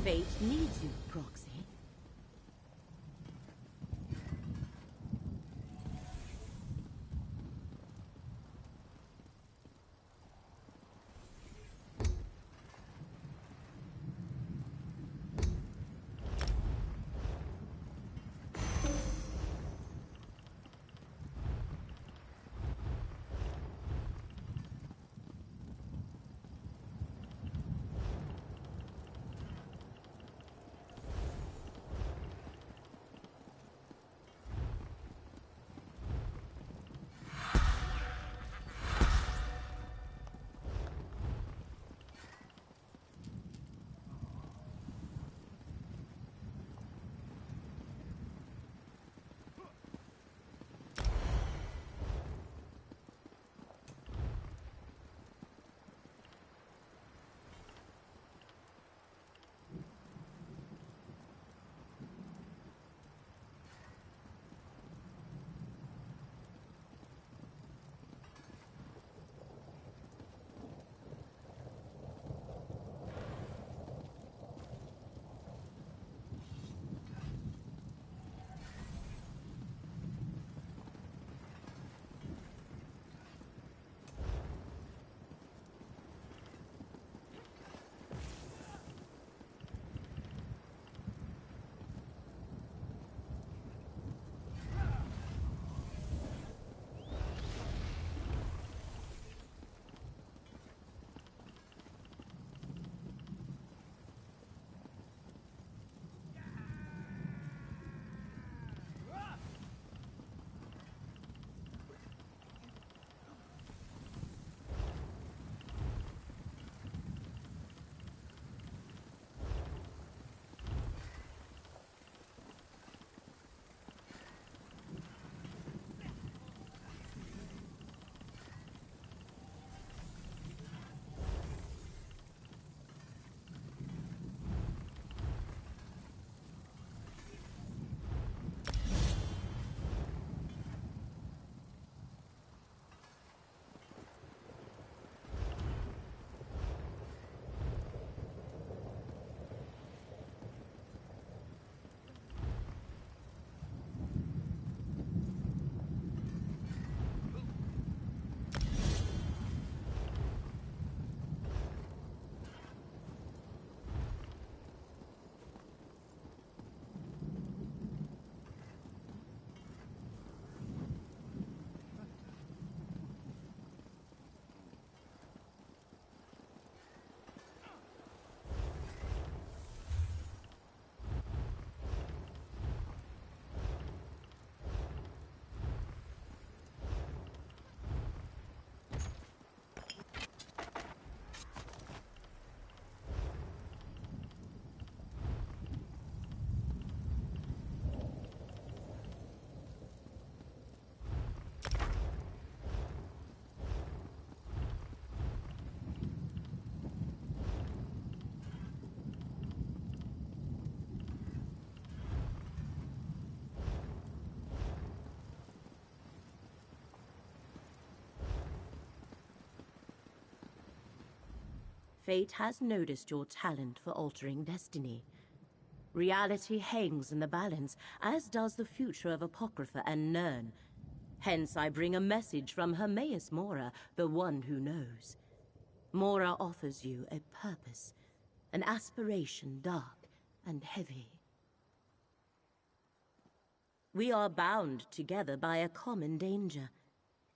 Fate needs you, Proxy. Fate has noticed your talent for altering destiny. Reality hangs in the balance, as does the future of Apocrypha and Nirn. Hence I bring a message from Hermaeus Mora, the one who knows. Mora offers you a purpose, an aspiration dark and heavy. We are bound together by a common danger.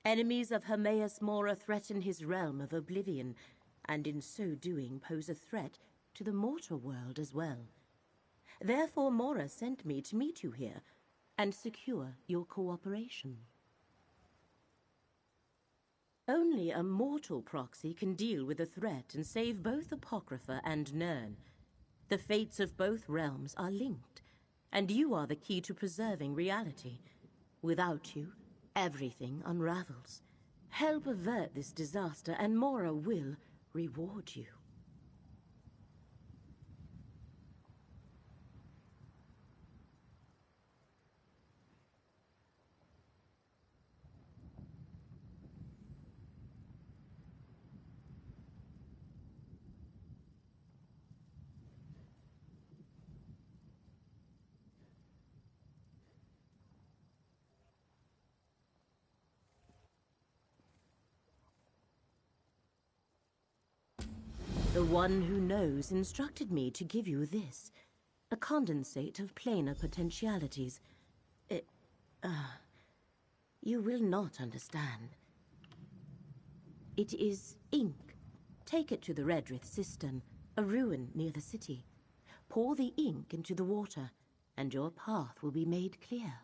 Enemies of Hermaeus Mora threaten his realm of oblivion, and in so doing pose a threat to the mortal world as well. Therefore Mora sent me to meet you here, and secure your cooperation. Only a mortal proxy can deal with the threat and save both Apocrypha and Nirn. The fates of both realms are linked, and you are the key to preserving reality. Without you, everything unravels. Help avert this disaster, and Mora will reward you. The one who knows instructed me to give you this. A condensate of planar potentialities. You will not understand. It is ink. Take it to the Redrith cistern, a ruin near the city. Pour the ink into the water, and your path will be made clear.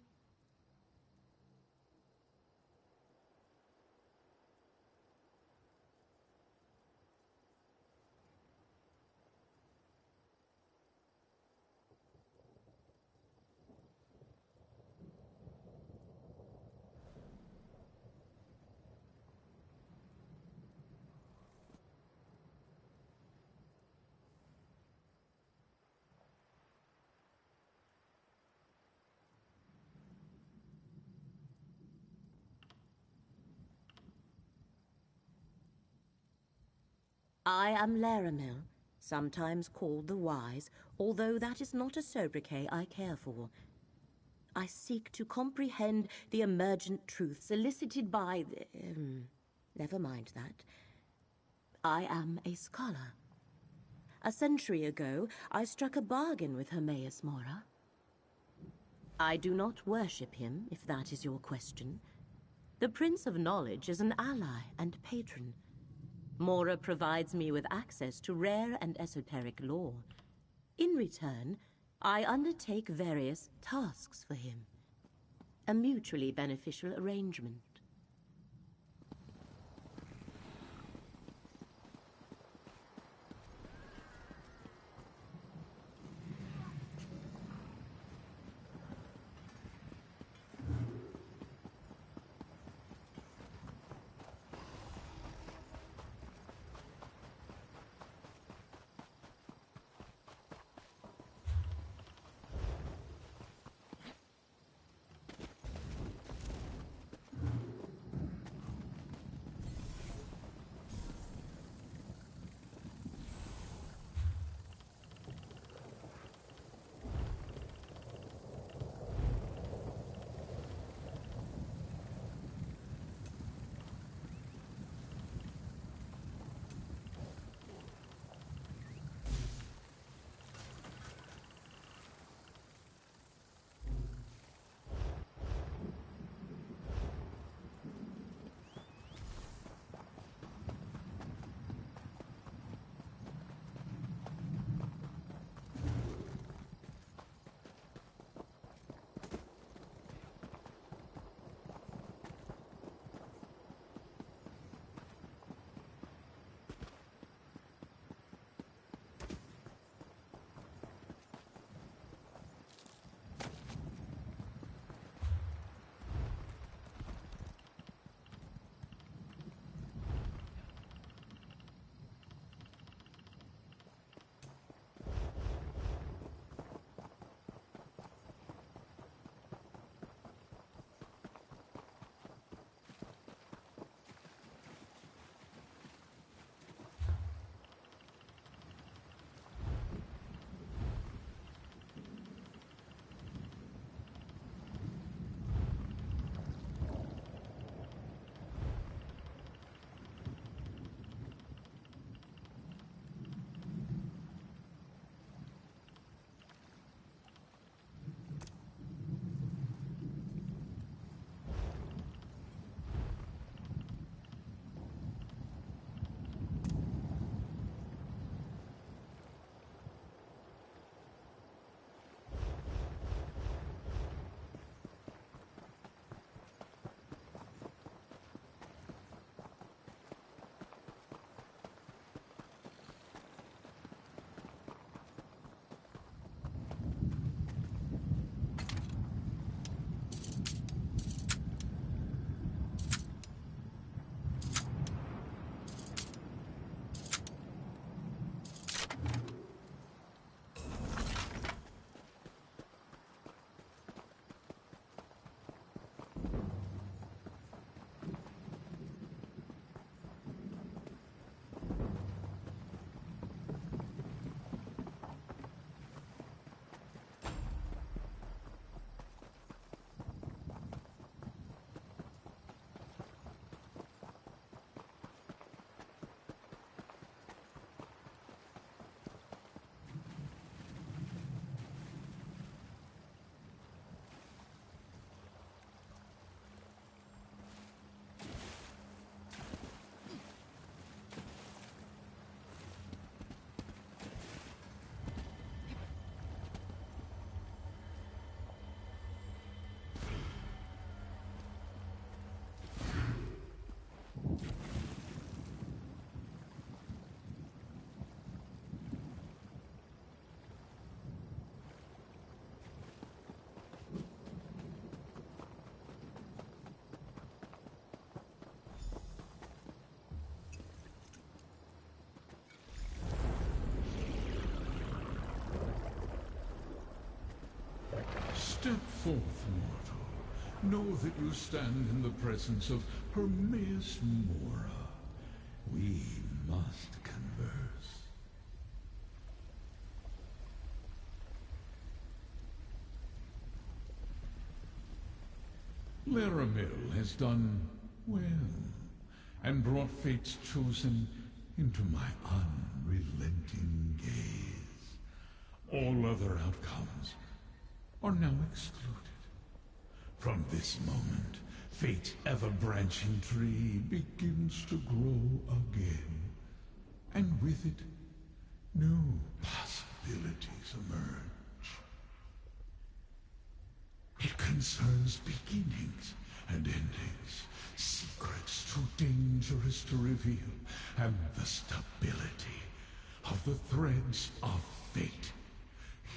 I am Laramil, sometimes called the Wise, although that is not a sobriquet I care for. I seek to comprehend the emergent truths elicited by the... never mind that. I am a scholar. A century ago, I struck a bargain with Hermaeus Mora. I do not worship him, if that is your question. The Prince of Knowledge is an ally and patron. Mora provides me with access to rare and esoteric lore. In return, I undertake various tasks for him. A mutually beneficial arrangement. Step forth, mortal. Know that you stand in the presence of Hermaeus Mora. We must converse. Laramil has done well, and brought Fate's chosen into my unrelenting gaze. All other outcomes are now excluded. From this moment, Fate's ever-branching tree begins to grow again, and with it, new possibilities emerge. It concerns beginnings and endings, secrets too dangerous to reveal, and the stability of the threads of fate.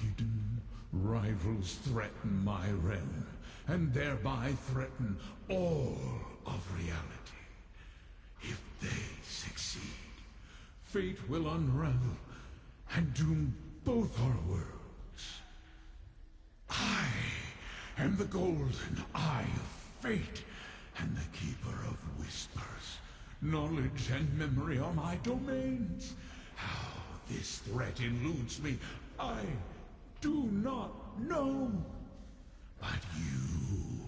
Hidden rivals threaten my realm, and thereby threaten all of reality. If they succeed, fate will unravel and doom both our worlds. I am the golden eye of fate, and the keeper of whispers. Knowledge and memory are my domains. How this threat eludes me, I do not know. But you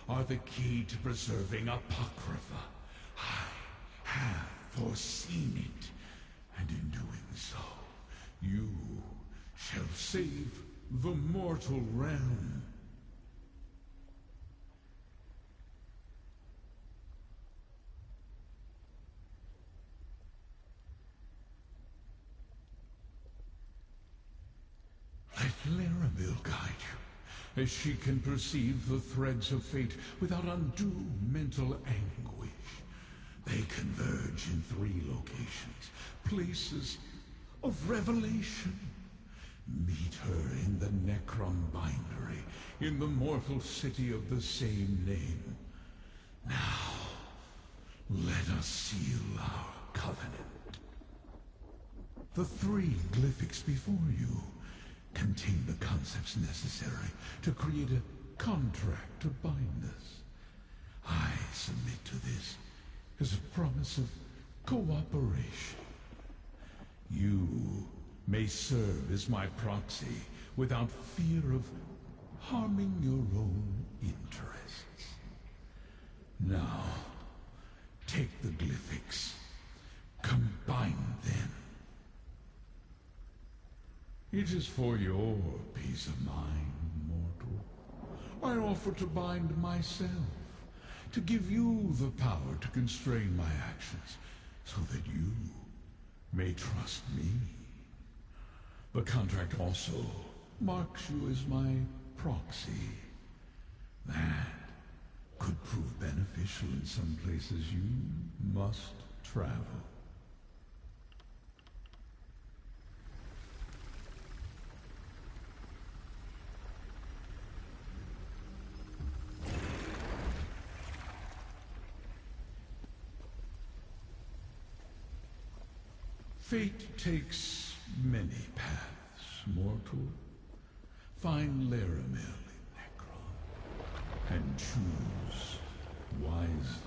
are the key to preserving Apocrypha. I have foreseen it, and in doing so, you shall save the mortal realm. Let Laramil guide you, as she can perceive the threads of fate without undue mental anguish. They converge in 3 locations, places of revelation. Meet her in the Necron Bindery, in the mortal city of the same name. Now, let us seal our covenant. The 3 glyphics before you contain the concepts necessary to create a contract to bind us. I submit to this as a promise of cooperation. You may serve as my proxy without fear of harming your own interests. Now, take the glyphics, combine them. It is for your peace of mind, mortal. I offer to bind myself, to give you the power to constrain my actions, so that you may trust me. The contract also marks you as my proxy. That could prove beneficial in some places you must travel. Fate takes many paths, mortal. Find Laramil in Necron, and choose wisely.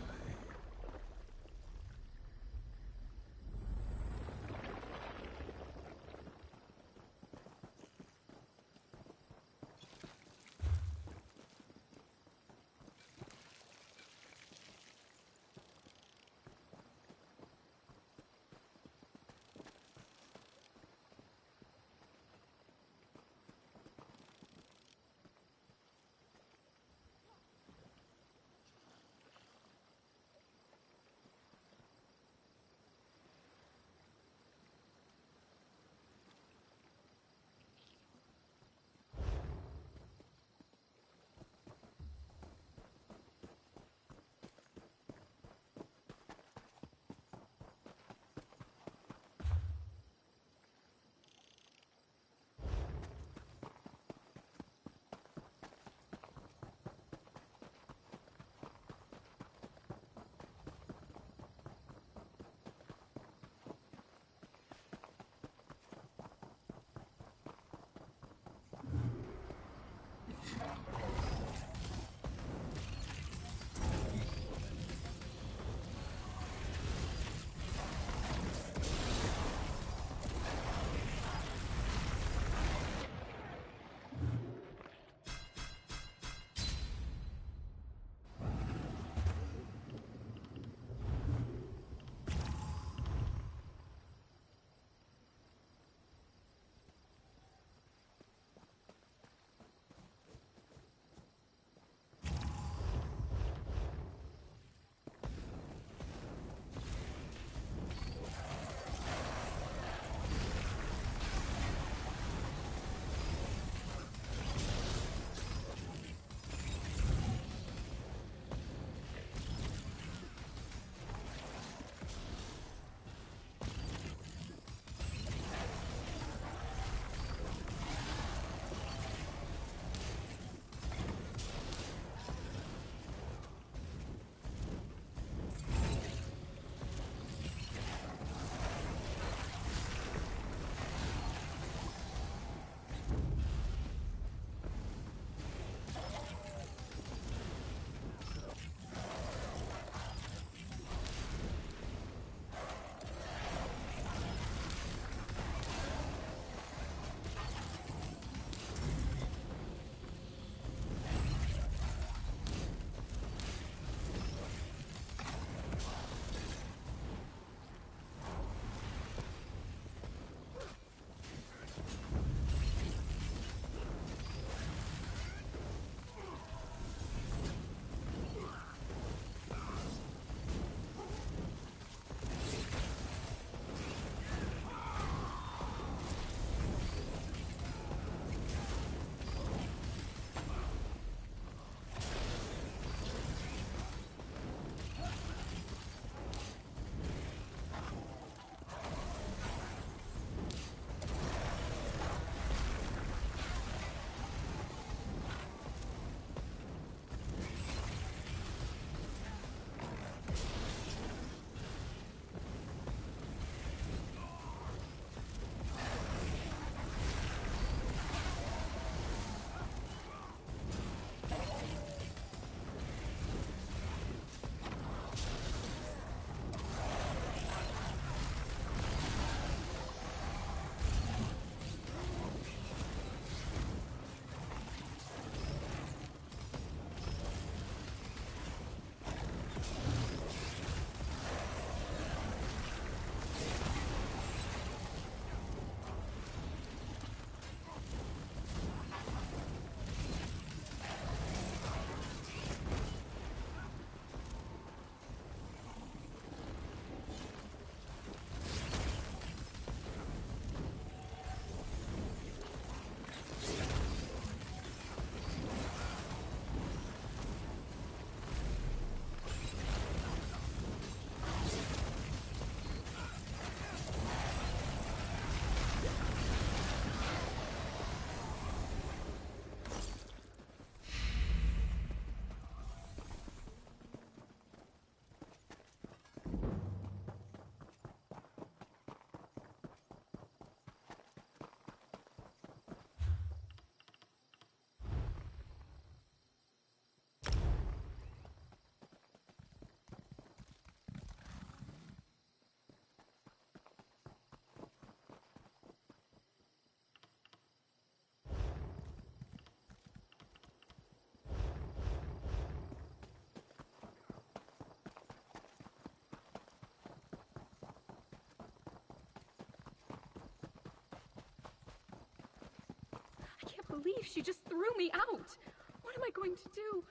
believe she just threw me out. What am I going to do?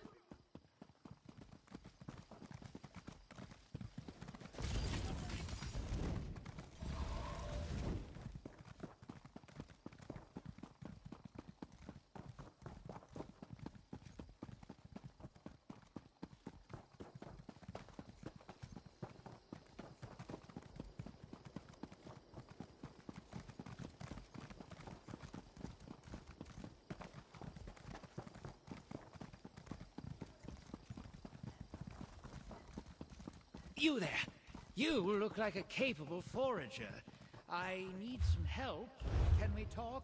You there! You look like a capable forager. I need some help. Can we talk?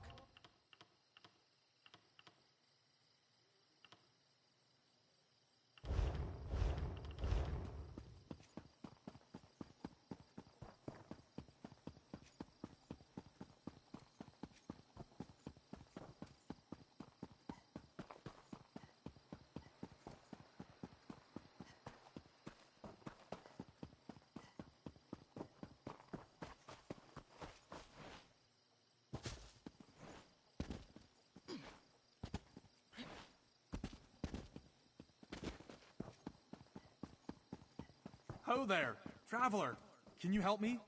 Ho there, traveler. Can you help me?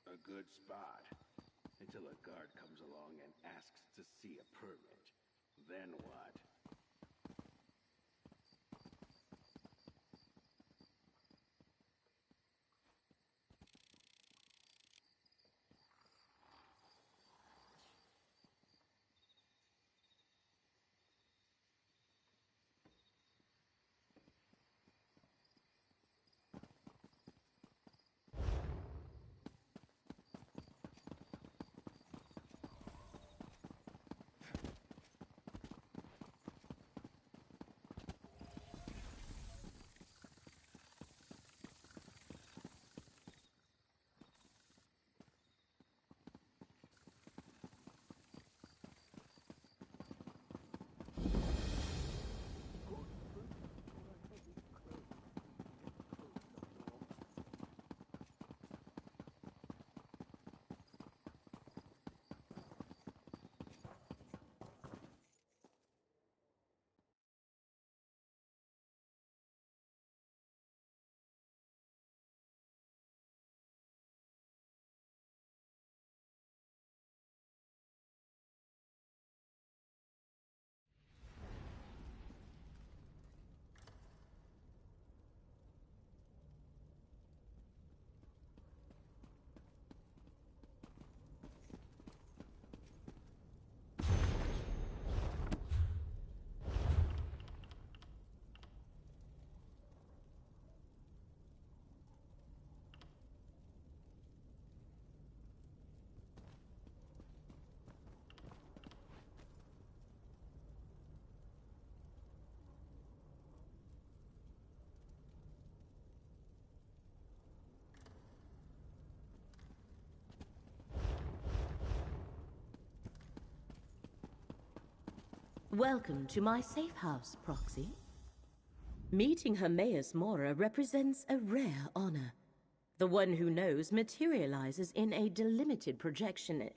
A good spot. Until a guard comes along and asks to see a permit. Then what? Welcome to my safe house, Proxy. Meeting Hermaeus Mora represents a rare honor. The one who knows materializes in a delimited projection.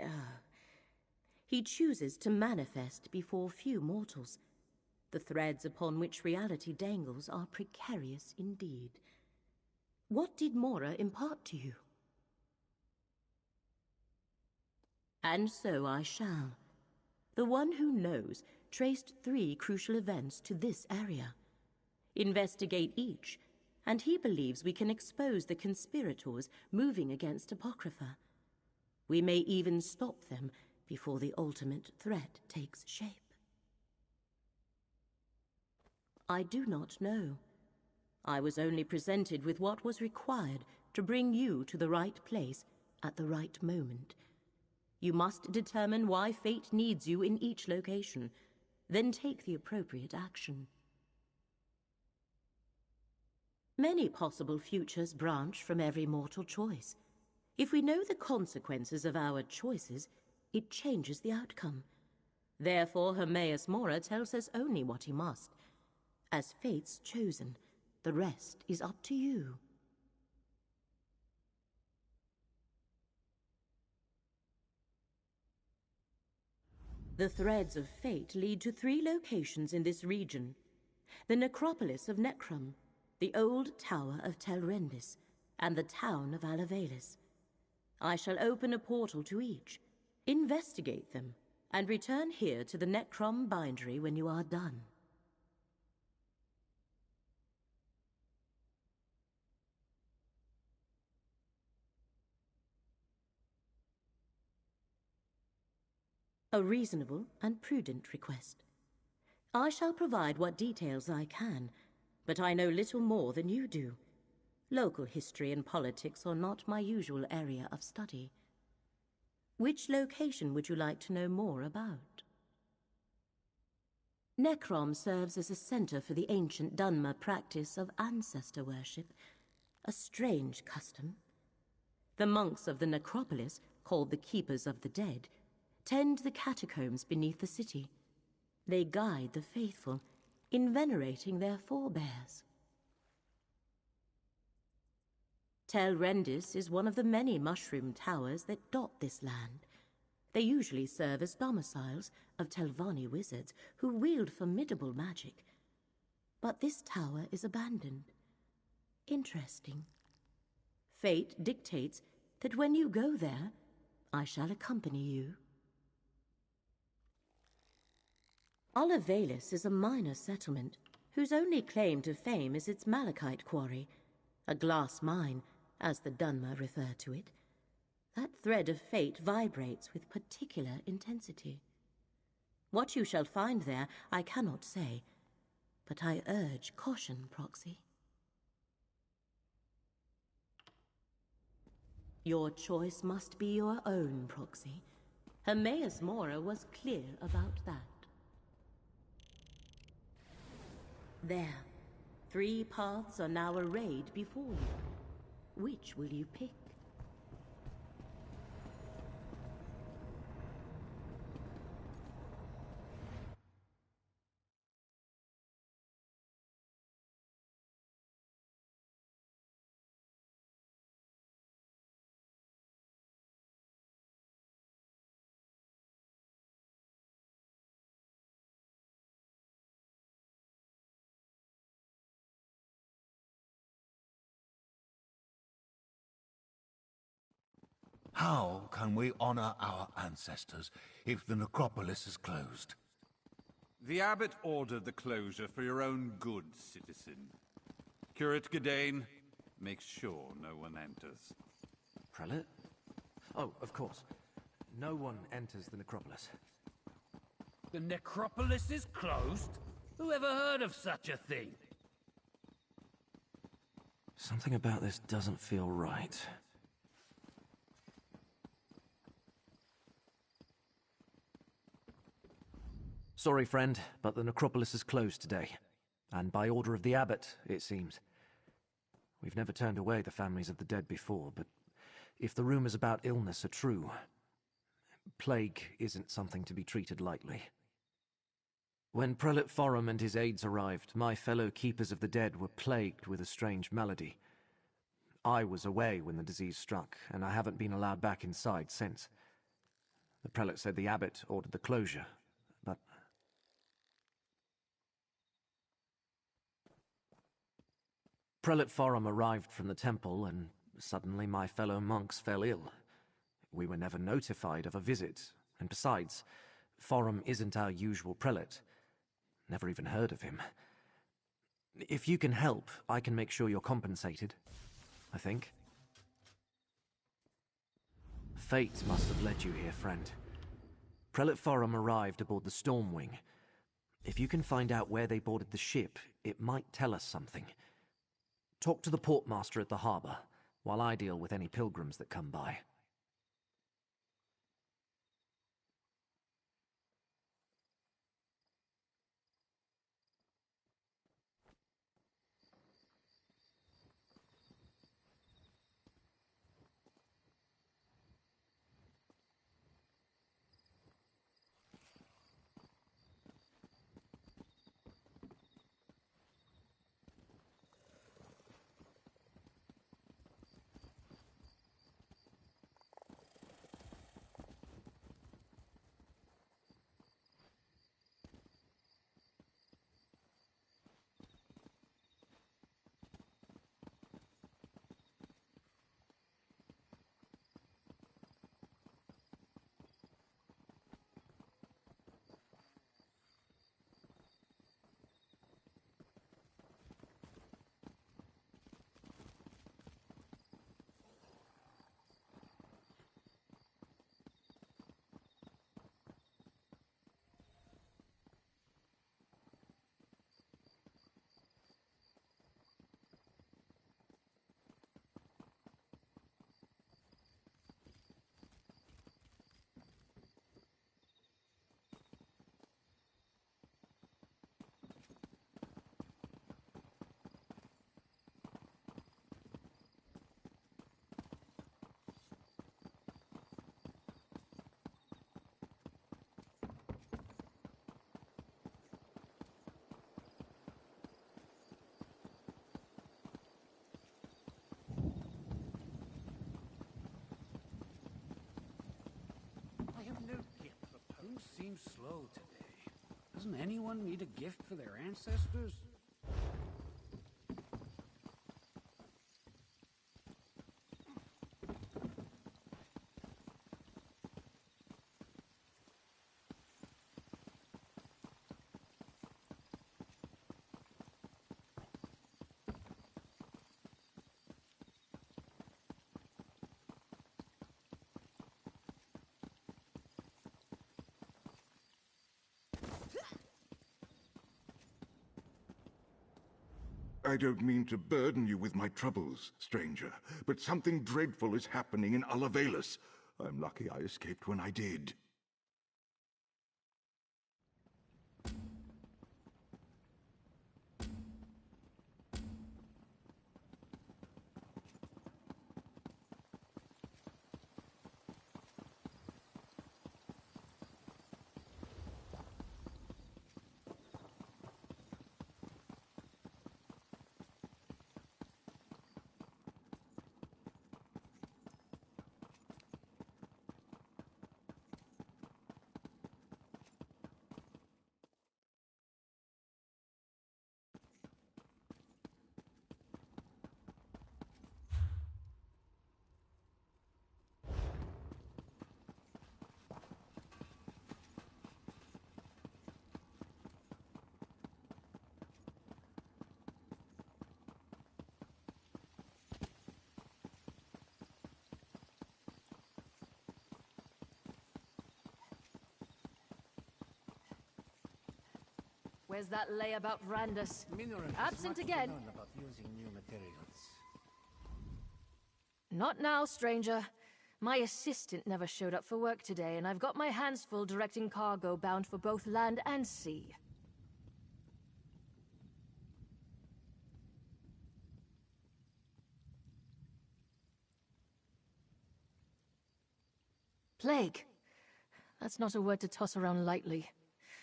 He chooses to manifest before few mortals. The threads upon which reality dangles are precarious indeed. What did Mora impart to you? And so I shall. The one who knows traced 3 crucial events to this area. Investigate each, and he believes we can expose the conspirators moving against Apocrypha. We may even stop them before the ultimate threat takes shape. I do not know. I was only presented with what was required to bring you to the right place at the right moment. You must determine why fate needs you in each location, then take the appropriate action. Many possible futures branch from every mortal choice. If we know the consequences of our choices, it changes the outcome. Therefore, Hermaeus Mora tells us only what he must. As fate's chosen, the rest is up to you. The threads of fate lead to 3 locations in this region. The necropolis of Necrom, the old tower of Tel Rendis, and the town of Alavelis. I shall open a portal to each, investigate them, and return here to the Necrom bindery when you are done. A reasonable and prudent request. I shall provide what details I can, but I know little more than you do. Local history and politics are not my usual area of study. Which location would you like to know more about? Necrom serves as a center for the ancient Dunmer practice of ancestor worship, a strange custom. The monks of the necropolis, called the Keepers of the Dead, tend the catacombs beneath the city. They guide the faithful in venerating their forebears. Tel Rendis is one of the many mushroom towers that dot this land. They usually serve as domiciles of Telvanni wizards who wield formidable magic. But this tower is abandoned. Interesting. Fate dictates that when you go there, I shall accompany you. Alavelis is a minor settlement whose only claim to fame is its malachite quarry, a glass mine, as the Dunmer refer to it. That thread of fate vibrates with particular intensity. What you shall find there, I cannot say, but I urge caution, Proxy. Your choice must be your own, Proxy. Hermaeus Mora was clear about that. There. 3 paths are now arrayed before you. Which will you pick? How can we honor our ancestors if the necropolis is closed? The abbot ordered the closure for your own good, citizen. Curate Gadain, make sure no one enters. Prelate? Oh, of course. No one enters the necropolis. The necropolis is closed? Who ever heard of such a thing? Something about this doesn't feel right. Sorry, friend, but the necropolis is closed today. And by order of the abbot, it seems. We've never turned away the families of the dead before, but if the rumors about illness are true, plague isn't something to be treated lightly. When Prelate Forum and his aides arrived, my fellow Keepers of the Dead were plagued with a strange malady. I was away when the disease struck, and I haven't been allowed back inside since. The prelate said the abbot ordered the closure, but... Prelate Forum arrived from the temple, and suddenly my fellow monks fell ill. We were never notified of a visit, and besides, Forum isn't our usual prelate. Never even heard of him. If you can help, I can make sure you're compensated, I think. Fate must have led you here, friend. Prelate Forum arrived aboard the Stormwing. If you can find out where they boarded the ship, it might tell us something. Talk to the portmaster at the harbor, while I deal with any pilgrims that come by. I have no gift. The post seems slow today. Doesn't anyone need a gift for their ancestors? I don't mean to burden you with my troubles, stranger, but something dreadful is happening in Alavelis. I'm lucky I escaped when I did. Where's that lay about Randus? Absent again. About using new materials. Not now, stranger. My assistant never showed up for work today, and I've got my hands full directing cargo bound for both land and sea. Plague. That's not a word to toss around lightly.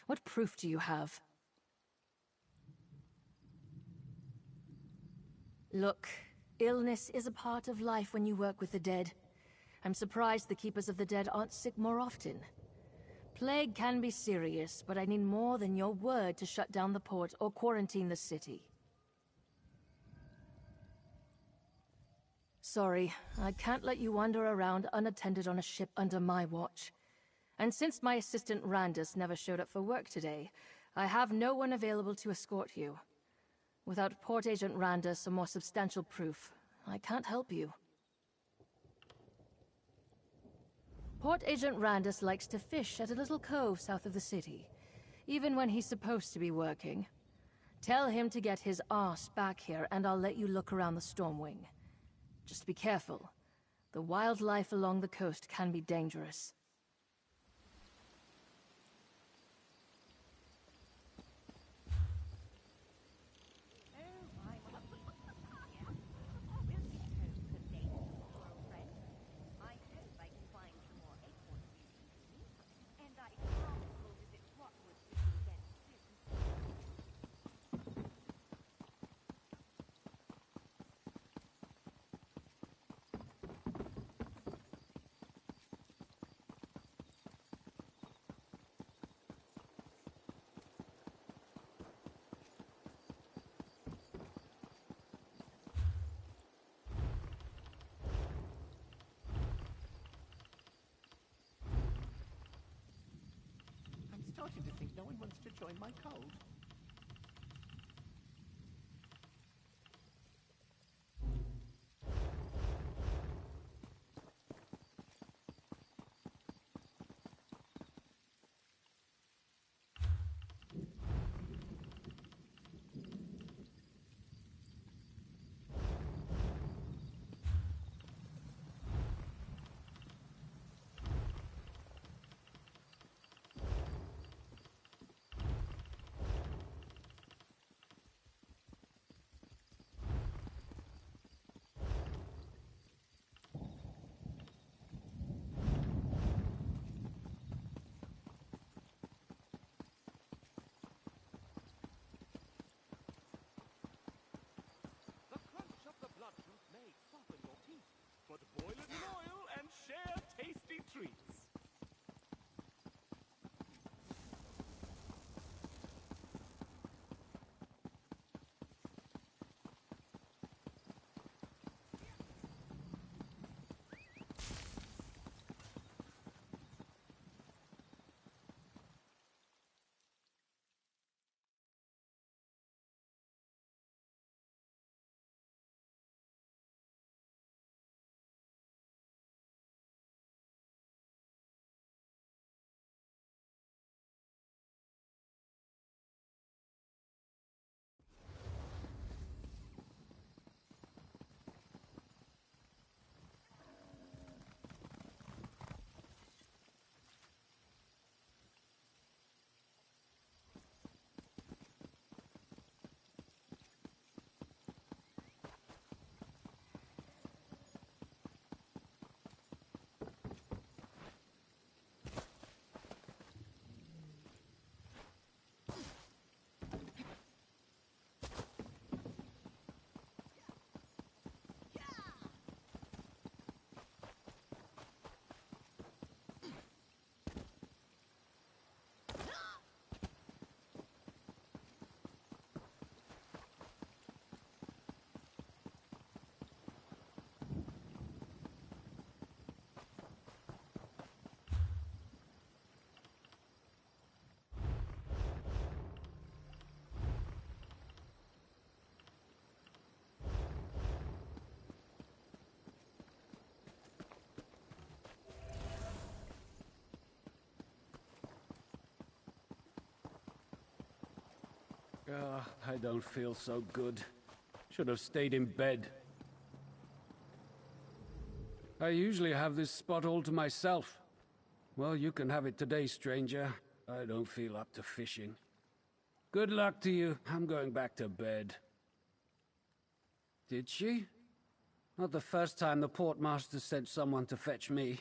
What proof do you have? Look, illness is a part of life when you work with the dead. I'm surprised the Keepers of the Dead aren't sick more often. Plague can be serious, but I need more than your word to shut down the port or quarantine the city. Sorry, I can't let you wander around unattended on a ship under my watch. And since my assistant Randus never showed up for work today, I have no one available to escort you. Without Port Agent Randus or more substantial proof, I can't help you. Port Agent Randus likes to fish at a little cove south of the city, even when he's supposed to be working. Tell him to get his arse back here, and I'll let you look around the Stormwing. Just be careful. The wildlife along the coast can be dangerous. Starting to think no one wants to join my cult. I don't feel so good. Should have stayed in bed. I usually have this spot all to myself. Well, you can have it today, stranger. I don't feel up to fishing. Good luck to you. I'm going back to bed. Did she? Not the first time the portmaster sent someone to fetch me.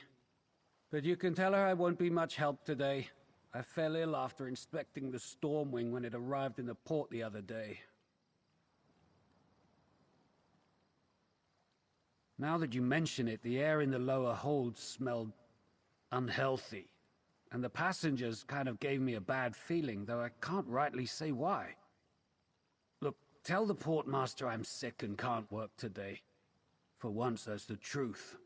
But you can tell her I won't be much help today. I fell ill after inspecting the Stormwing when it arrived in the port the other day. Now that you mention it, the air in the lower hold smelled unhealthy. And the passengers kind of gave me a bad feeling, though I can't rightly say why. Look, tell the portmaster I'm sick and can't work today. For once, that's the truth.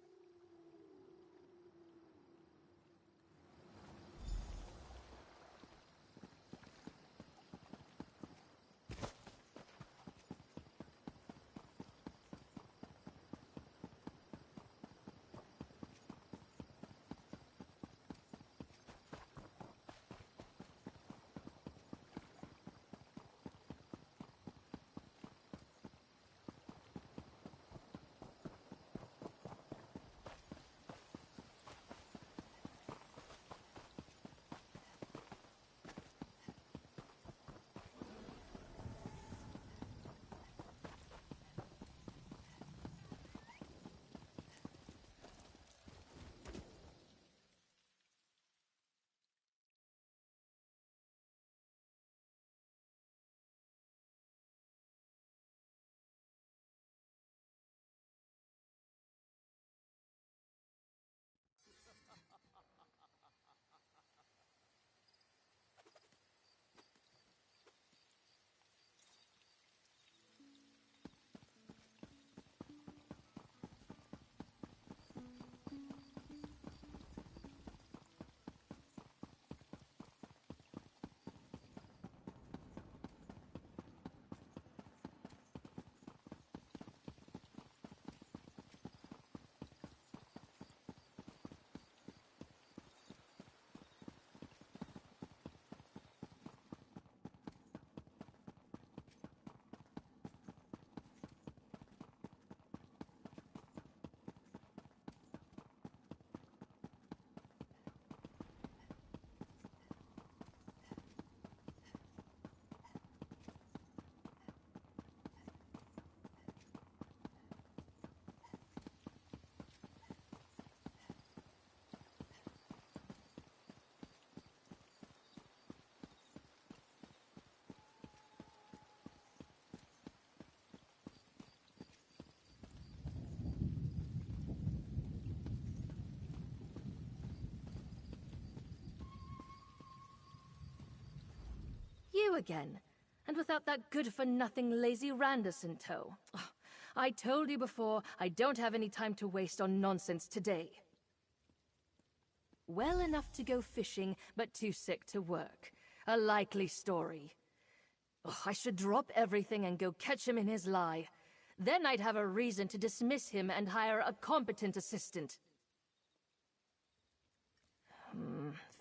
You again, and without that good-for-nothing lazy Randus in tow. Oh, I told you before, I don't have any time to waste on nonsense today. Well enough to go fishing, but too sick to work. A likely story. Oh, I should drop everything and go catch him in his lie. Then I'd have a reason to dismiss him and hire a competent assistant.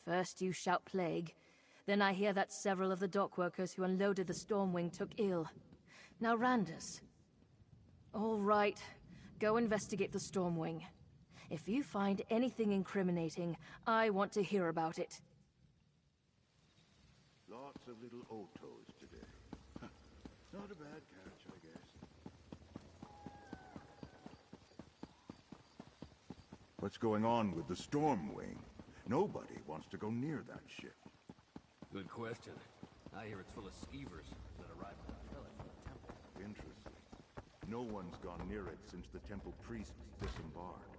First you shout plague. Then I hear that several of the dock workers who unloaded the Stormwing took ill. Now Randus. All right, go investigate the Stormwing. If you find anything incriminating, I want to hear about it. Lots of little Otos today. Not a bad catch, I guess. What's going on with the Stormwing? Nobody wants to go near that ship. Good question. I hear it's full of skeevers that arrived on a pellet from the temple. Interesting. No one's gone near it since the temple priests disembarked.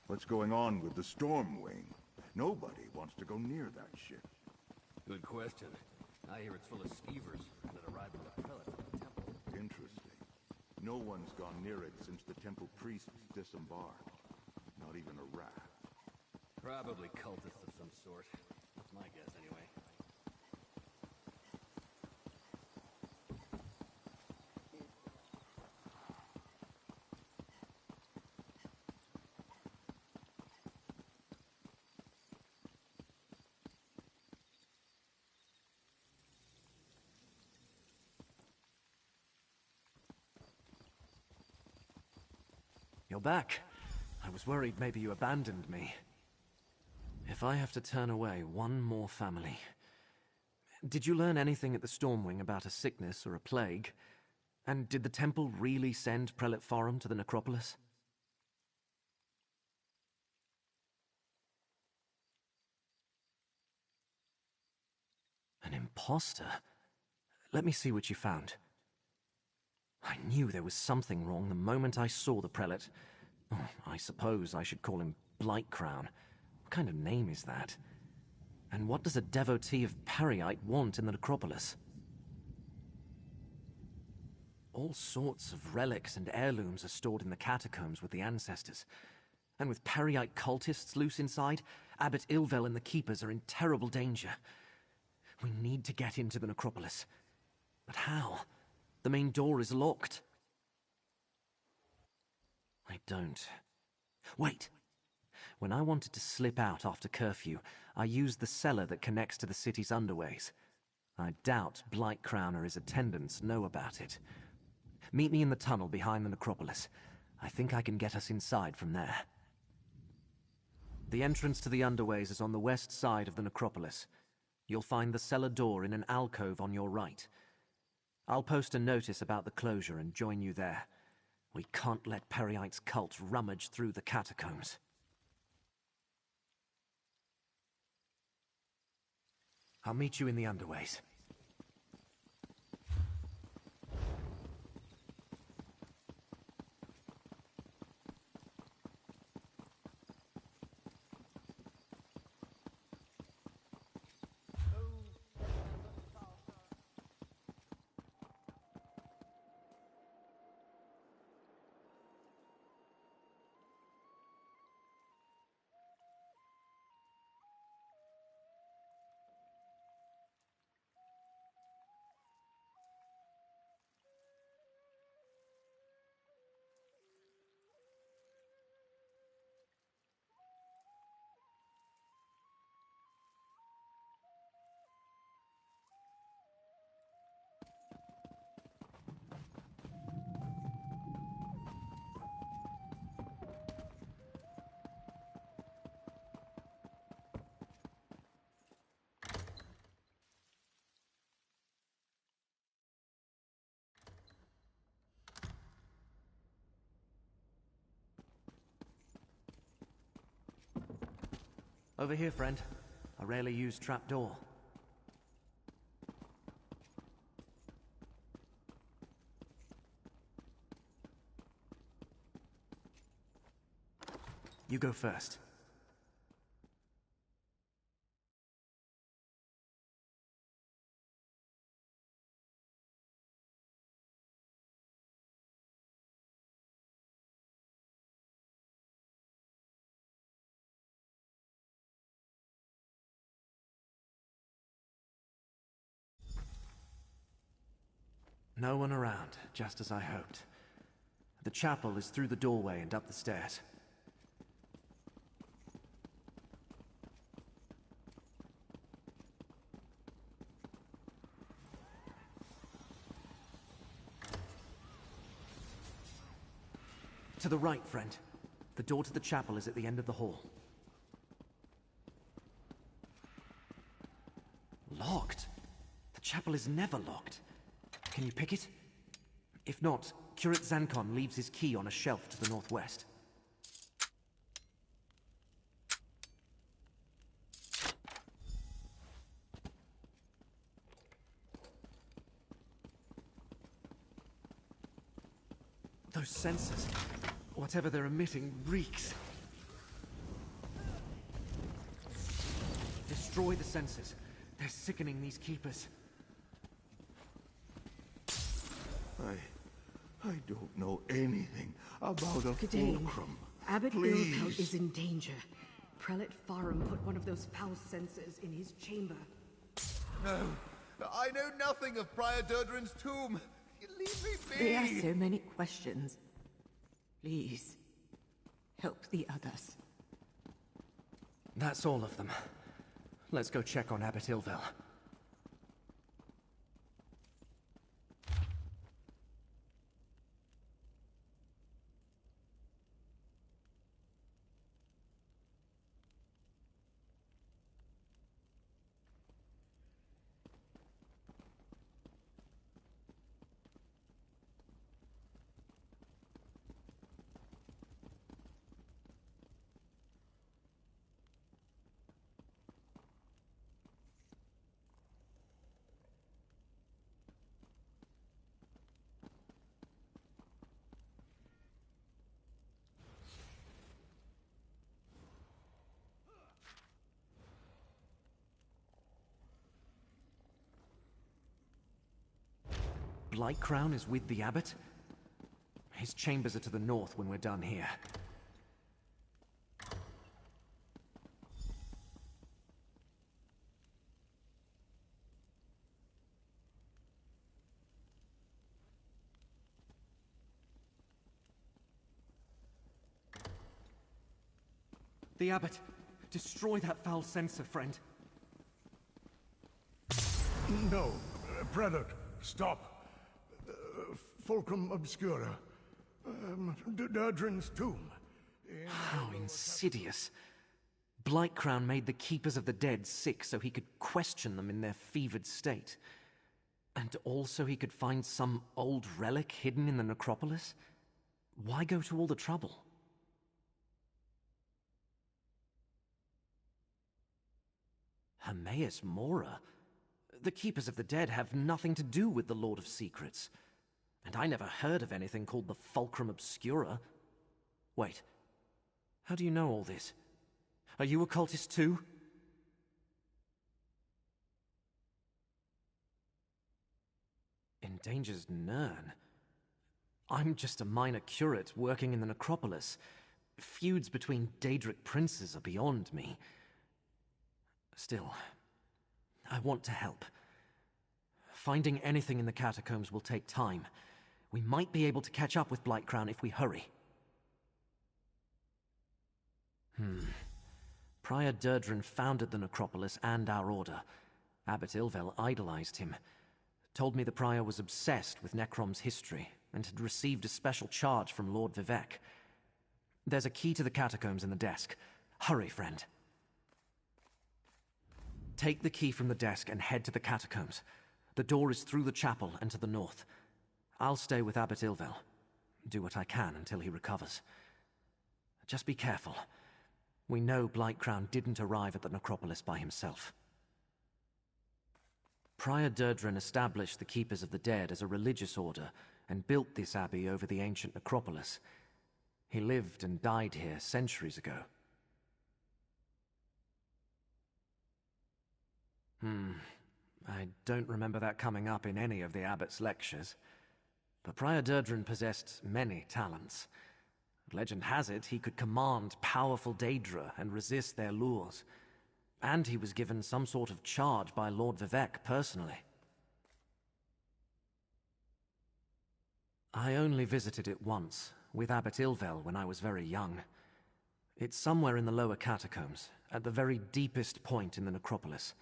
What's going on with the Storm Wing? Nobody wants to go near that ship. Good question. I hear it's full of skeevers that arrived with a pellet from the temple. Interesting. No one's gone near it since the temple priests disembarked. Not even a rat. Probably cultists of some sort. That's my guess, anyway. You're back. I was worried maybe you abandoned me. If I have to turn away one more family... Did you learn anything at the Stormwing about a sickness or a plague? And did the temple really send Prelate Forum to the necropolis? An imposter? Let me see what you found. I knew there was something wrong the moment I saw the prelate. Oh, I suppose I should call him Blightcrown. What kind of name is that? And what does a devotee of Periite want in the necropolis? All sorts of relics and heirlooms are stored in the catacombs with the ancestors. And with Periite cultists loose inside, Abbot Ilvel and the Keepers are in terrible danger. We need to get into the necropolis. But how? The main door is locked. I don't. Wait! When I wanted to slip out after curfew, I used the cellar that connects to the city's underways. I doubt Blightcrown or his attendants know about it. Meet me in the tunnel behind the necropolis. I think I can get us inside from there. The entrance to the underways is on the west side of the necropolis. You'll find the cellar door in an alcove on your right. I'll post a notice about the closure and join you there. We can't let Periite's cult rummage through the catacombs. I'll meet you in the underways. Over here, friend. A rarely used trapdoor. You go first. No one around, just as I hoped. The chapel is through the doorway and up the stairs. To the right, friend. The door to the chapel is at the end of the hall. Locked? The chapel is never locked. Can you pick it? If not, Curate Zancon leaves his key on a shelf to the northwest. Those sensors, whatever they're emitting, reeks. destroy the sensors. They're sickening these keepers. I don't know anything about a G'day. fulcrum. Abbot Please. Ilfeld is in danger. Prelate Farum put one of those foul censors in his chamber. No, I know nothing of Prior Durdren's tomb. Leave me be. There are so many questions. Please, help the others. That's all of them. Let's go check on Abbot Ilvel. Blightcrown is with the Abbot? His chambers are to the north when we're done here. The Abbot! Destroy that foul censor, friend. No, Prelate, stop. Fulcrum Obscura. Durdren's tomb. How insidious. Blightcrown made the Keepers of the Dead sick so he could question them in their fevered state. And also he could find some old relic hidden in the necropolis? Why go to all the trouble? Hermaeus Mora? The Keepers of the Dead have nothing to do with the Lord of Secrets. And I never heard of anything called the Fulcrum Obscura. Wait, how do you know all this? Are you a cultist too? Endangers Nirn? I'm just a minor curate working in the necropolis. Feuds between Daedric princes are beyond me. Still, I want to help. Finding anything in the catacombs will take time. We might be able to catch up with Blightcrown if we hurry. Prior Durdren founded the necropolis and our order. Abbot Ilvel idolized him. Told me the Prior was obsessed with Necrom's history and had received a special charge from Lord Vivec. There's a key to the catacombs in the desk. Hurry, friend. Take the key from the desk and head to the catacombs. The door is through the chapel and to the north. I'll stay with Abbot Ilvel. Do what I can until he recovers. Just be careful. We know Blightcrown didn't arrive at the necropolis by himself. Prior Durdren established the Keepers of the Dead as a religious order and built this abbey over the ancient necropolis. He lived and died here centuries ago. I don't remember that coming up in any of the Abbot's lectures. But Prior Durdren possessed many talents. Legend has it he could command powerful Daedra and resist their lures. And he was given some sort of charge by Lord Vivec personally. I only visited it once, with Abbot Ilvel when I was very young. It's somewhere in the lower catacombs, at the very deepest point in the necropolis.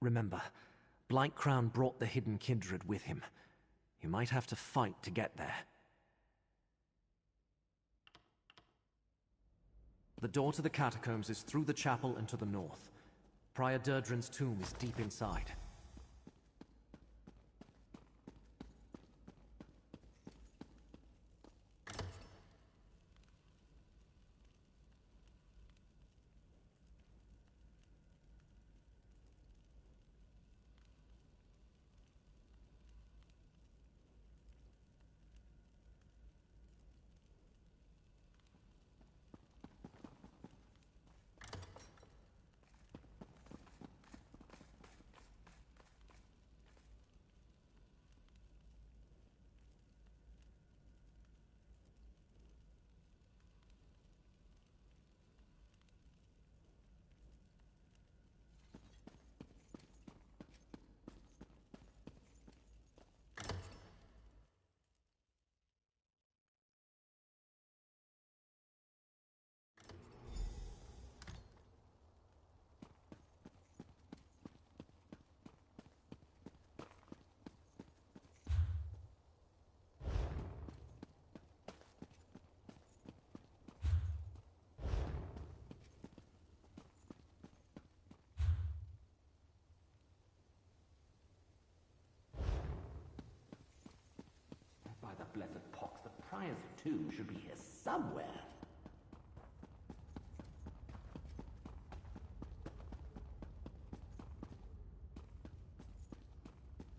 Remember, Blightcrown brought the hidden kindred with him. You might have to fight to get there. The door to the catacombs is through the chapel and to the north. Prior Durdren's tomb is deep inside. Prior's tomb should be here somewhere.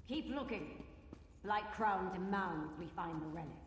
Keep looking. Like crown demands we find the relic.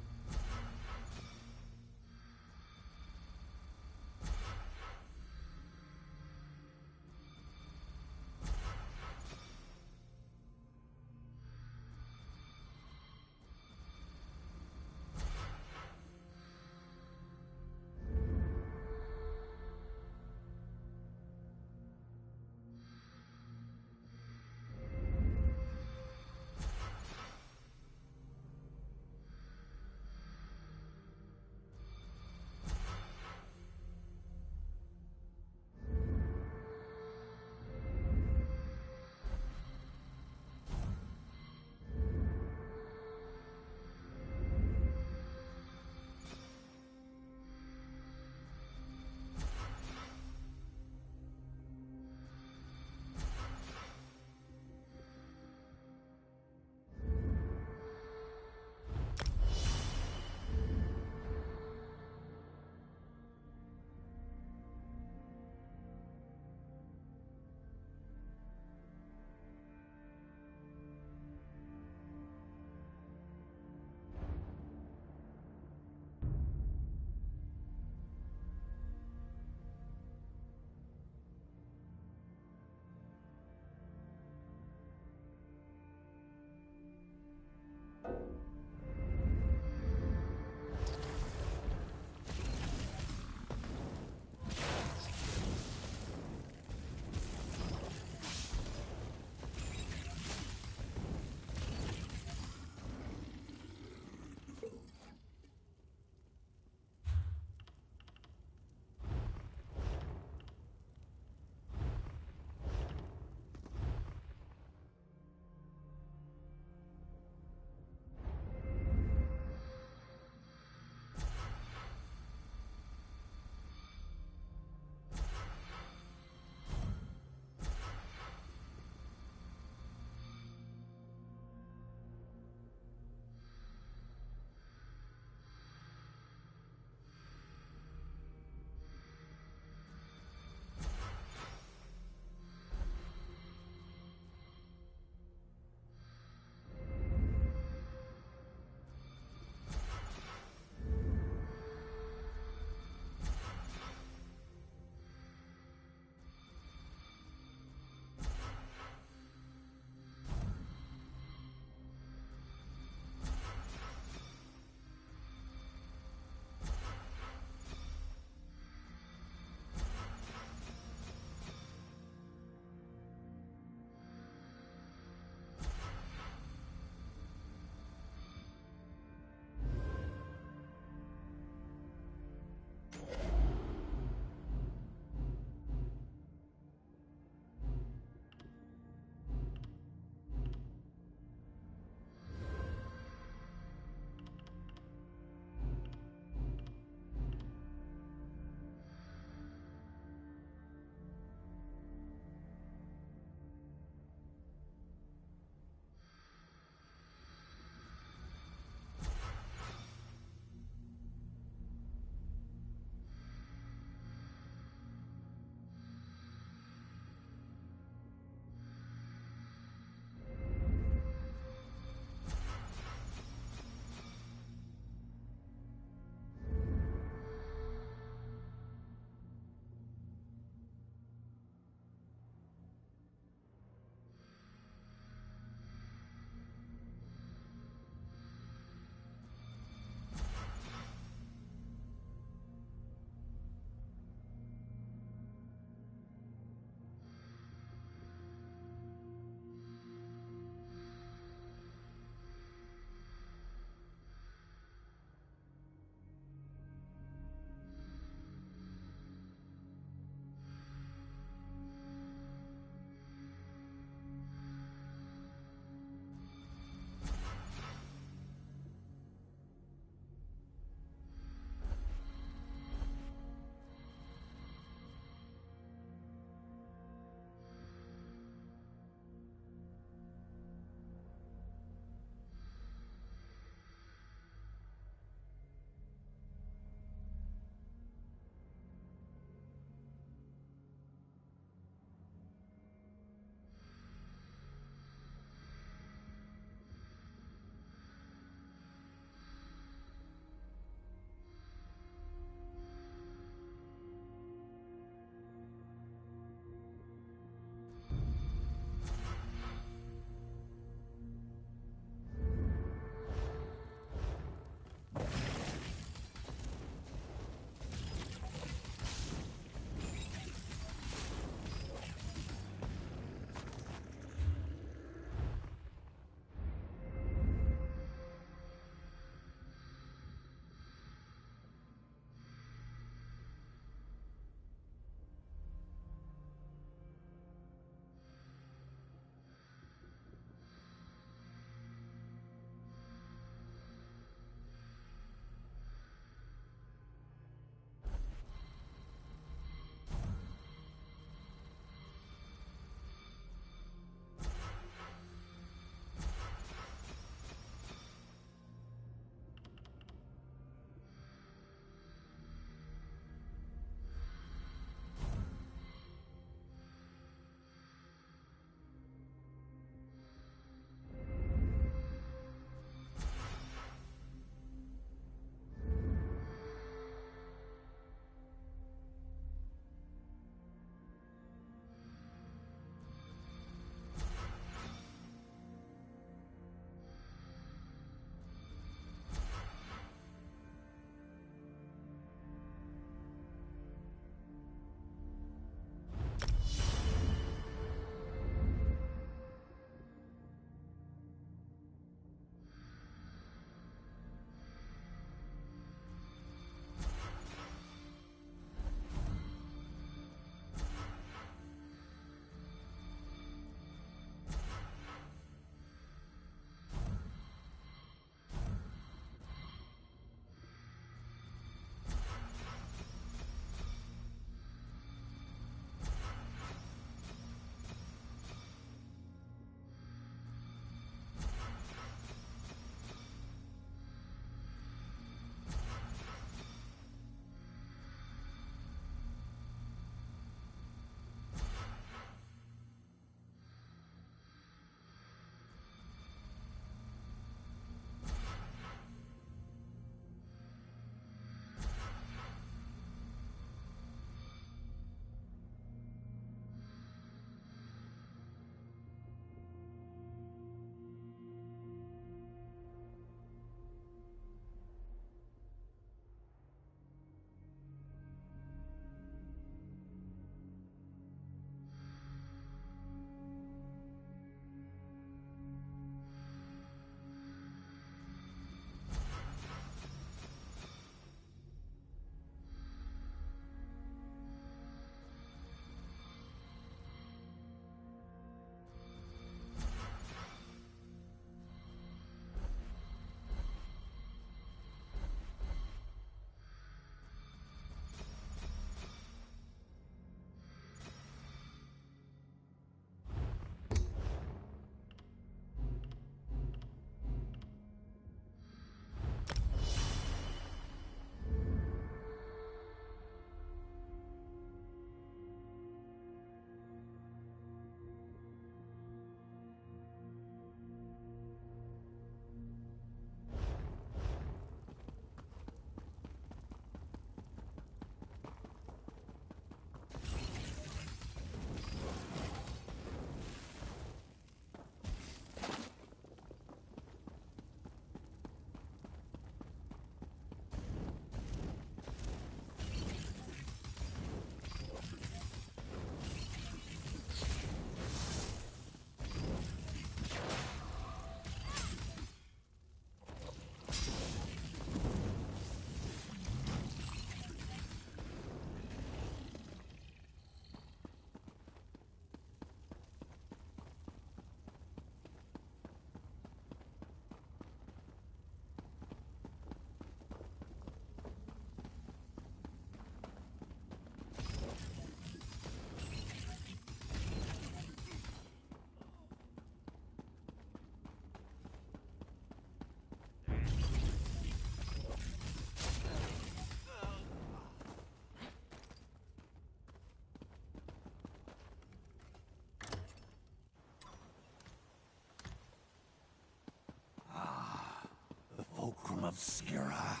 Obscura.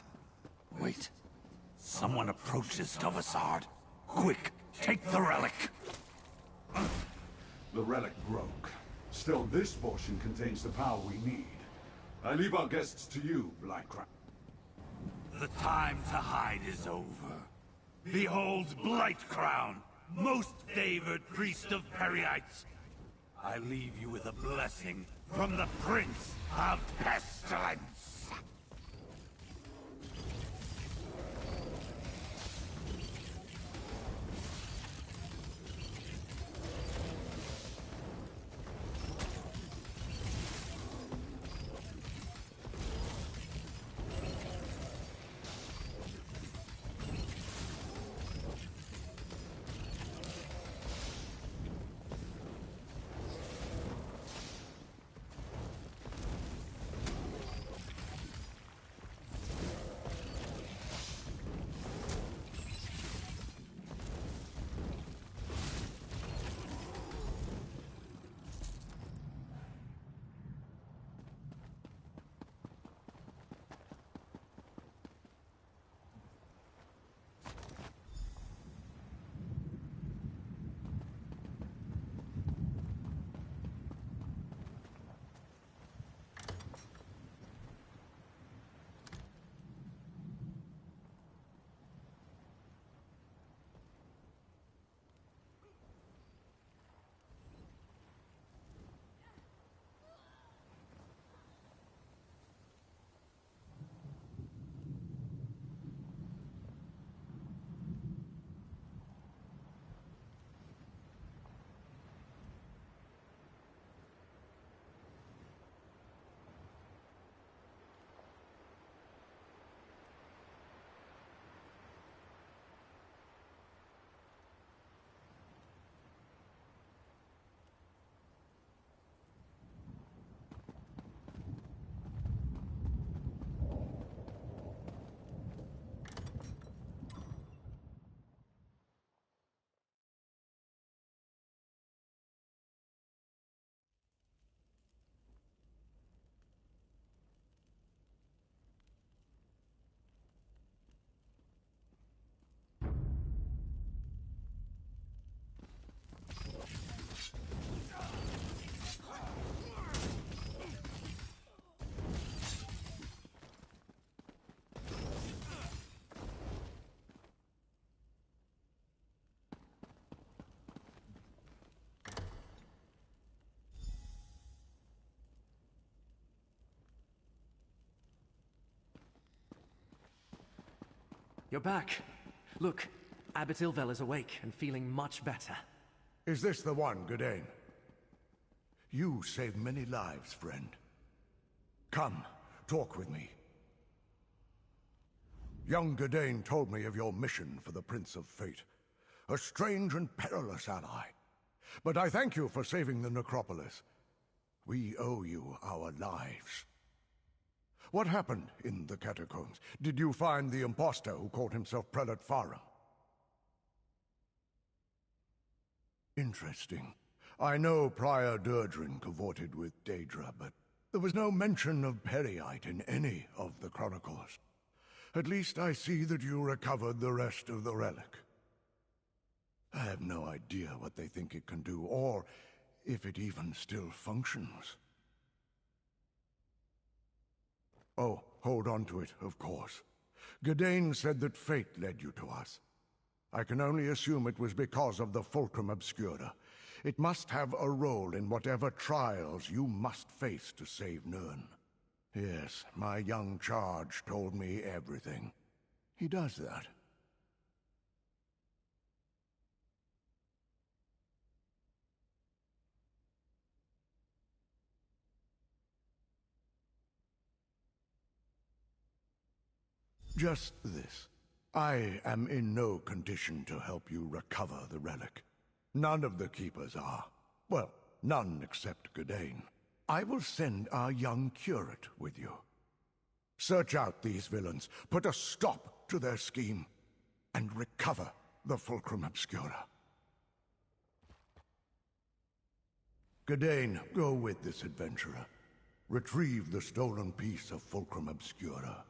Wait. Someone approaches Tovasard. Quick, take the relic. The relic broke. Still, this portion contains the power we need. I leave our guests to you, Blightcrown. The time to hide is over. Behold Blightcrown, most favored priest of Perryites. I leave you with a blessing from the Prince of Pestilence. You're back. Look, Abbot Ilvel is awake and feeling much better. Is this the one, Gadain? You saved many lives, friend. Come, talk with me. Young Gadain told me of your mission for the Prince of Fate. A strange and perilous ally. But I thank you for saving the necropolis. We owe you our lives. What happened in the catacombs? Did you find the impostor who called himself Prelate Farum? Interesting. I know Prior Durdrin cavorted with Daedra, but there was no mention of Perryites in any of the chronicles. At least I see that you recovered the rest of the relic. I have no idea what they think it can do, or if it even still functions. Oh, hold on to it, of course. Gadain said that fate led you to us. I can only assume it was because of the Fulcrum Obscura. It must have a role in whatever trials you must face to save Nirn. Yes, my young charge told me everything. He does that. Just this. I am in no condition to help you recover the relic. None of the Keepers are. Well, none except Gadain. I will send our young curate with you. Search out these villains, put a stop to their scheme, and recover the Fulcrum Obscura. Gadain, go with this adventurer. Retrieve the stolen piece of Fulcrum Obscura.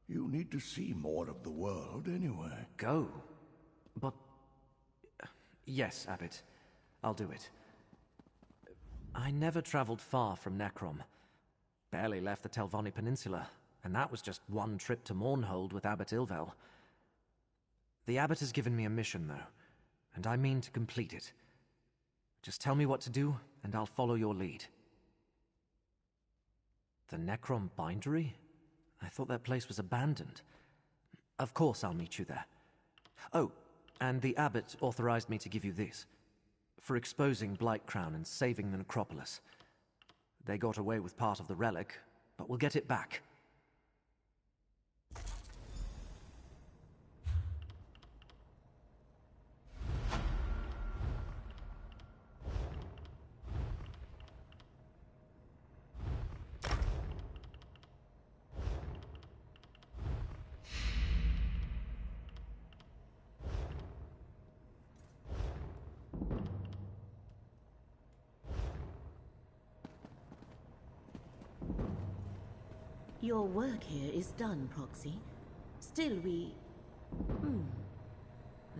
You need to see more of the world anyway. Go? But... Yes, Abbot. I'll do it. I never traveled far from Necrom. Barely left the Telvanni Peninsula, and that was just one trip to Mournhold with Abbot Ilvel. The Abbot has given me a mission, though, and I mean to complete it. Just tell me what to do, and I'll follow your lead. The Necrom Bindery? I thought that place was abandoned. Of course I'll meet you there. Oh, and the Abbot authorized me to give you this. For exposing Blightcrown and saving the necropolis. They got away with part of the relic, but we'll get it back. Your work here is done, Proxy. Still, we...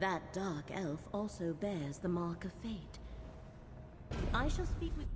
That dark elf also bears the mark of fate. I shall speak with...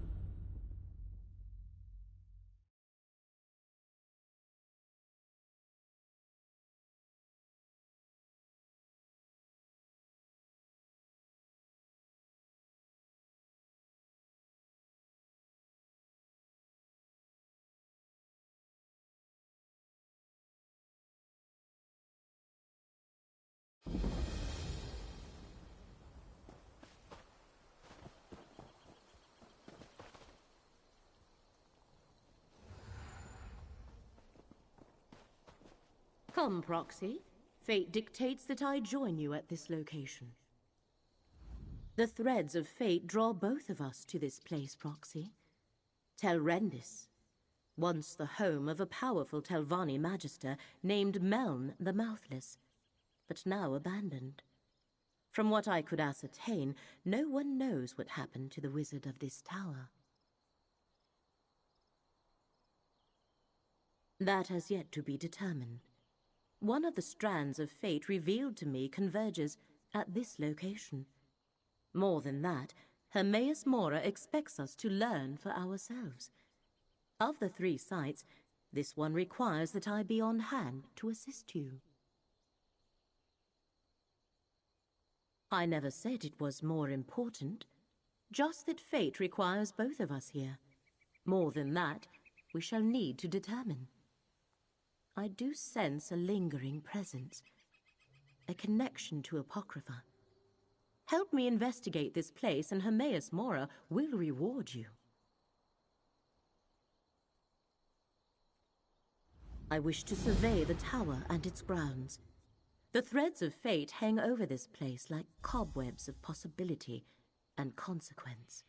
Come, Proxy. Fate dictates that I join you at this location. The threads of fate draw both of us to this place, Proxy. Telrendis, once the home of a powerful Telvanni magister named Meln the Mouthless, but now abandoned. From what I could ascertain, no one knows what happened to the wizard of this tower. That has yet to be determined. One of the strands of fate revealed to me converges at this location. More than that, Hermaeus Mora expects us to learn for ourselves. Of the 3 sites, this one requires that I be on hand to assist you. I never said it was more important, just that fate requires both of us here. More than that, we shall need to determine. I do sense a lingering presence, a connection to Apocrypha. Help me investigate this place and Hermaeus Mora will reward you. I wish to survey the tower and its grounds. The threads of fate hang over this place like cobwebs of possibility and consequence.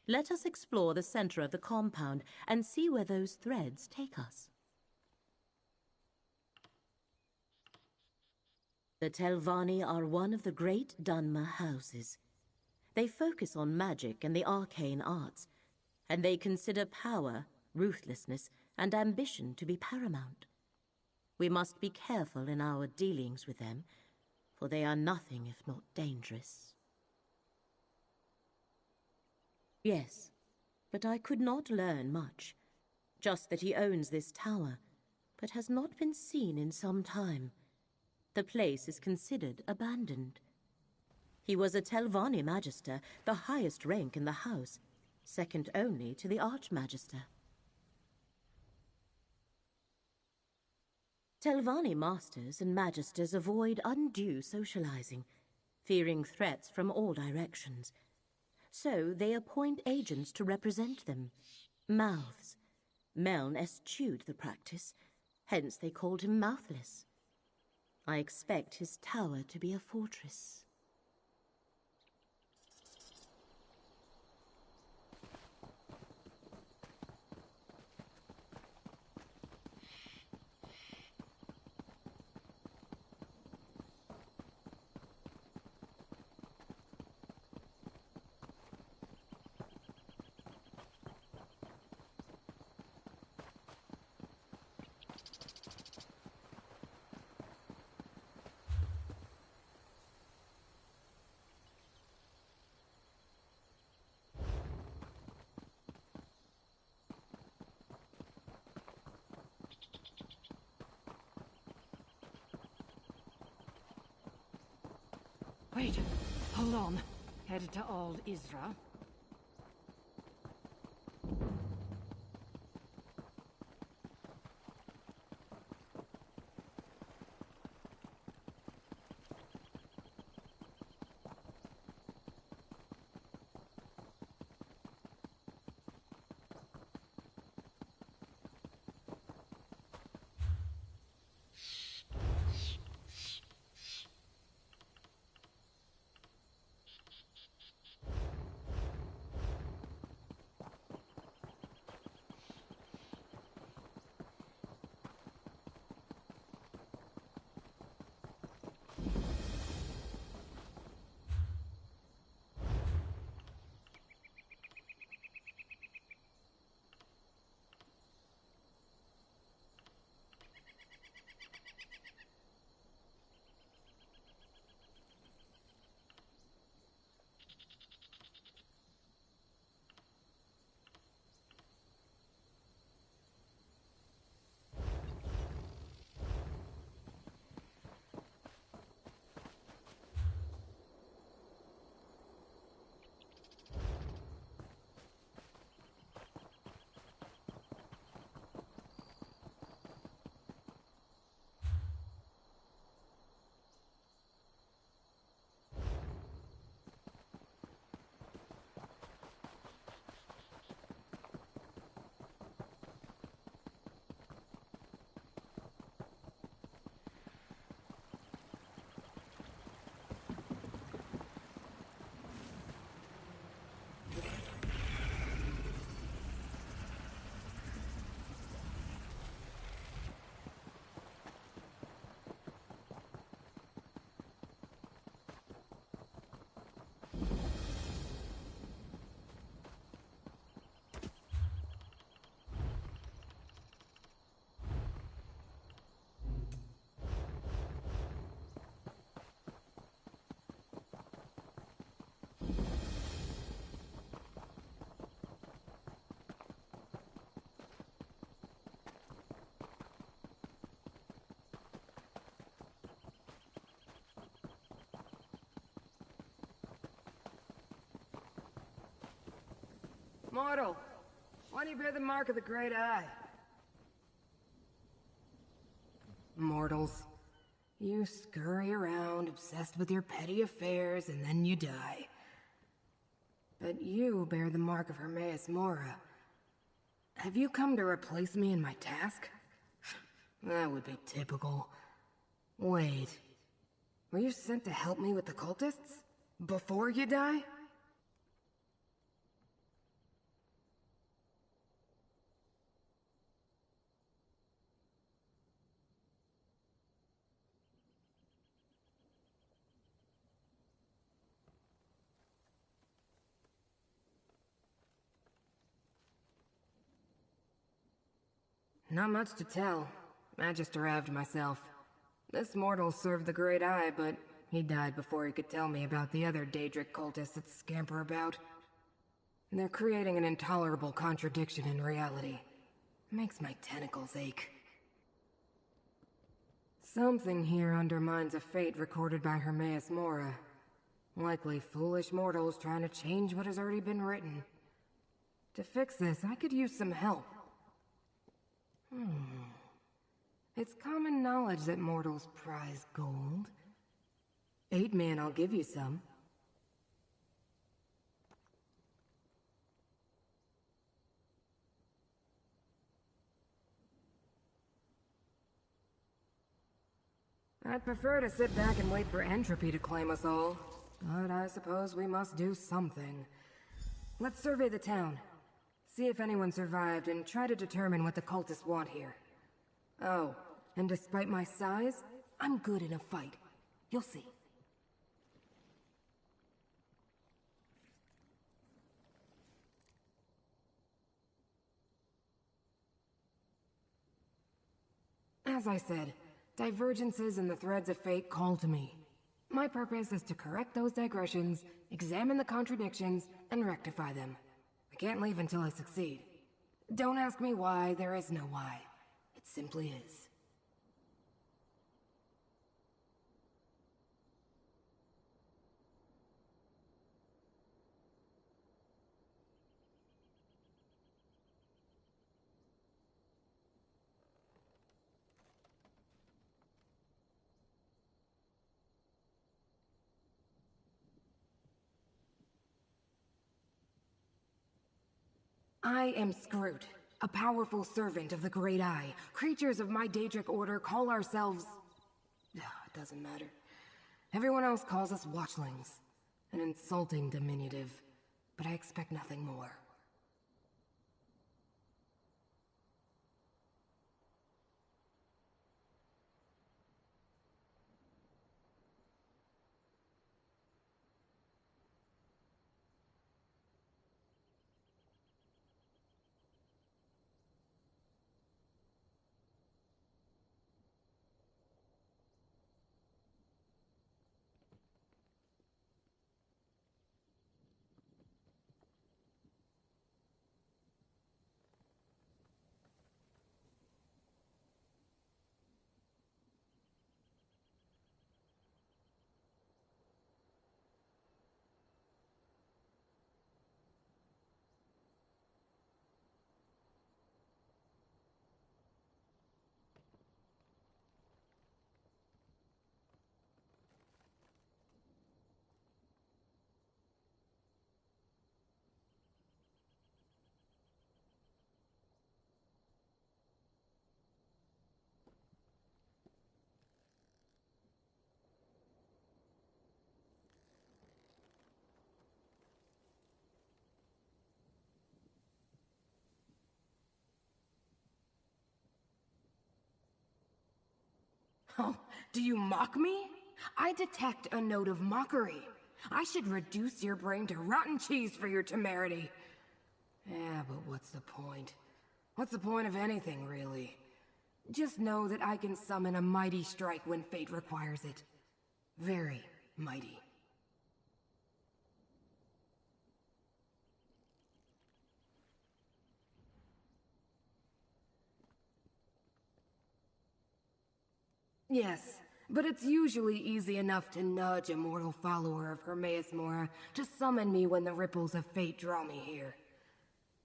Let us explore the center of the compound and see where those threads take us. The Telvanni are one of the great Dunmer houses. They focus on magic and the arcane arts, and they consider power, ruthlessness, and ambition to be paramount. We must be careful in our dealings with them, for they are nothing if not dangerous. Yes, but I could not learn much. Just that he owns this tower, but has not been seen in some time. The place is considered abandoned. He was a Telvanni Magister, the highest rank in the house, second only to the Archmagister. Telvanni Masters and Magisters avoid undue socializing, fearing threats from all directions. So they appoint agents to represent them, mouths. Meln eschewed the practice, hence they called him Mouthless. I expect his tower to be a fortress. Wait, hold on. Headed to Old Isra. Mortal, why do you bear the mark of the Great Eye? Mortals, you scurry around, obsessed with your petty affairs, and then you die. But you bear the mark of Hermaeus Mora. Have you come to replace me in my task? That would be typical. Wait, were you sent to help me with the cultists? Before you die? Not much to tell. I just arrived myself. This mortal served the Great Eye, but he died before he could tell me about the other Daedric cultists that scamper about. They're creating an intolerable contradiction in reality. Makes my tentacles ache. Something here undermines a fate recorded by Hermaeus Mora. Likely foolish mortals trying to change what has already been written. To fix this, I could use some help. It's common knowledge that mortals prize gold. 8 man, I'll give you some. I'd prefer to sit back and wait for entropy to claim us all. But I suppose we must do something. Let's survey the town. See if anyone survived and try to determine what the cultists want here. Oh, and despite my size, I'm good in a fight. You'll see. As I said, divergences in the threads of fate call to me. My purpose is to correct those digressions, examine the contradictions, and rectify them. I can't leave until I succeed. Don't ask me why, there is no why. It simply is. I am Scroot, a powerful servant of the Great Eye. Creatures of my Daedric order call ourselves... It doesn't matter. Everyone else calls us Watchlings. An insulting diminutive, but I expect nothing more. Oh, do you mock me? I detect a note of mockery. I should reduce your brain to rotten cheese for your temerity. Yeah, but what's the point? What's the point of anything, really? Just know that I can summon a mighty strike when fate requires it. Very mighty. Yes, but it's usually easy enough to nudge a mortal follower of Hermaeus Mora to summon me when the ripples of fate draw me here.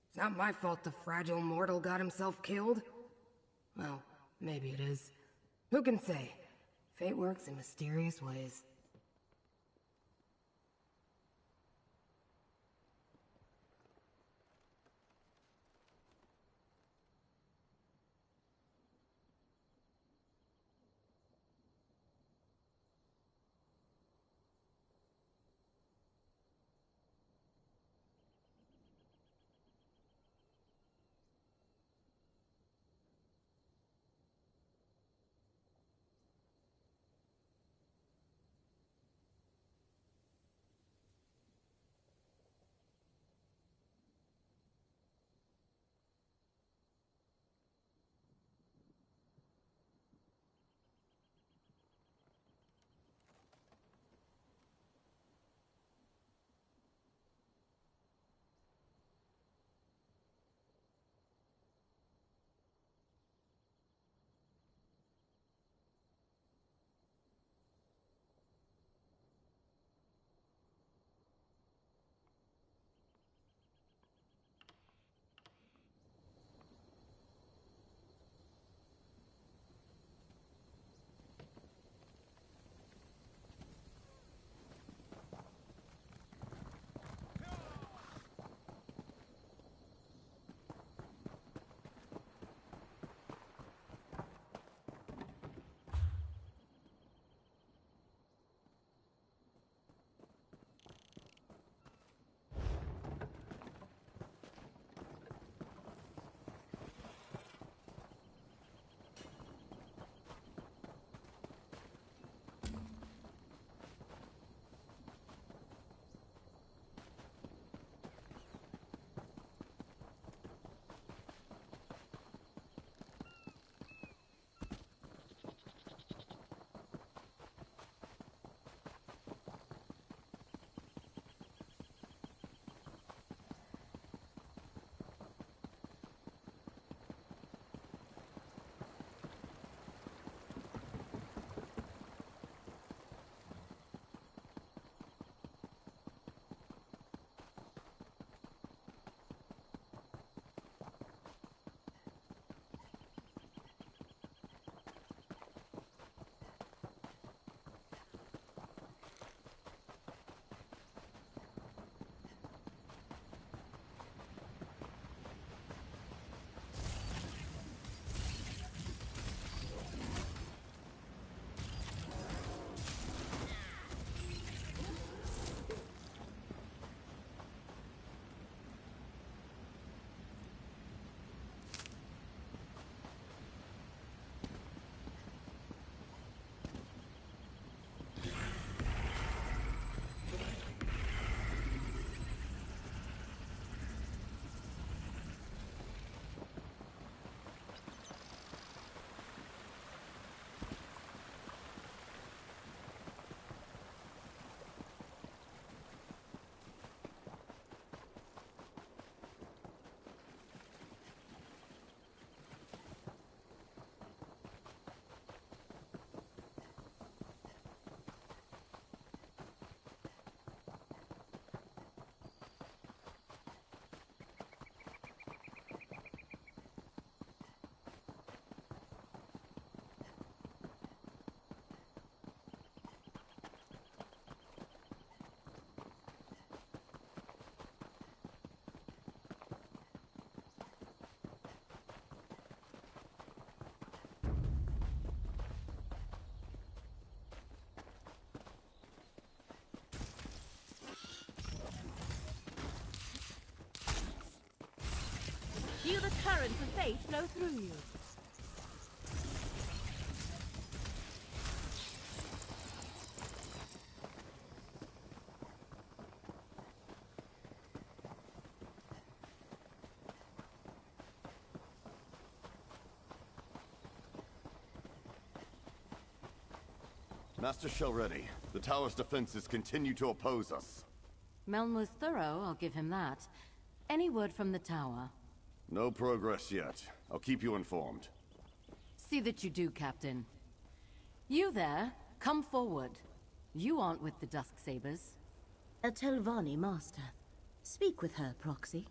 It's not my fault the fragile mortal got himself killed. Well, maybe it is. Who can say? Fate works in mysterious ways. Feel the currents of fate flow through you. Master Shelready, the tower's defenses continue to oppose us. Meln was thorough, I'll give him that. Any word from the tower? No progress yet. I'll keep you informed. See that you do, Captain. You there, come forward. You aren't with the Dusksabers. A Telvanni master. Speak with her, Proxy.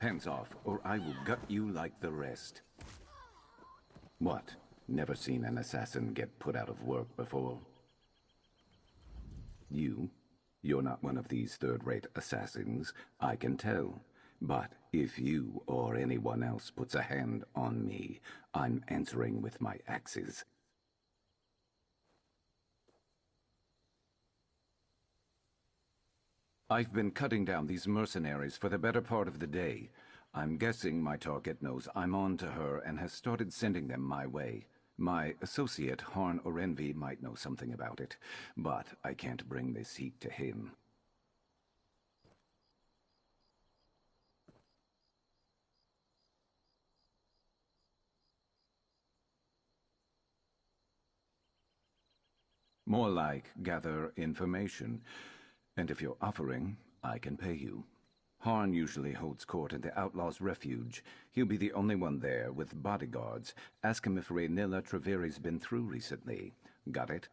Hands off, or I will gut you like the rest. What? Never seen an assassin get put out of work before? You're not one of these third-rate assassins, I can tell. But if you or anyone else puts a hand on me, I'm answering with my axes. I've been cutting down these mercenaries for the better part of the day. I'm guessing my target knows I'm on to her and has started sending them my way. My associate, Harn Orenvi, might know something about it, but I can't bring this heat to him. More like gather information. And if you're offering, I can pay you. Harn usually holds court in the Outlaw's Refuge. He'll be the only one there with bodyguards. Ask him if Raynilla Treveri's been through recently. Got it?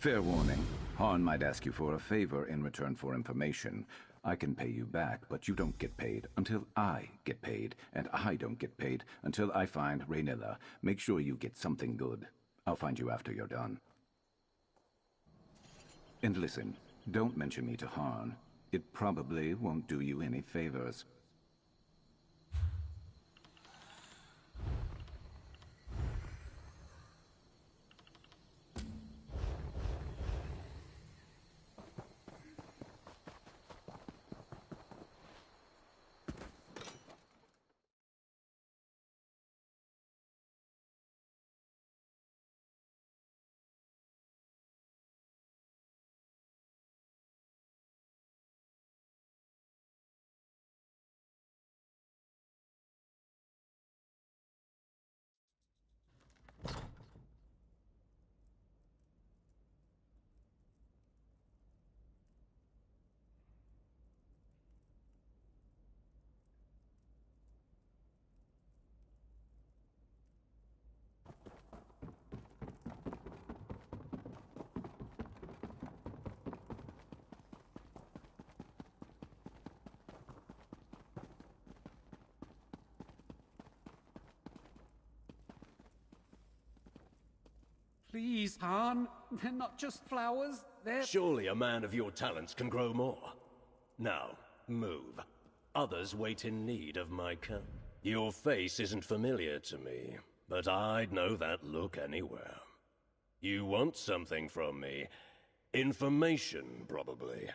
Fair warning. Harn might ask you for a favor in return for information. I can pay you back, but you don't get paid until I get paid, and I don't get paid until I find Raynilla. Make sure you get something good. I'll find you after you're done. And listen, don't mention me to Harn. It probably won't do you any favors. Please, Harn. They're not just flowers, they're... Surely a man of your talents can grow more. Now, move. Others wait in need of my help. Your face isn't familiar to me, but I'd know that look anywhere. You want something from me. Information, probably.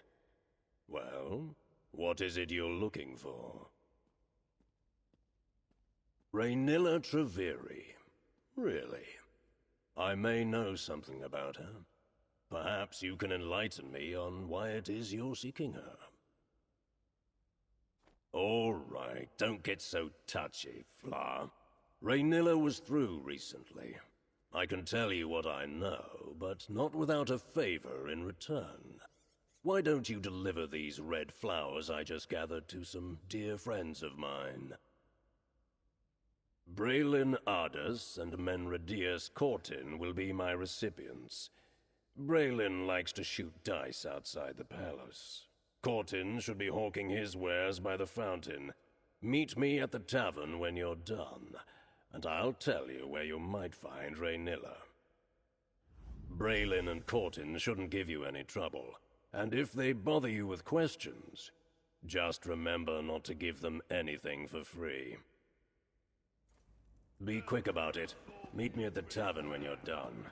Well, what is it you're looking for? Raynilla Treveri. Really? I may know something about her. Perhaps you can enlighten me on why it is you're seeking her. All right, don't get so touchy, Fla. Raynilla was through recently. I can tell you what I know, but not without a favor in return. Why don't you deliver these red flowers I just gathered to some dear friends of mine? Braylin Ardus and Menradius Cortin will be my recipients. Braylin likes to shoot dice outside the palace. Cortin should be hawking his wares by the fountain. Meet me at the tavern when you're done, and I'll tell you where you might find Raynilla. Braylin and Cortin shouldn't give you any trouble, and if they bother you with questions, just remember not to give them anything for free. Be quick about it. Meet me at the tavern when you're done.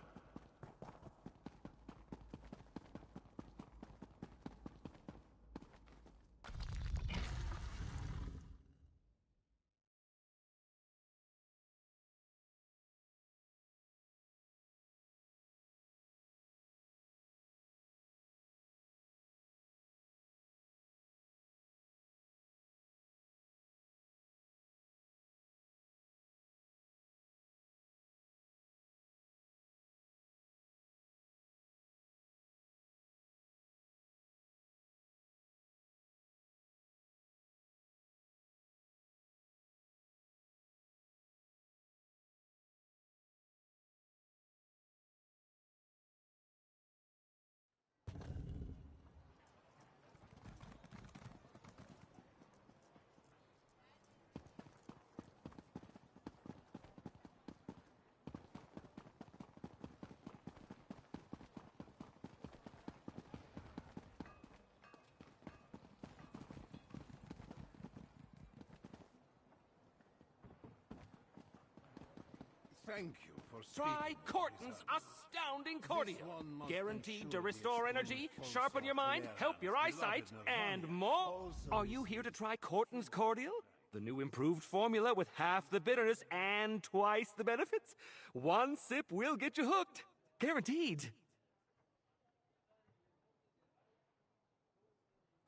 Thank you for Try Corton's astounding cordial. Guaranteed to restore energy, sharpen your mind, help your eyesight, and more. Are you here to try Corton's cordial? The new improved formula with half the bitterness and twice the benefits? One sip will get you hooked. Guaranteed.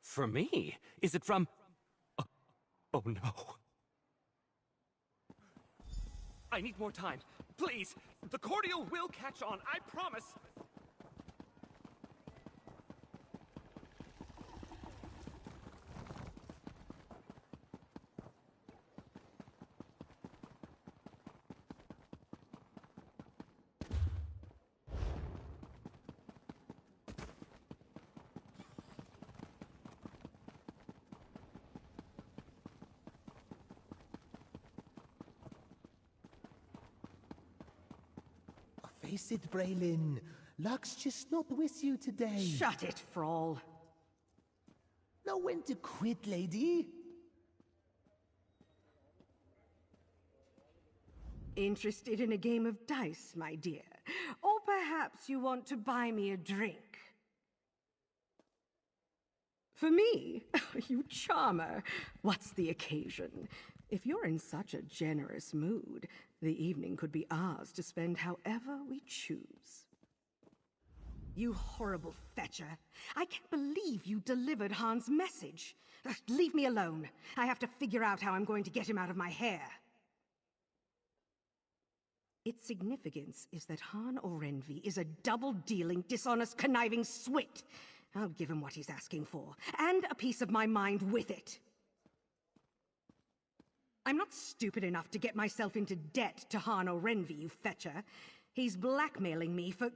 For me? Is it from... Oh no. I need more time. Please! The cordial will catch on, I promise! Face it, Braylon. Luck's just not with you today. Shut it, Frawl. Know when to quit, lady. Interested in a game of dice, my dear? Or perhaps you want to buy me a drink? For me? You charmer. What's the occasion? If you're in such a generous mood, the evening could be ours to spend however we choose. You horrible fetcher. I can't believe you delivered Han's message. Leave me alone. I have to figure out how I'm going to get him out of my hair. Its significance is that Han Orenvi is a double-dealing, dishonest, conniving swit. I'll give him what he's asking for, and a piece of my mind with it. I'm not stupid enough to get myself into debt to Han Orenvi, you fetcher. He's blackmailing me for...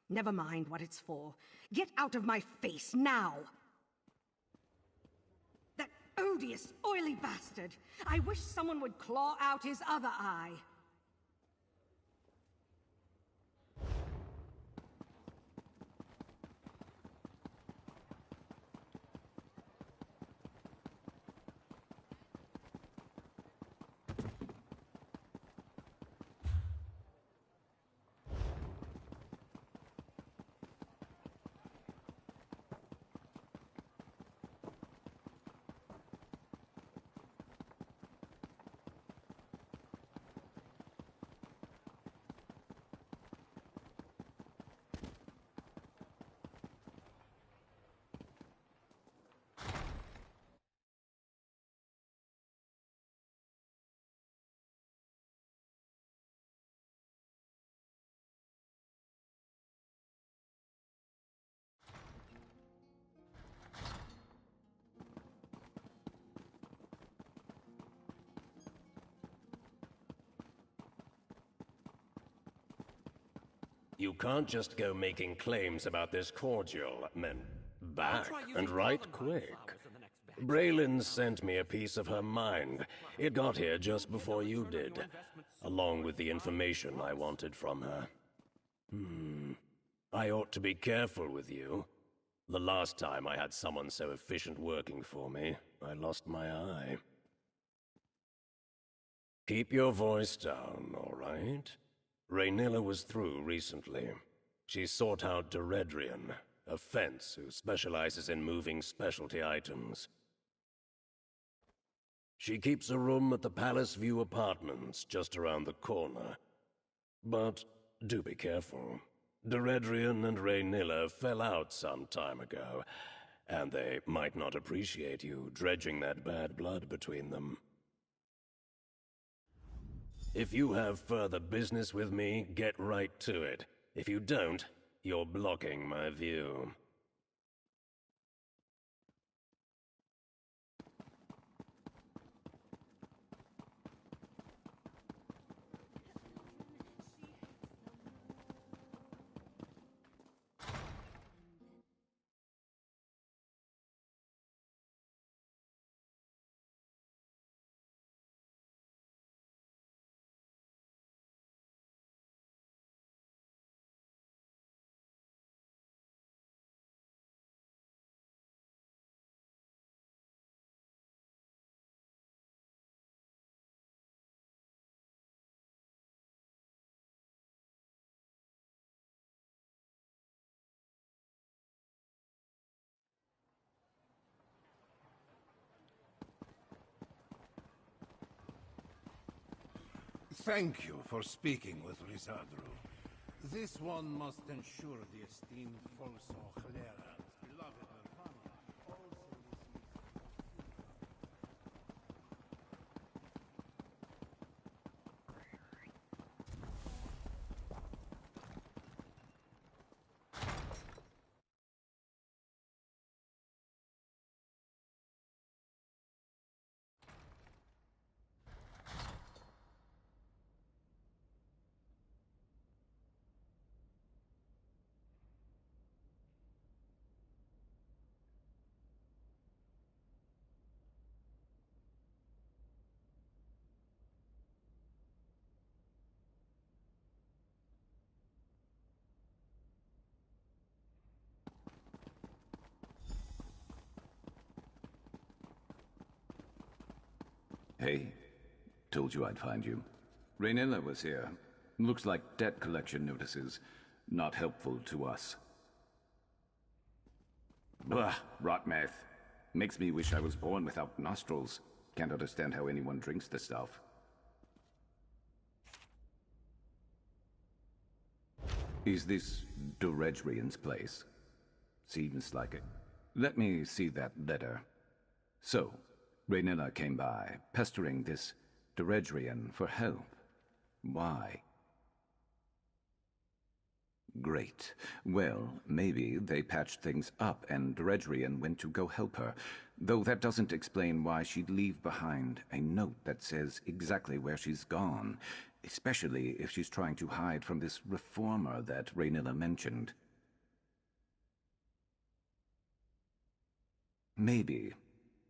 never mind what it's for. Get out of my face, now! That odious, oily bastard! I wish someone would claw out his other eye. You can't just go making claims about this cordial, men. Back, and right quick. Braylon sent me a piece of her mind. It got here just before you did, along with the information I wanted from her. I ought to be careful with you. The last time I had someone so efficient working for me, I lost my eye. Keep your voice down, all right? Raynilla was through recently. She sought out Deredrian, a fence who specializes in moving specialty items. She keeps a room at the Palace View Apartments just around the corner. But do be careful. Deredrian and Raynilla fell out some time ago, and they might not appreciate you dredging that bad blood between them. If you have further business with me, get right to it. If you don't, you're blocking my view. Thank you for speaking with Rizadru. This one must ensure the esteemed Folso Chlera's beloved Nirvana also Hey, told you I'd find you. Raynilla was here. Looks like debt collection notices. Not helpful to us. Blah, rot meth. Makes me wish I was born without nostrils. Can't understand how anyone drinks the stuff. Is this Doredrian's place? Seems like it. Let me see that letter. So, Raynilla came by, pestering this Doredrian for help. Why? Great. Well, maybe they patched things up and Doredrian went to go help her, though that doesn't explain why she'd leave behind a note that says exactly where she's gone, especially if she's trying to hide from this reformer that Raynilla mentioned. Maybe.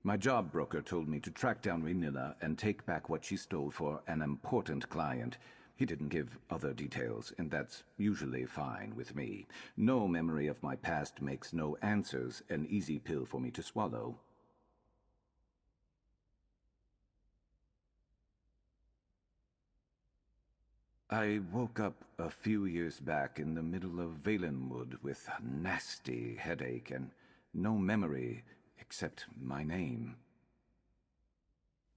My job broker told me to track down Raynilla and take back what she stole for an important client. He didn't give other details, and that's usually fine with me. No memory of my past makes no answers an easy pill for me to swallow. I woke up a few years back in the middle of Valenwood with a nasty headache and no memory except my name.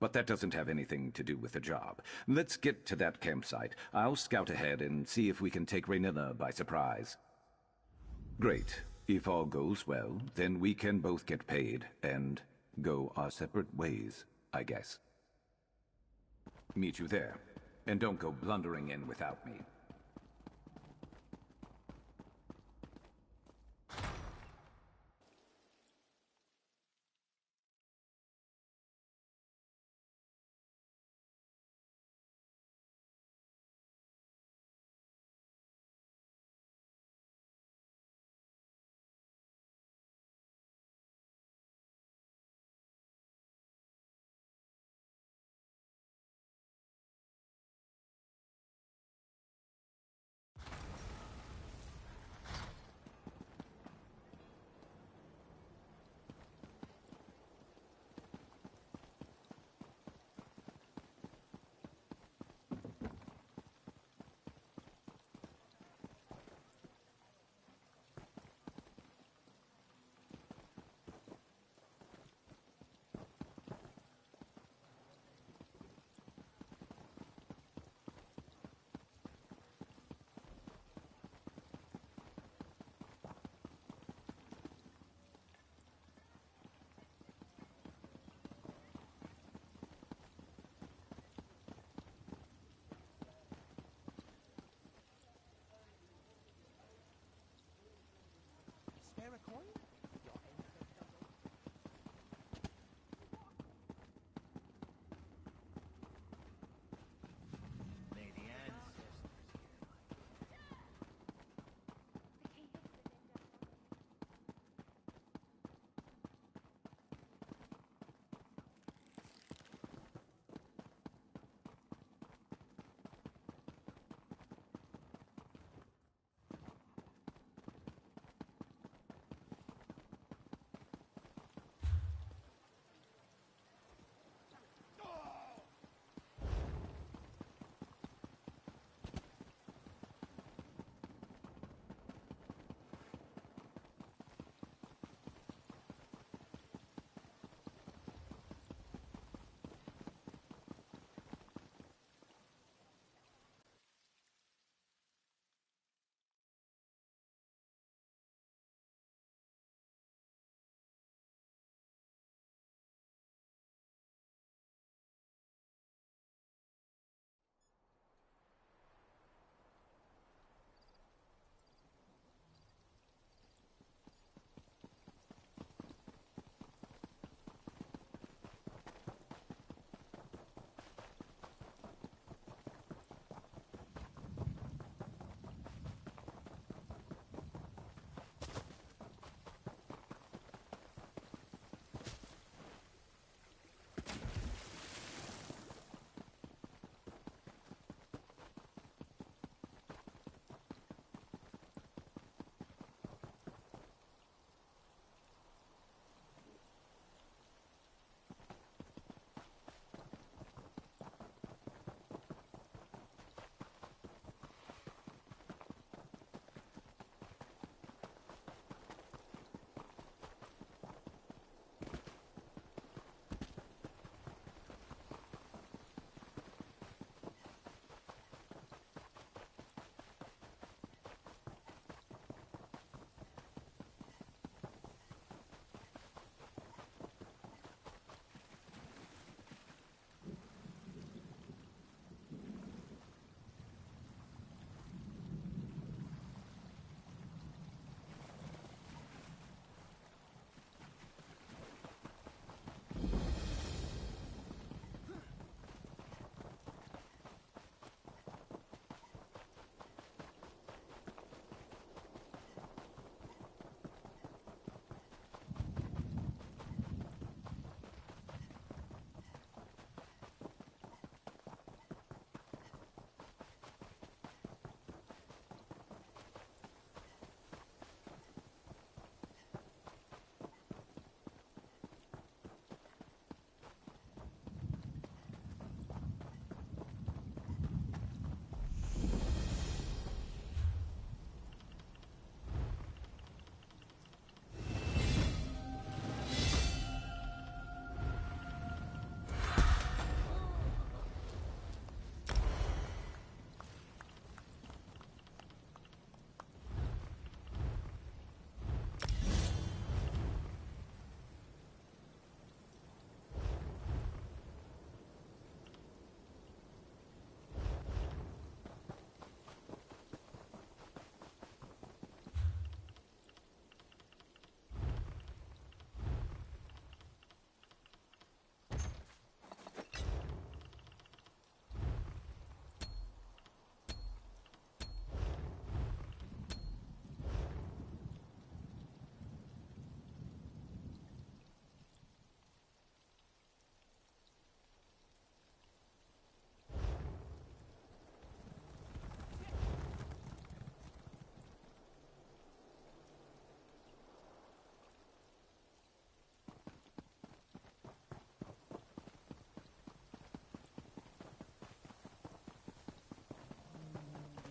But that doesn't have anything to do with the job. Let's get to that campsite. I'll scout ahead and see if we can take Raynilla by surprise. Great. If all goes well, then we can both get paid and go our separate ways, I guess. Meet you there. And don't go blundering in without me.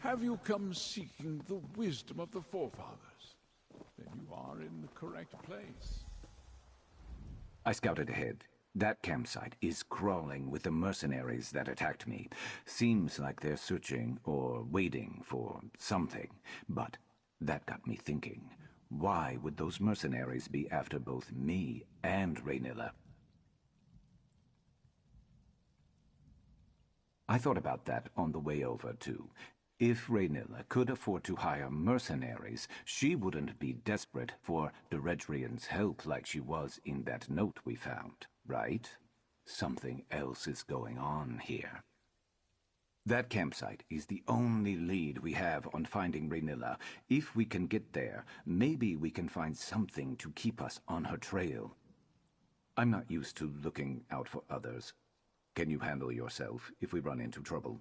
Have you come seeking the wisdom of the forefathers? Then you are in the correct place. I scouted ahead. That campsite is crawling with the mercenaries that attacked me. Seems like they're searching or waiting for something. But that got me thinking. Why would those mercenaries be after both me and Raynilla? I thought about that on the way over, too. If Raynilla could afford to hire mercenaries, she wouldn't be desperate for Deredrian's help like she was in that note we found, right? Something else is going on here. That campsite is the only lead we have on finding Raynilla. If we can get there, maybe we can find something to keep us on her trail. I'm not used to looking out for others. Can you handle yourself if we run into trouble?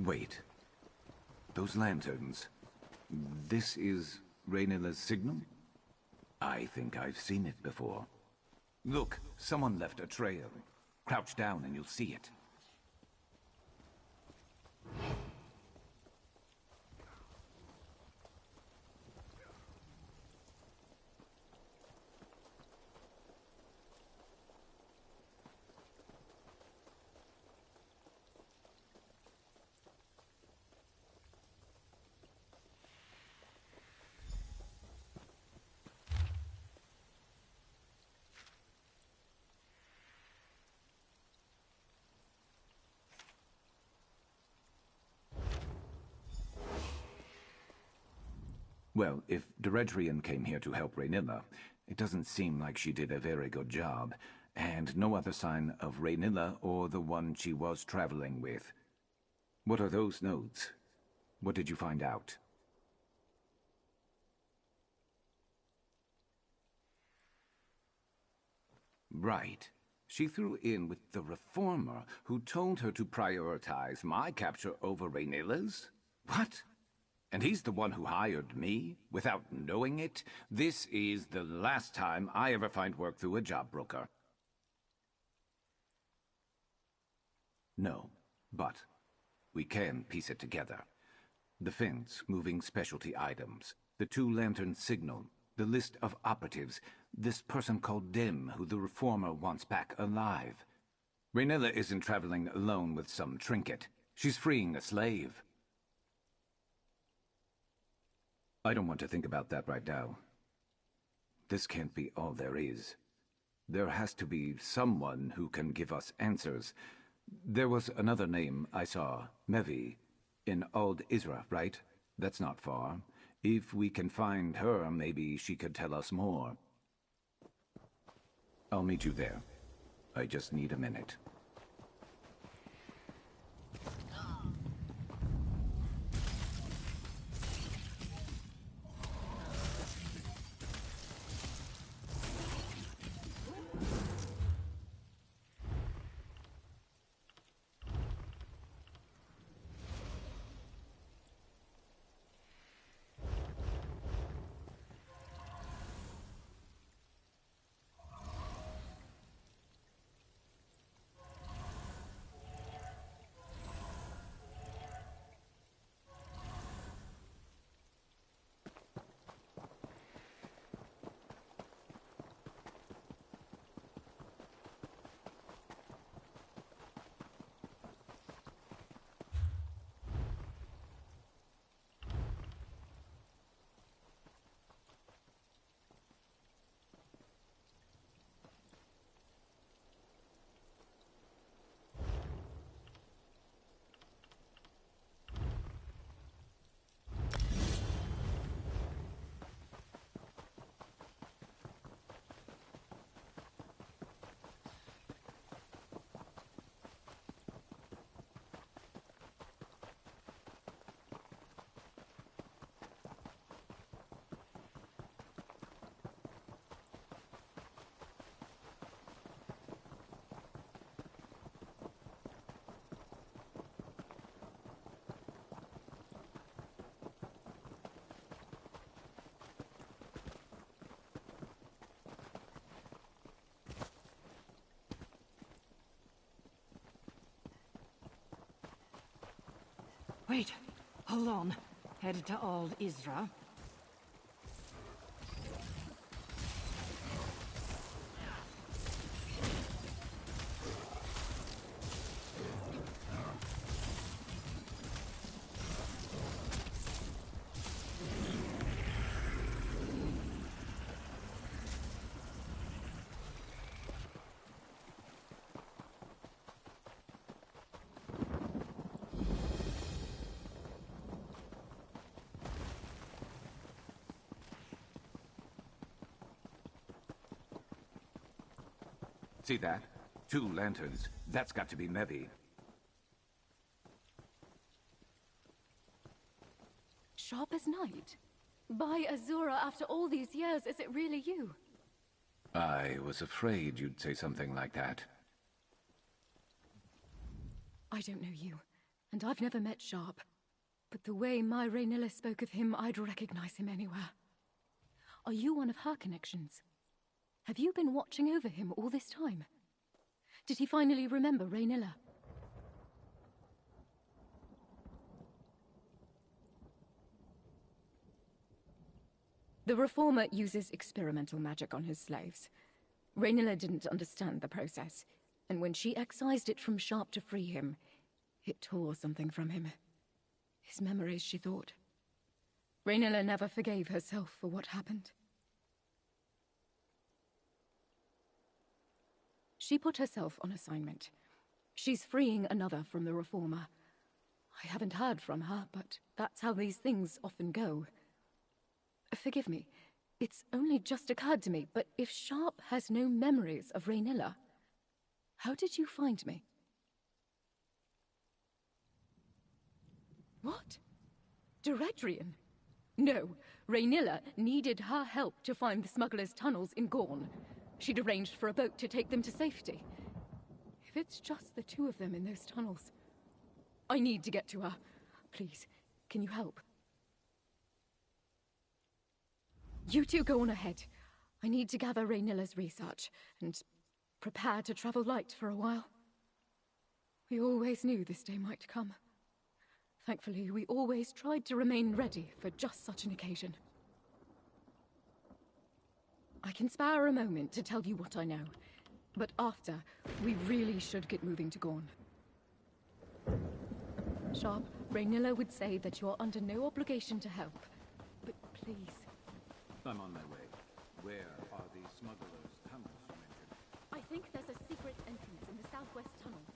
Wait. Those lanterns. This is Raynilla's signal? I think I've seen it before. Look, someone left a trail. Crouch down and you'll see it. Well, if Deredrian came here to help Raynilla, it doesn't seem like she did a very good job, and no other sign of Raynilla or the one she was traveling with. What are those notes? What did you find out? Right. She threw in with the Reformer, who told her to prioritize my capture over Raynilla's? What? And he's the one who hired me, without knowing it? This is the last time I ever find work through a job broker. No, but we can piece it together. The fence moving specialty items, the 2 lantern signal, the list of operatives, this person called Dim who the Reformer wants back alive. Raynilla isn't traveling alone with some trinket. She's freeing a slave. I don't want to think about that right now. This can't be all there is. There has to be someone who can give us answers. There was another name I saw, Mevi, in Old Isra, right? That's not far. If we can find her, maybe she could tell us more. I'll meet you there. I just need a minute. Wait, hold on. Headed to Old Isra. See that? 2 lanterns. That's got to be Mevi. Sharp as night? By Azura, after all these years, is it really you? I was afraid you'd say something like that. I don't know you, and I've never met Sharp. But the way my Raynilla spoke of him, I'd recognize him anywhere. Are you one of her connections? Have you been watching over him all this time? Did he finally remember Raynilla? The Reformer uses experimental magic on his slaves. Raynilla didn't understand the process, and when she excised it from Sharp to free him, it tore something from him. His memories, she thought. Raynilla never forgave herself for what happened. She put herself on assignment. She's freeing another from the Reformer. I haven't heard from her, but that's how these things often go. Forgive me, it's only just occurred to me, but if Sharp has no memories of Raynilla, how did you find me? What? Directrian? No, Raynilla needed her help to find the smugglers' tunnels in Gorn. She'd arranged for a boat to take them to safety. If it's just the 2 of them in those tunnels, I need to get to her. Please, can you help? You two go on ahead. I need to gather Raynilla's research, and prepare to travel light for a while. We always knew this day might come. Thankfully, we always tried to remain ready for just such an occasion. I can spare a moment to tell you what I know, but after, we really should get moving to Gorn. Sharp, Raynilla would say that you're under no obligation to help, but please. I'm on my way. Where are the smugglers' tunnels you mentioned? I think there's a secret entrance in the southwest tunnels.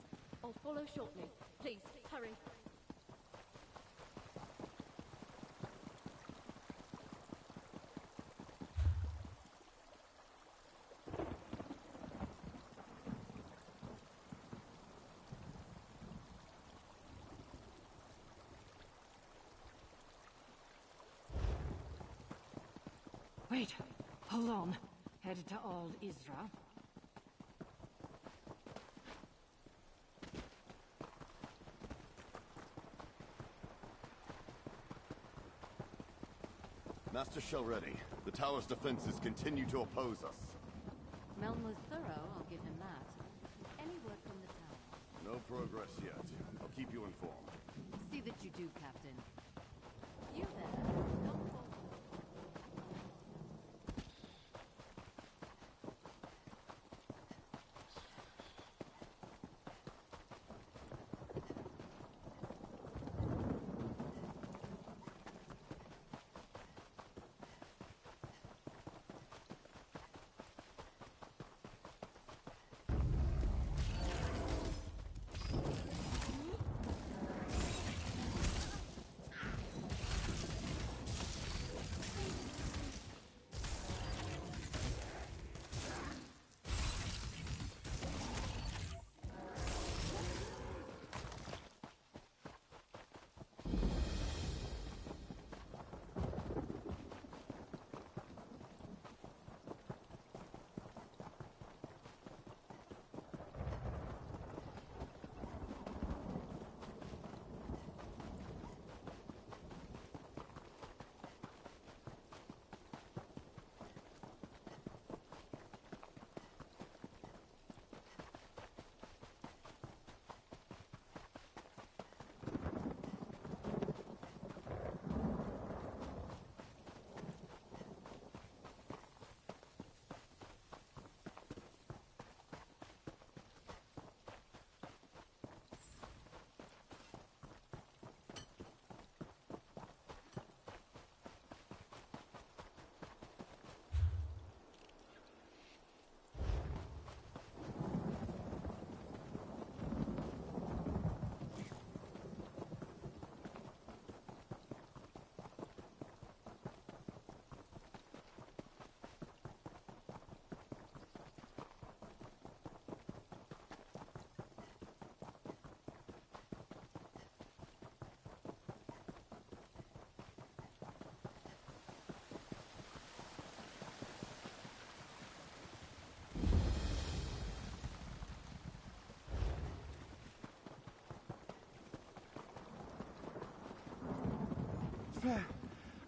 I'll follow shortly. Please, hurry. Wait, hold on. Headed to Old Isra. Master Shelready, the tower's defenses continue to oppose us. Meln was thorough, I'll give him that. Any word from the tower? No progress yet. I'll keep you informed. See that you do, Captain. You there, come forward.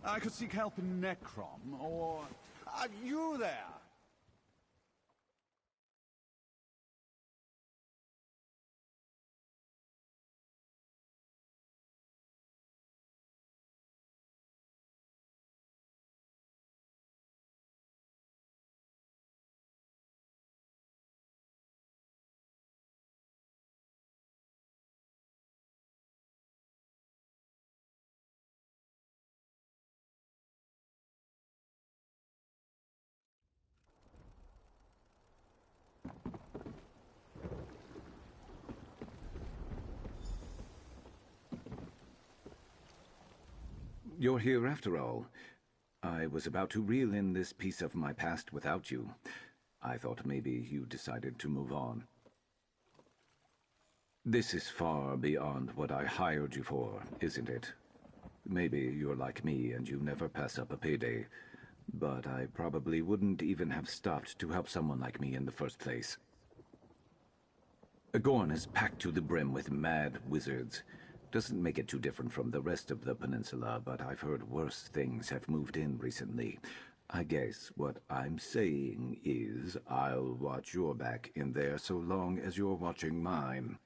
I could seek help in Necrom, or... Are you there? You're here after all. I was about to reel in this piece of my past without you. I thought maybe you decided to move on. This is far beyond what I hired you for, isn't it? Maybe you're like me and you never pass up a payday, but I probably wouldn't even have stopped to help someone like me in the first place. Gorn is packed to the brim with mad wizards. Doesn't make it too different from the rest of the peninsula, but I've heard worse things have moved in recently. I guess what I'm saying is I'll watch your back in there so long as you're watching mine.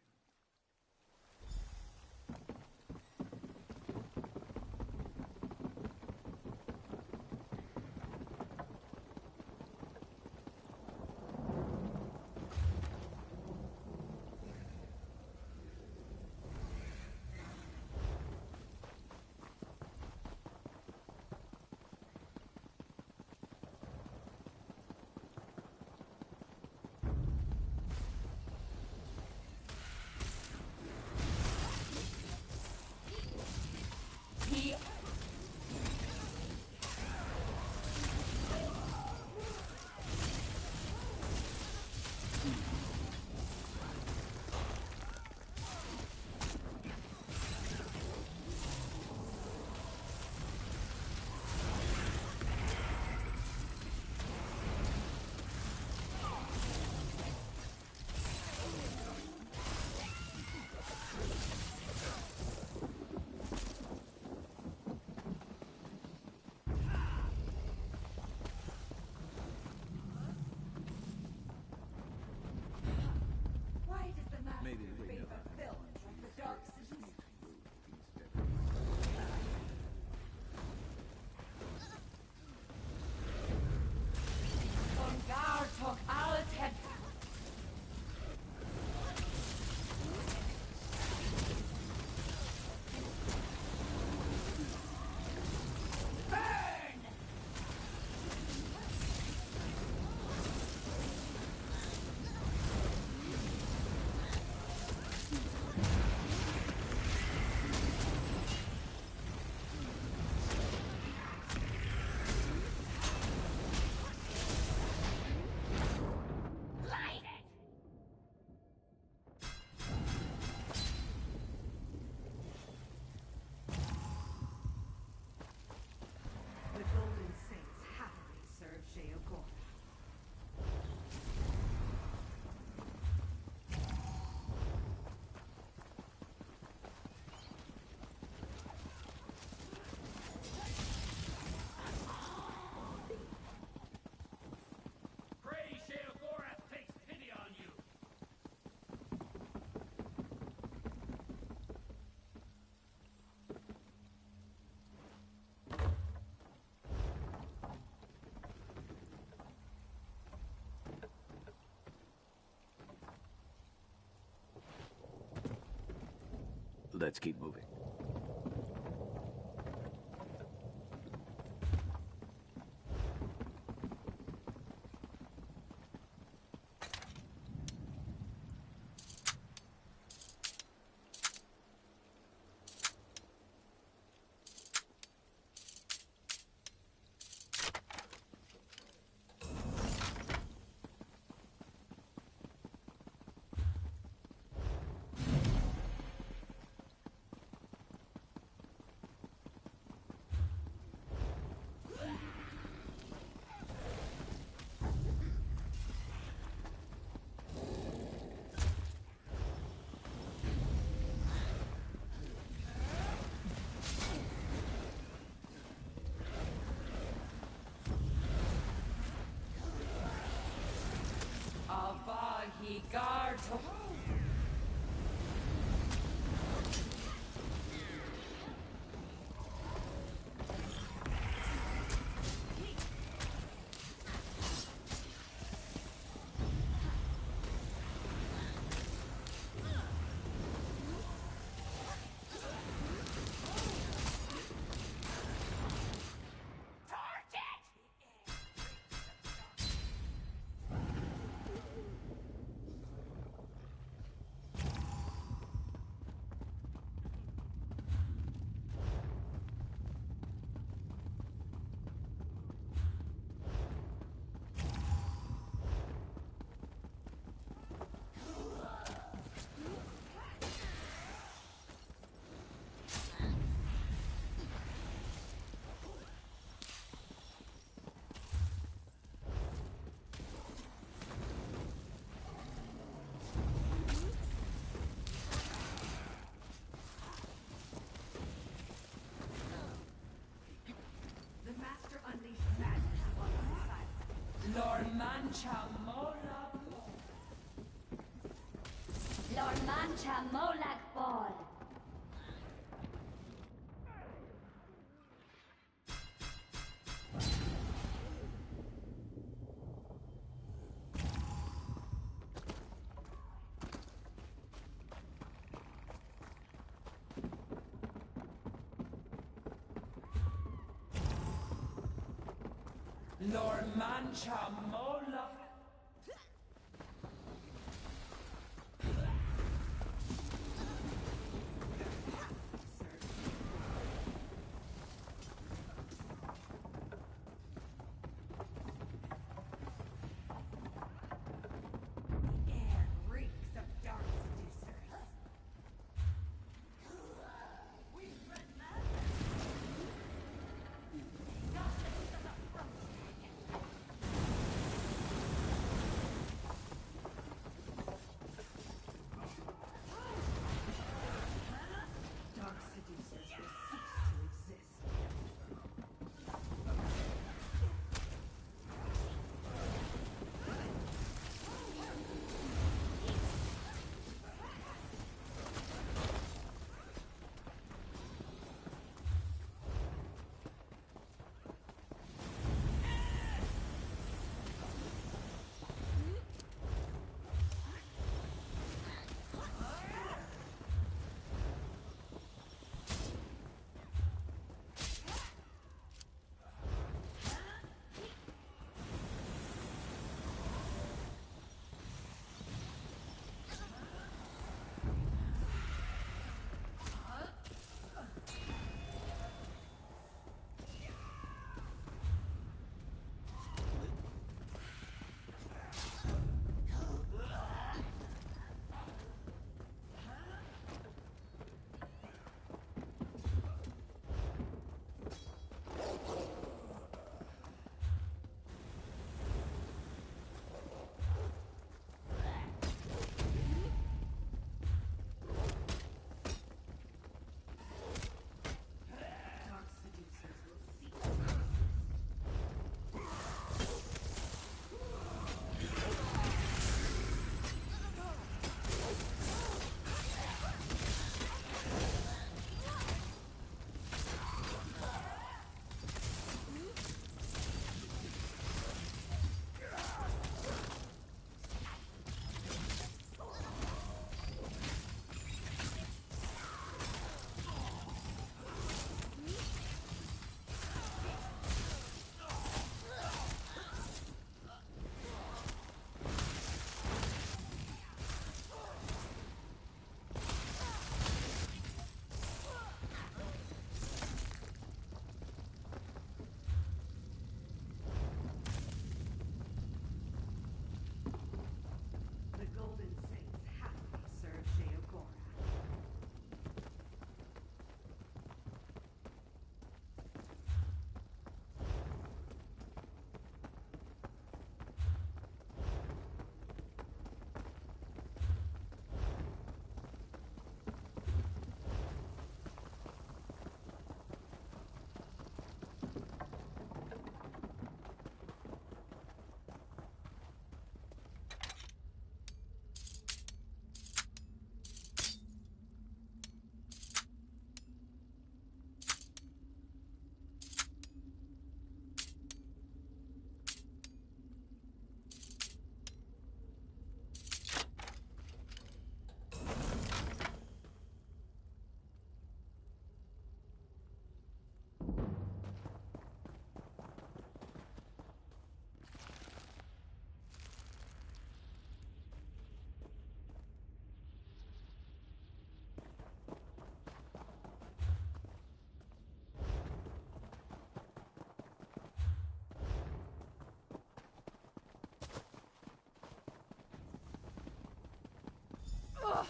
Let's keep moving. Lord Mancha Molag. Lord Mancha Molag Ball. Lord Mancha Molag. Air reeks of dark seducers. Dark seducers will cease to exist. Dark seducers will cease. The Golden Saints happily serve Sheogora. Ugh,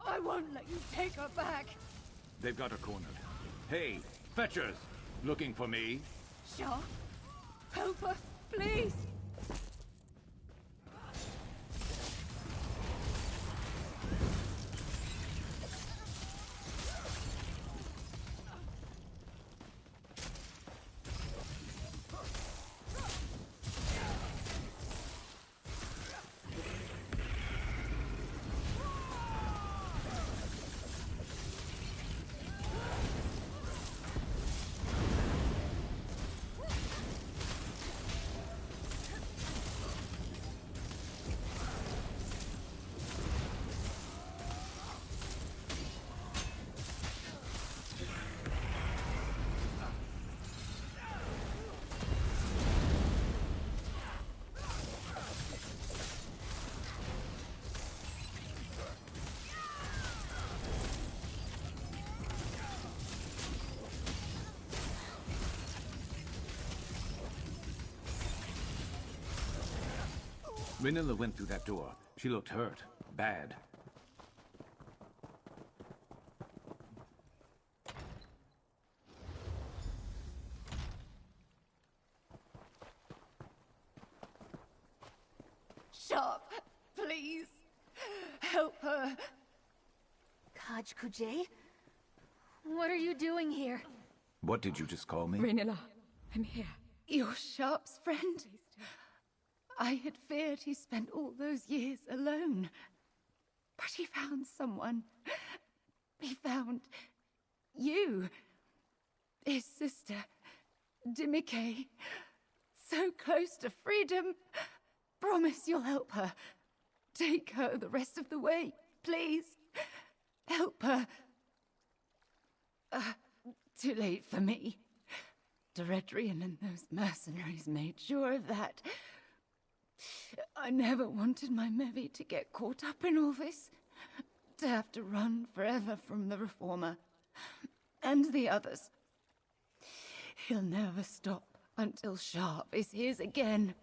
I won't let you take her back. They've got her cornered. Hey, fetchers! Looking for me? Shah, help us, please. Renilla went through that door. She looked hurt. Bad. Sharp, please. Help her. Kaj Kujay? What are you doing here? What did you just call me? Renilla, I'm here. You're Sharp's friend. I had feared he spent all those years alone. But he found someone. He found you. His sister, Dimike. So close to freedom. Promise you'll help her. Take her the rest of the way, please. Help her. Too late for me. Deredrian and those mercenaries made sure of that. I never wanted my Mevi to get caught up in all this. To have to run forever from the Reformer. And the others. He'll never stop until Sharp is his again.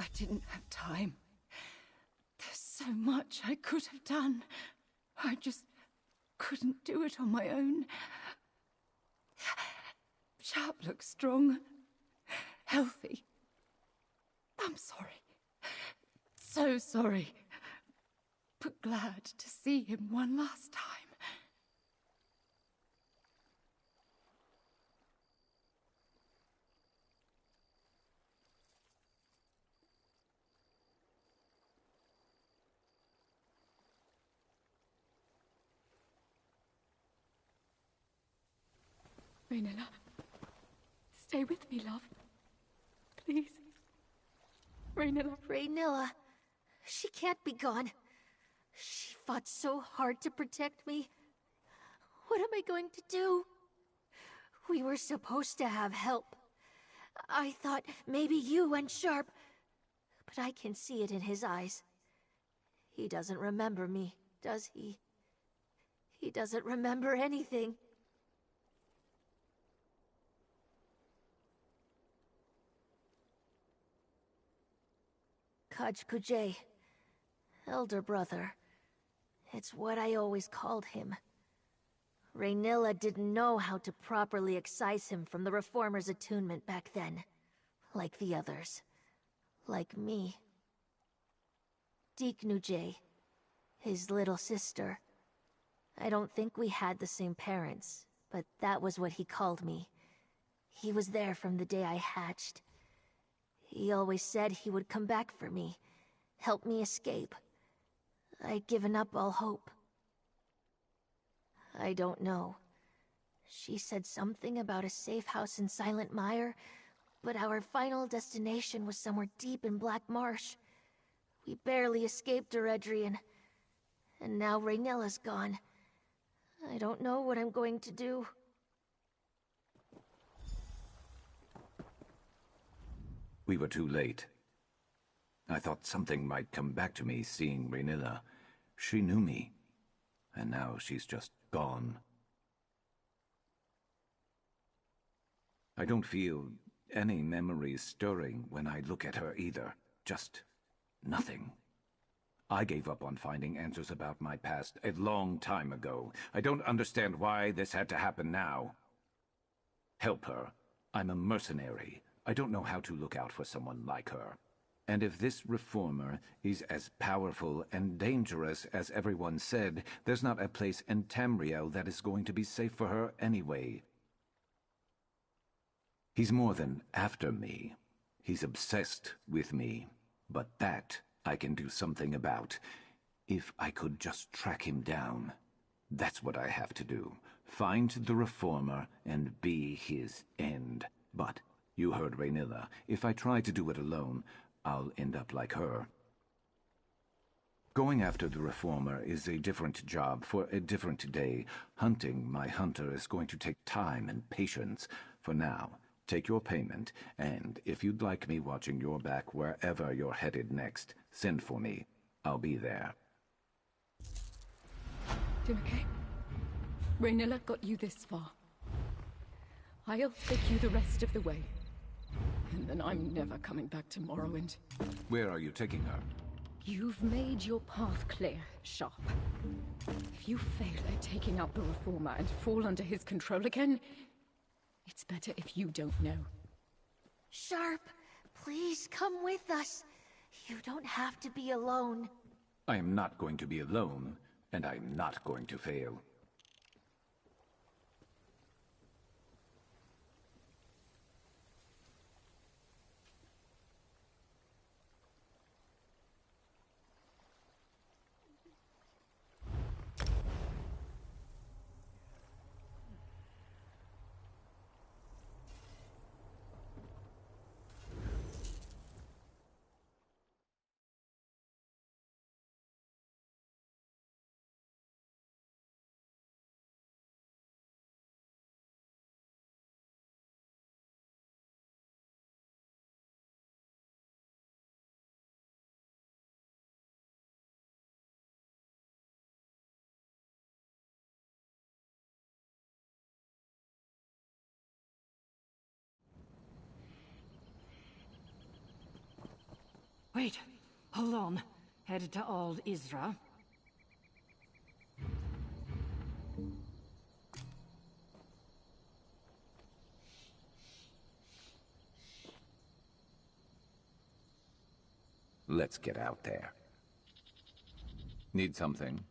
I didn't have time. There's so much I could have done. I just couldn't do it on my own. Sharp looks strong, healthy. I'm sorry. So sorry. But glad to see him one last time. Renilla, stay with me, love. Please. Renilla. Renilla. She can't be gone. She fought so hard to protect me. What am I going to do? We were supposed to have help. I thought maybe you and Sharp, but I can see it in his eyes. He doesn't remember me, does he? He doesn't remember anything. Kaj Kujay, elder brother. It's what I always called him. Raynilla didn't know how to properly excise him from the Reformer's attunement back then. Like the others. Like me. Deeknujay, his little sister. I don't think we had the same parents, but that was what he called me. He was there from the day I hatched. He always said he would come back for me, help me escape. I'd given up all hope. I don't know. She said something about a safe house in Silent Mire, but our final destination was somewhere deep in Black Marsh. We barely escaped Eredrian, and now Raynilla's gone. I don't know what I'm going to do. We were too late. I thought something might come back to me seeing Raynilla. She knew me, and now she's just gone. I don't feel any memories stirring when I look at her either. Just nothing. I gave up on finding answers about my past a long time ago. I don't understand why this had to happen now. Help her. I'm a mercenary. I don't know how to look out for someone like her. And if this reformer is as powerful and dangerous as everyone said, there's not a place in Tamriel that is going to be safe for her anyway. He's more than after me. He's obsessed with me. But that I can do something about. If I could just track him down. That's what I have to do. Find the reformer and be his end. But you heard Raynilla. If I try to do it alone, I'll end up like her. Going after the reformer is a different job for a different day. Hunting my hunter is going to take time and patience. For now, take your payment, and if you'd like me watching your back wherever you're headed next, send for me. I'll be there. Doing okay? Raynilla got you this far. I'll take you the rest of the way. And then I'm never coming back to Morrowind. Where are you taking her? You've made your path clear, Sharp. If you fail at taking out the Reformer and fall under his control again, it's better if you don't know. Sharp, please come with us. You don't have to be alone. I am not going to be alone, and I'm not going to fail. Wait, hold on. Headed to Old Isra. Let's get out there. Need something?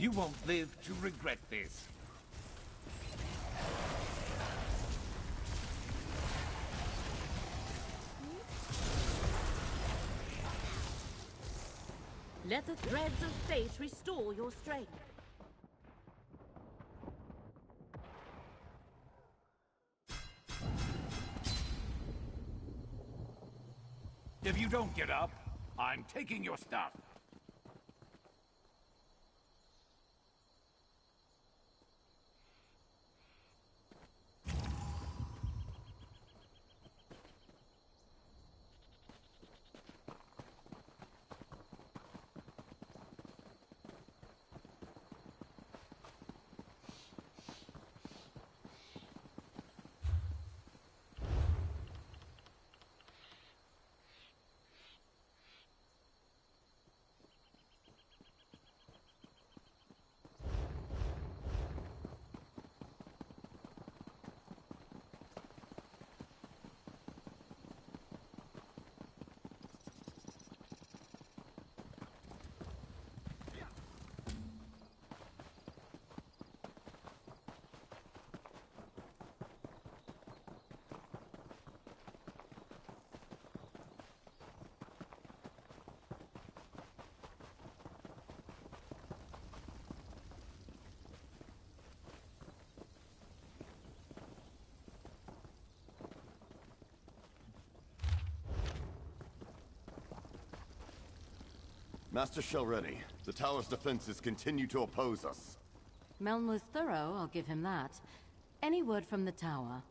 You won't live to regret this. Let the threads of fate restore your strength. If you don't get up, I'm taking your stuff. Master Shelready, the tower's defenses continue to oppose us. Meln was thorough, I'll give him that. Any word from the tower?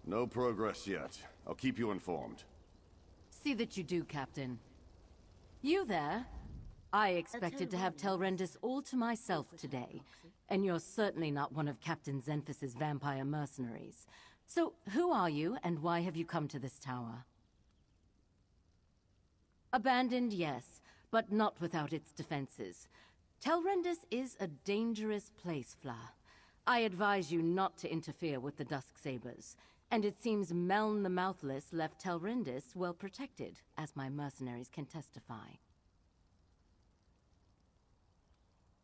No progress yet. I'll keep you informed. See that you do, Captain. You there? I expected to have Telrendis all to myself today, and you're certainly not one of Captain Zenfis's vampire mercenaries. So, who are you, and why have you come to this tower? Abandoned, yes, but not without its defenses. Telrendis is a dangerous place, Fla. I advise you not to interfere with the Dusksabers, and it seems Meln the Mouthless left Telrendis well protected, as my mercenaries can testify.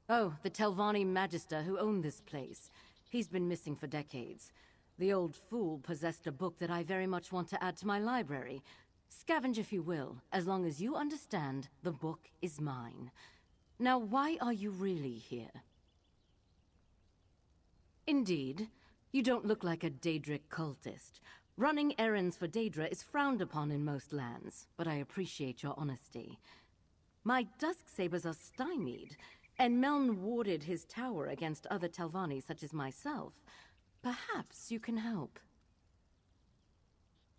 Oh, the Telvanni Magister who owned this place. He's been missing for decades. The old fool possessed a book that I very much want to add to my library. Scavenge if you will, as long as you understand the book is mine. Now, why are you really here? Indeed, you don't look like a Daedric cultist. Running errands for Daedra is frowned upon in most lands, but I appreciate your honesty. My Dusksabers are stymied, and Meln warded his tower against other Telvanni such as myself. Perhaps you can help.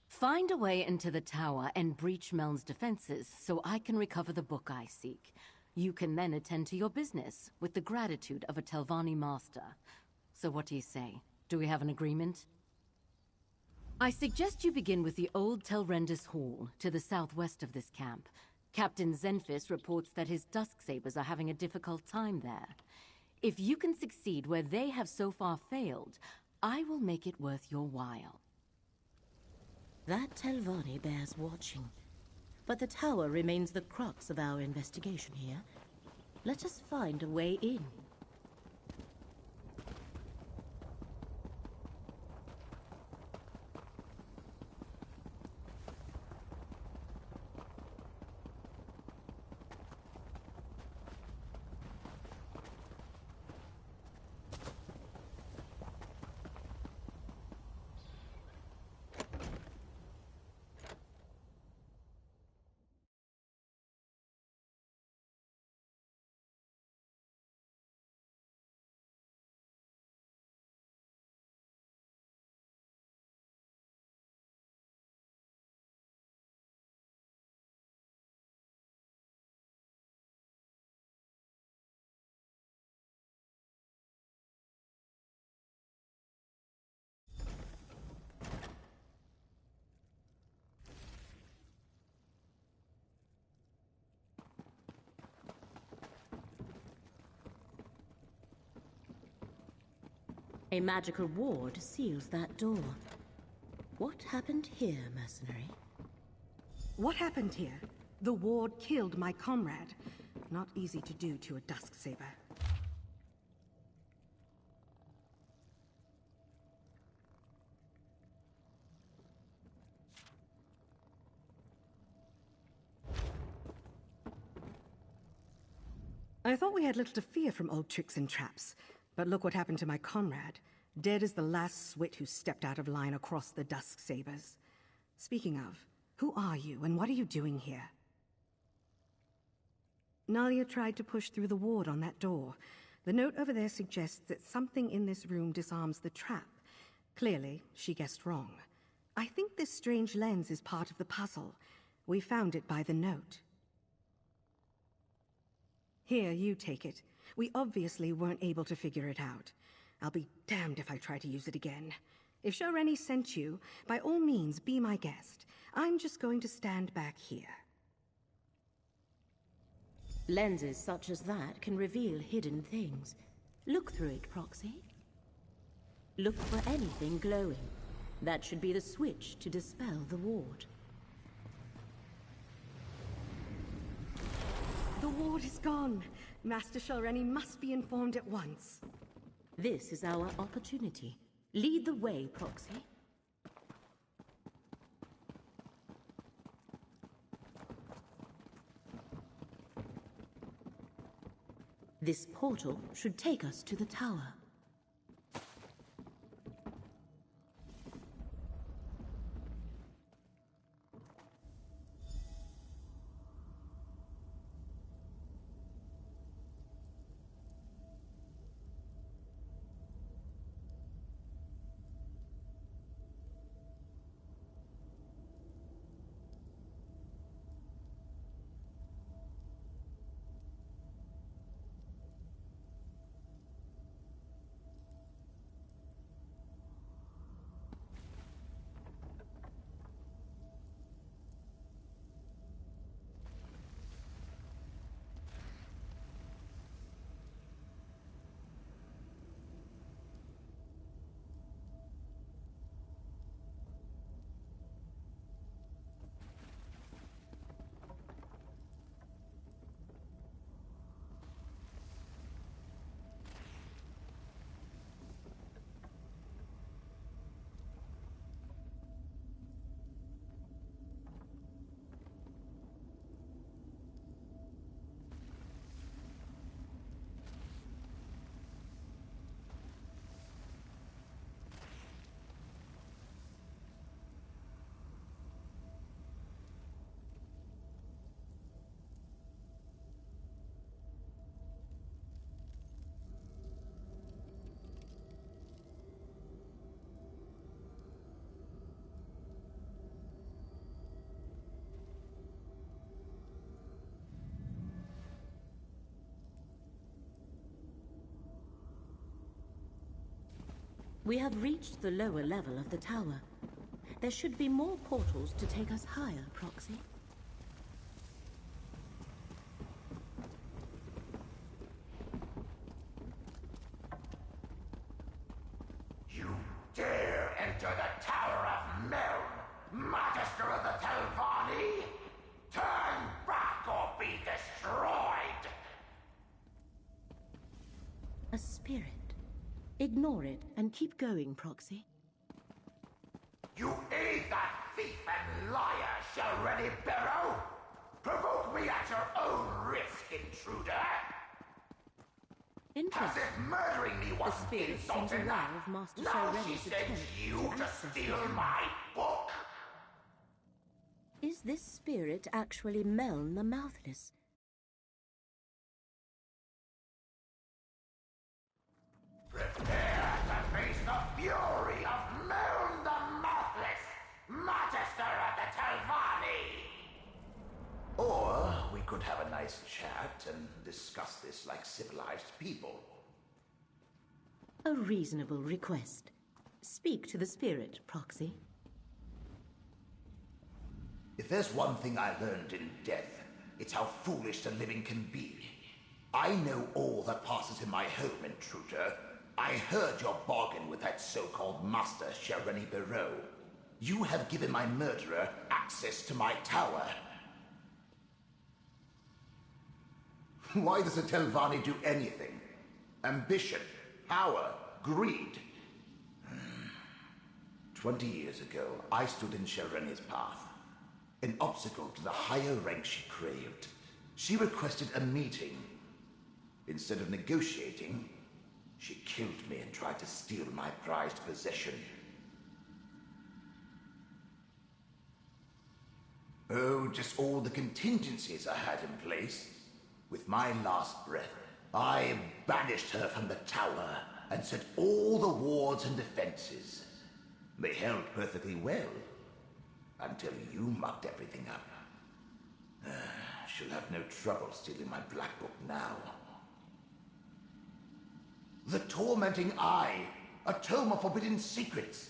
Find a way into the tower and breach Meln's defenses so I can recover the book I seek. You can then attend to your business with the gratitude of a Telvanni master. So what do you say? Do we have an agreement? I suggest you begin with the old Telrendis Hall to the southwest of this camp. Captain Zenfis reports that his Dusksabers are having a difficult time there. If you can succeed where they have so far failed, I will make it worth your while. That Telvanni bears watching. But the tower remains the crux of our investigation here. Let us find a way in. A magical ward seals that door. What happened here, mercenary? What happened here? The ward killed my comrade. Not easy to do to a Dusksaber. I thought we had little to fear from old tricks and traps, but look what happened to my comrade. Dead as the last Swit who stepped out of line across the Dusk Sabers. Speaking of, who are you and what are you doing here? Nalia tried to push through the ward on that door. The note over there suggests that something in this room disarms the trap. Clearly, she guessed wrong. I think this strange lens is part of the puzzle. We found it by the note. Here, you take it. We obviously weren't able to figure it out. I'll be damned if I try to use it again. If Shareni sent you, by all means, be my guest. I'm just going to stand back here. Lenses such as that can reveal hidden things. Look through it, Proxy. Look for anything glowing. That should be the switch to dispel the ward. The ward is gone. Master Shalreni must be informed at once. This is our opportunity. Lead the way, Proxy. This portal should take us to the tower. We have reached the lower level of the tower. There should be more portals to take us higher, Proxy. You dare enter the Tower of Meln, Magister of the Telvanni? Turn back or be destroyed! A spirit. Ignore it and keep going, Proxy. You aid that thief and liar, Shalreni Barrow! Provoke me at your own risk, intruder! As if murdering me wasn't insult enough, now she sends you to steal my book! Is this spirit actually Meln the Mouthless? Prepare to face the fury of Meln the Mouthless, Magister of the Telvanni! Or we could have a nice chat and discuss this like civilized people. A reasonable request. Speak to the spirit, Proxy. If there's one thing I learned in death, it's how foolish the living can be. I know all that passes in my home, intruder. I heard your bargain with that so-called Master Shareni Barrow. You have given my murderer access to my tower. Why does the Telvanni do anything? Ambition, power, greed. 20 years ago, I stood in Shareni's path. An obstacle to the higher rank she craved. She requested a meeting. Instead of negotiating, she killed me and tried to steal my prized possession. Oh, just all the contingencies I had in place. With my last breath, I banished her from the tower and set all the wards and defenses. They held perfectly well, until you mucked everything up. She'll have no trouble stealing my black book now. The Tormenting Eye, a tome of forbidden secrets.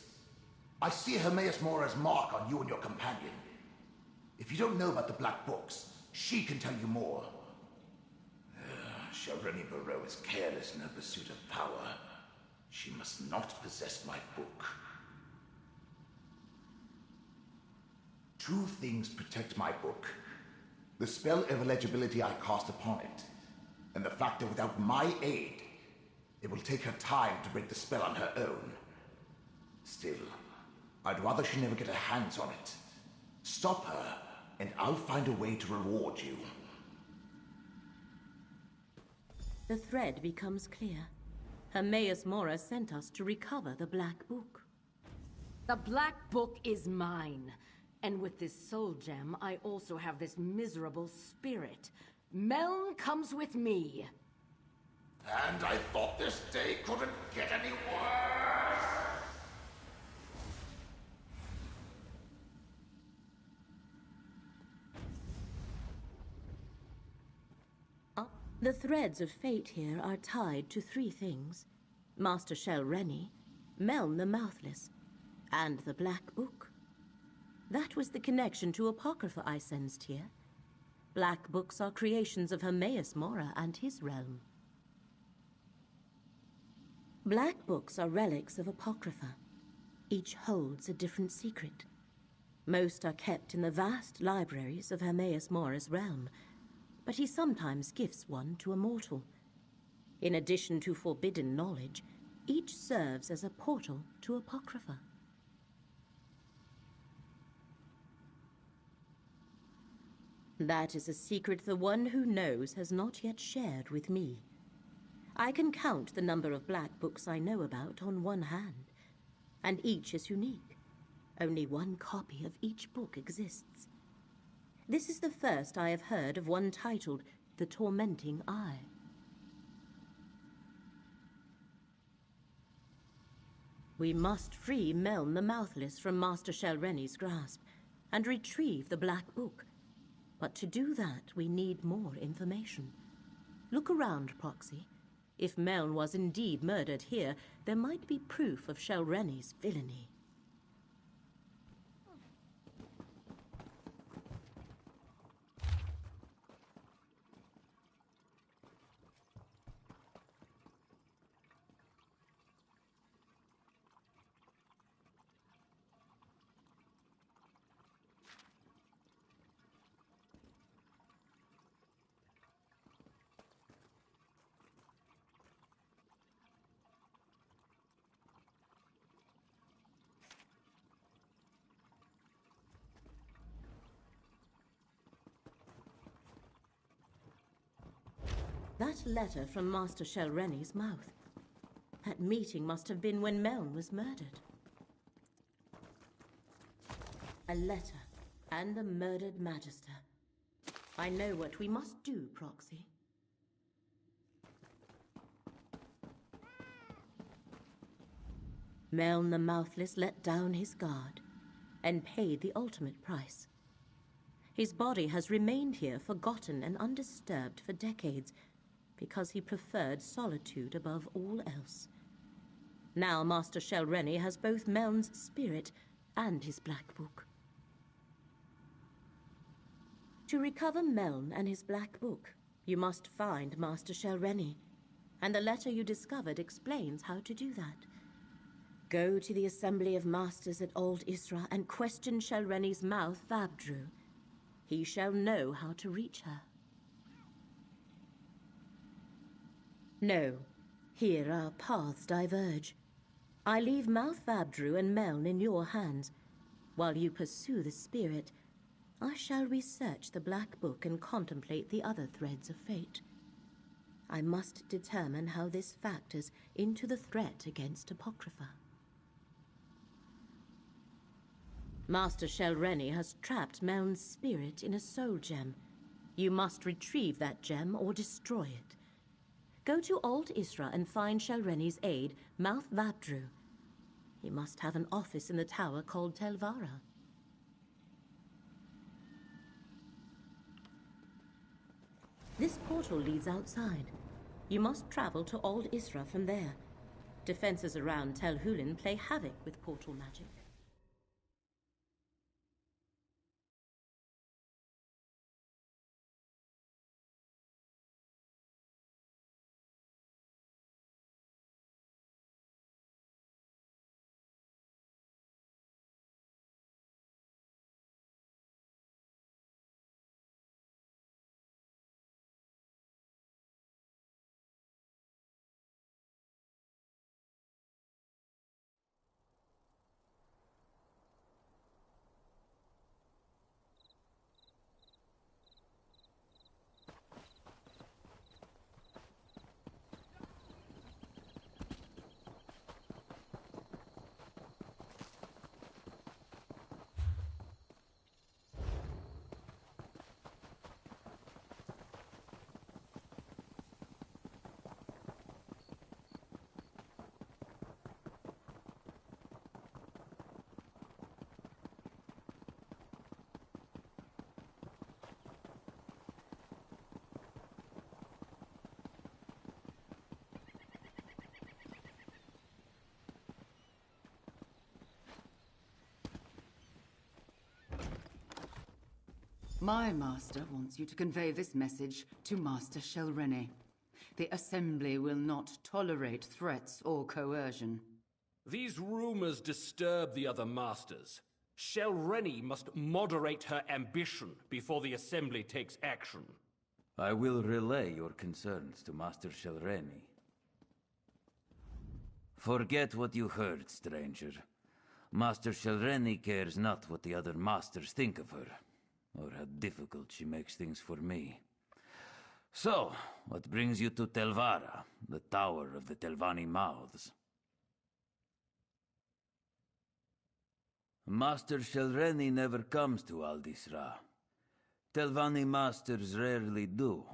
I see Hermaeus Mora's mark on you and your companion. If you don't know about the black books, she can tell you more. Shareni Barrow is careless in her pursuit of power. She must not possess my book. Two things protect my book. The spell of illegibility I cast upon it, and the fact that without my aid, it will take her time to break the spell on her own. Still, I'd rather she never get her hands on it. Stop her, and I'll find a way to reward you. The thread becomes clear. Hermaeus Mora sent us to recover the Black Book. The Black Book is mine. And with this soul gem, I also have this miserable spirit. Meln comes with me. And I thought this day couldn't get any worse. The threads of fate here are tied to three things. Master Shelreni, Meln the Mouthless, and the Black Book. That was the connection to Apocrypha I sensed here. Black books are creations of Hermaeus Mora and his realm. Black books are relics of Apocrypha. Each holds a different secret. Most are kept in the vast libraries of Hermaeus Mora's realm, but he sometimes gifts one to a mortal. In addition to forbidden knowledge, each serves as a portal to Apocrypha. That is a secret the one who knows has not yet shared with me. I can count the number of black books I know about on one hand, and each is unique. Only one copy of each book exists. This is the first I have heard of one titled The Tormenting Eye. We must free Meln the Mouthless from Master Shelreni's grasp and retrieve the Black Book. But to do that, we need more information. Look around, Proxy. If Meln was indeed murdered here, there might be proof of Shelreni's villainy. That letter from Master Shelreni's mouth. That meeting must have been when Meln was murdered. A letter and the murdered Magister. I know what we must do, Proxy. Meln the Mouthless let down his guard and paid the ultimate price. His body has remained here forgotten and undisturbed for decades, because he preferred solitude above all else. Now Master Shelreni has both Meln's spirit and his Black Book. To recover Meln and his Black Book, you must find Master Shelreni, and the letter you discovered explains how to do that. Go to the Assembly of Masters at Old Isra and question Shelreni's mouth, Vabdru. He shall know how to reach her. No, here our paths diverge. I leave Mouth Vabdru and Meln in your hands. While you pursue the spirit, I shall research the Black Book and contemplate the other threads of fate. I must determine how this factors into the threat against Apocrypha. Master Shelreni has trapped Meln's spirit in a soul gem. You must retrieve that gem or destroy it. Go to Old Isra and find Shelreni's aide, Mouth Vabdru. He must have an office in the tower called Telvara. This portal leads outside. You must travel to Old Isra from there. Defenses around Tel Hulin play havoc with portal magic. My master wants you to convey this message to Master Shelreni. The Assembly will not tolerate threats or coercion. These rumors disturb the other masters. Shelreni must moderate her ambition before the Assembly takes action. I will relay your concerns to Master Shelreni. Forget what you heard, stranger. Master Shelreni cares not what the other masters think of her, or how difficult she makes things for me. So, what brings you to Telvara, the Tower of the Telvanni Mouths? Master Shelreni never comes to Aldisra. Telvanni masters rarely do.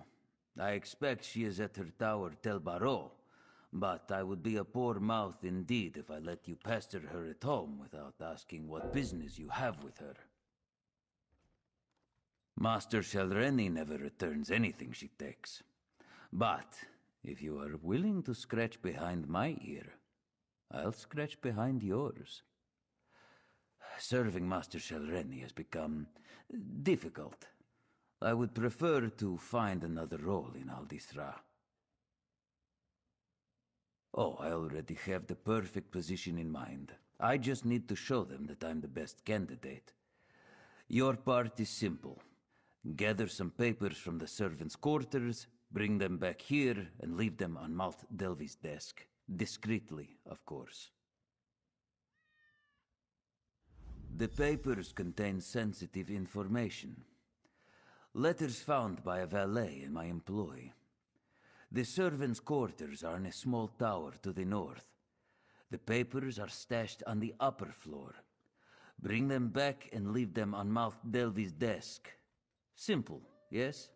I expect she is at her tower Telbaro, but I would be a poor mouth indeed if I let you pester her at home without asking what business you have with her. Master Shelreni never returns anything she takes. But if you are willing to scratch behind my ear, I'll scratch behind yours. Serving Master Shelreni has become difficult. I would prefer to find another role in Aldisra. Oh, I already have the perfect position in mind. I just need to show them that I'm the best candidate. Your part is simple. Gather some papers from the servants' quarters, bring them back here, and leave them on Malt Delvi's desk. Discreetly, of course. The papers contain sensitive information. Letters found by a valet in my employ. The servants' quarters are in a small tower to the north. The papers are stashed on the upper floor. Bring them back and leave them on Malt Delvi's desk. Simple, yes?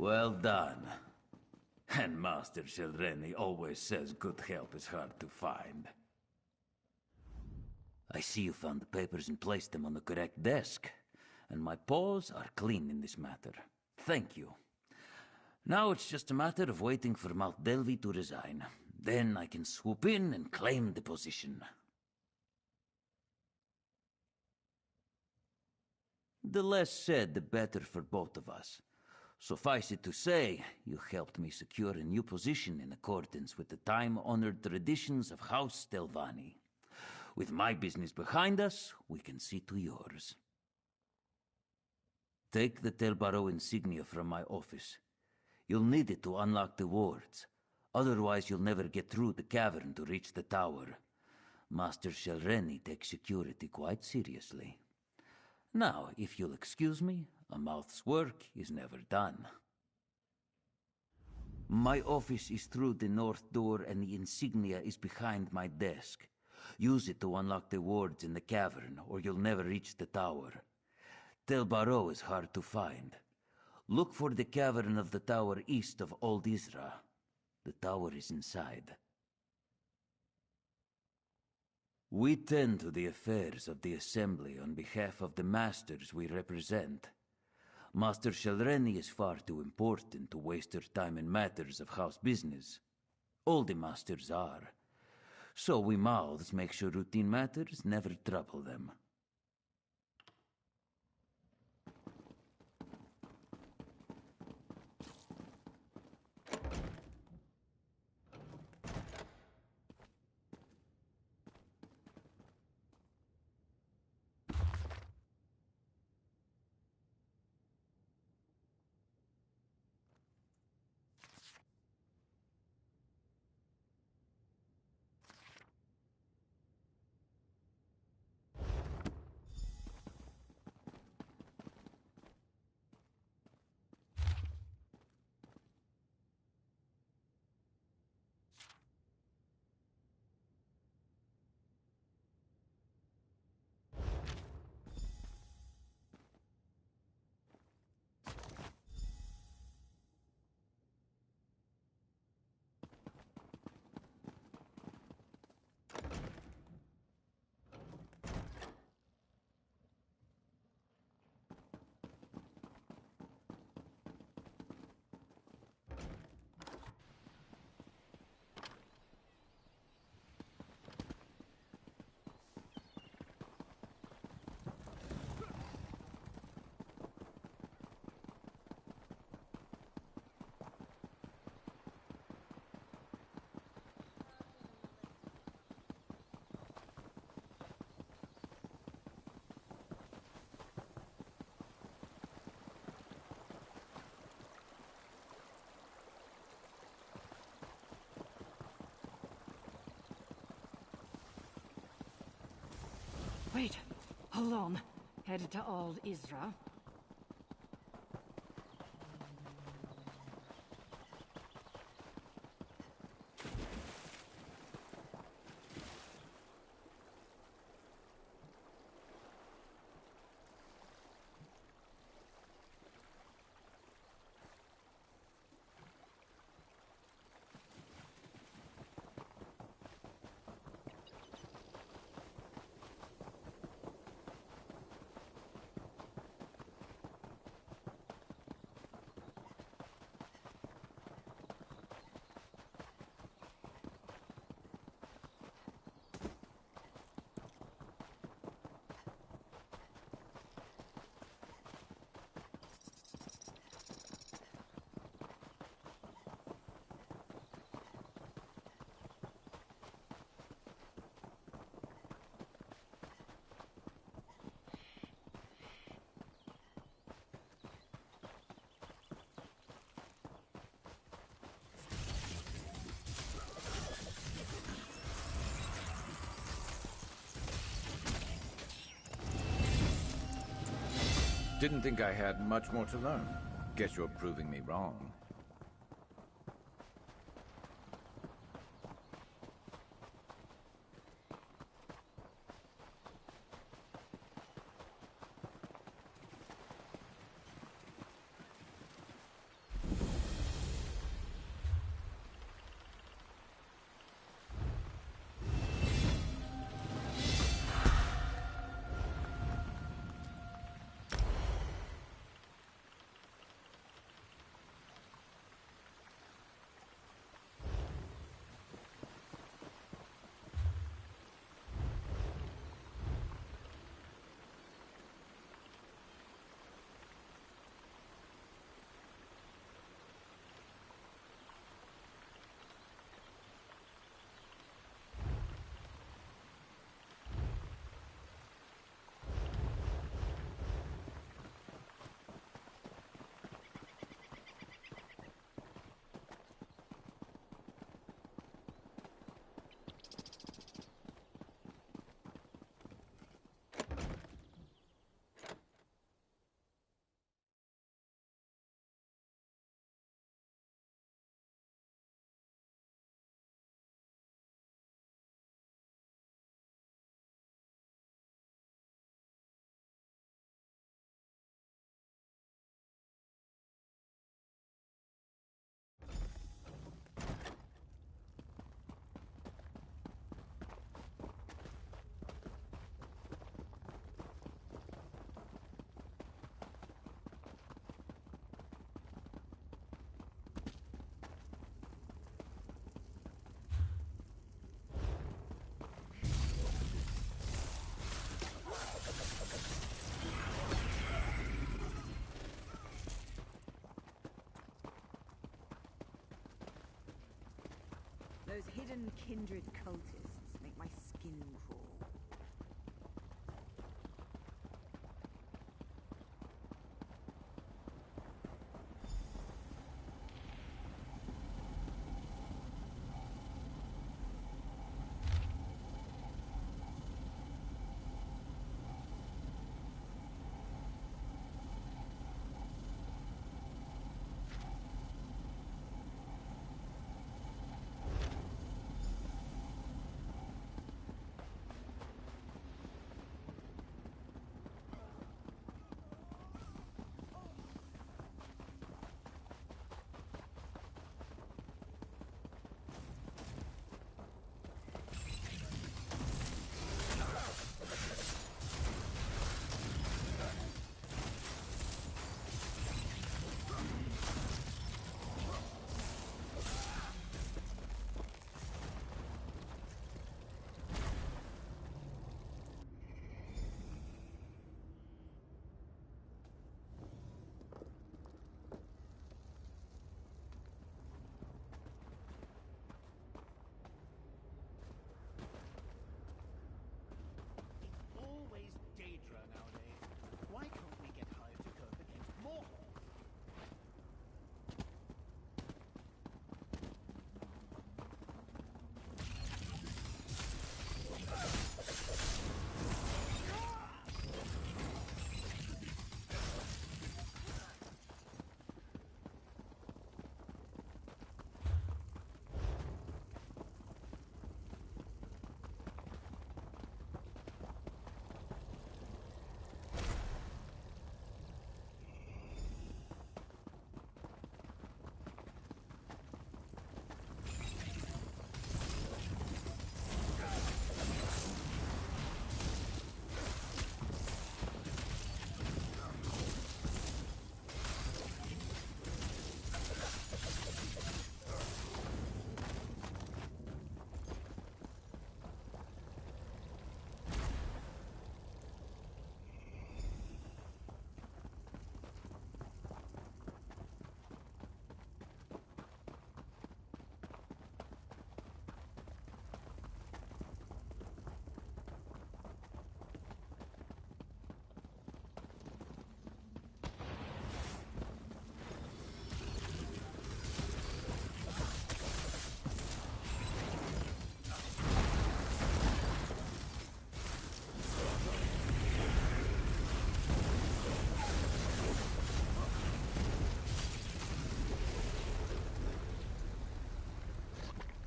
Well done. And Master Shelreni always says good help is hard to find. I see you found the papers and placed them on the correct desk. And my paws are clean in this matter. Thank you. Now it's just a matter of waiting for Mount Delvi to resign. Then I can swoop in and claim the position. The less said, the better for both of us. Suffice it to say, you helped me secure a new position in accordance with the time-honored traditions of House Telvanni. With my business behind us, we can see to yours. Take the Tel Baro insignia from my office. You'll need it to unlock the wards. Otherwise, you'll never get through the cavern to reach the tower. Master Shelreni takes security quite seriously. Now, if you'll excuse me, a mouth's work is never done. My office is through the north door and the insignia is behind my desk. Use it to unlock the wards in the cavern, or you'll never reach the tower. Tel Baro is hard to find. Look for the cavern of the tower east of Old Isra. The tower is inside. We tend to the affairs of the Assembly on behalf of the masters we represent. Master Shelreni is far too important to waste her time in matters of house business. All the masters are. So we mouths make sure routine matters never trouble them. Wait, hold on. Headed to Old Isra. Didn't think I had much more to learn. Guess you're proving me wrong. Those hidden kindred cultists make my skin crawl.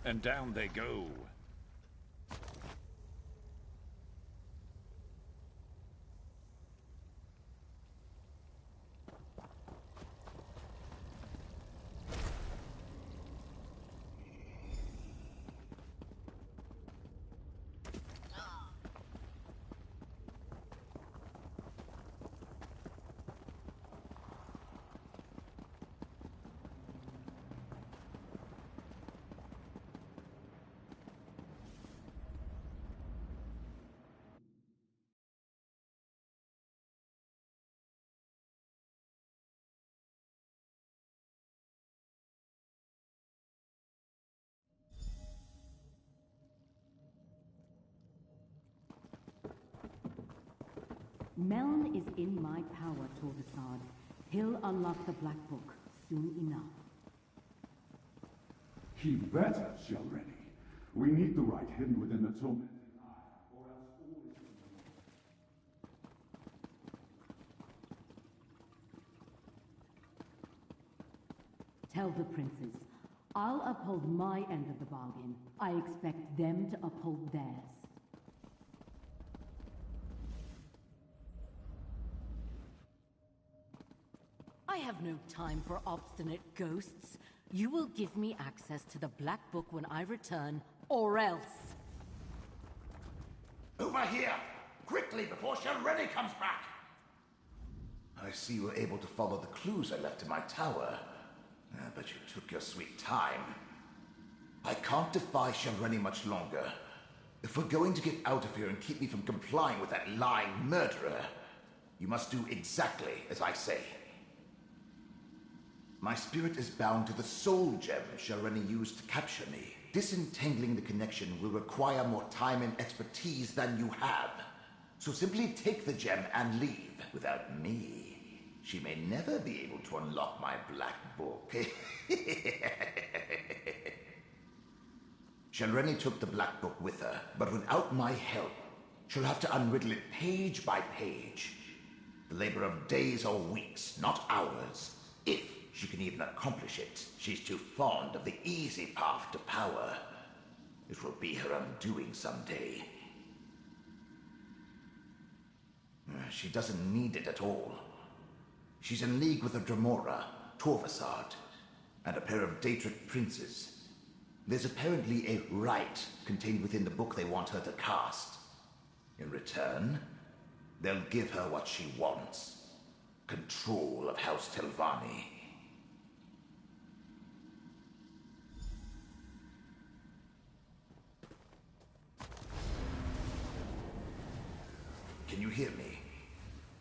And down they go. Meln is in my power, Torvasad. He'll unlock the Black Book soon enough. He better, Shelreni. We need the right hidden within the tormented eye, or else all is Tell the princes, I'll uphold my end of the bargain. I expect them to uphold theirs. I have no time for obstinate ghosts. You will give me access to the Black Book when I return, or else. Over here! Quickly, before Shelreni comes back! I see you were able to follow the clues I left in my tower. But you took your sweet time. I can't defy Shelreni much longer. If we're going to get out of here and keep me from complying with that lying murderer, you must do exactly as I say. My spirit is bound to the soul gem Shelreni used to capture me. Disentangling the connection will require more time and expertise than you have. So simply take the gem and leave. Without me, she may never be able to unlock my black book. Shalreni took the black book with her, but without my help, she'll have to unriddle it page by page. The labor of days or weeks, not hours. If she can even accomplish it, she's too fond of the easy path to power. It will be her undoing someday. She doesn't need it at all. She's in league with a Dremora, Torvasard, and a pair of Daedric princes. There's apparently a rite contained within the book they want her to cast. In return, they'll give her what she wants. Control of House Telvanni. Can you hear me?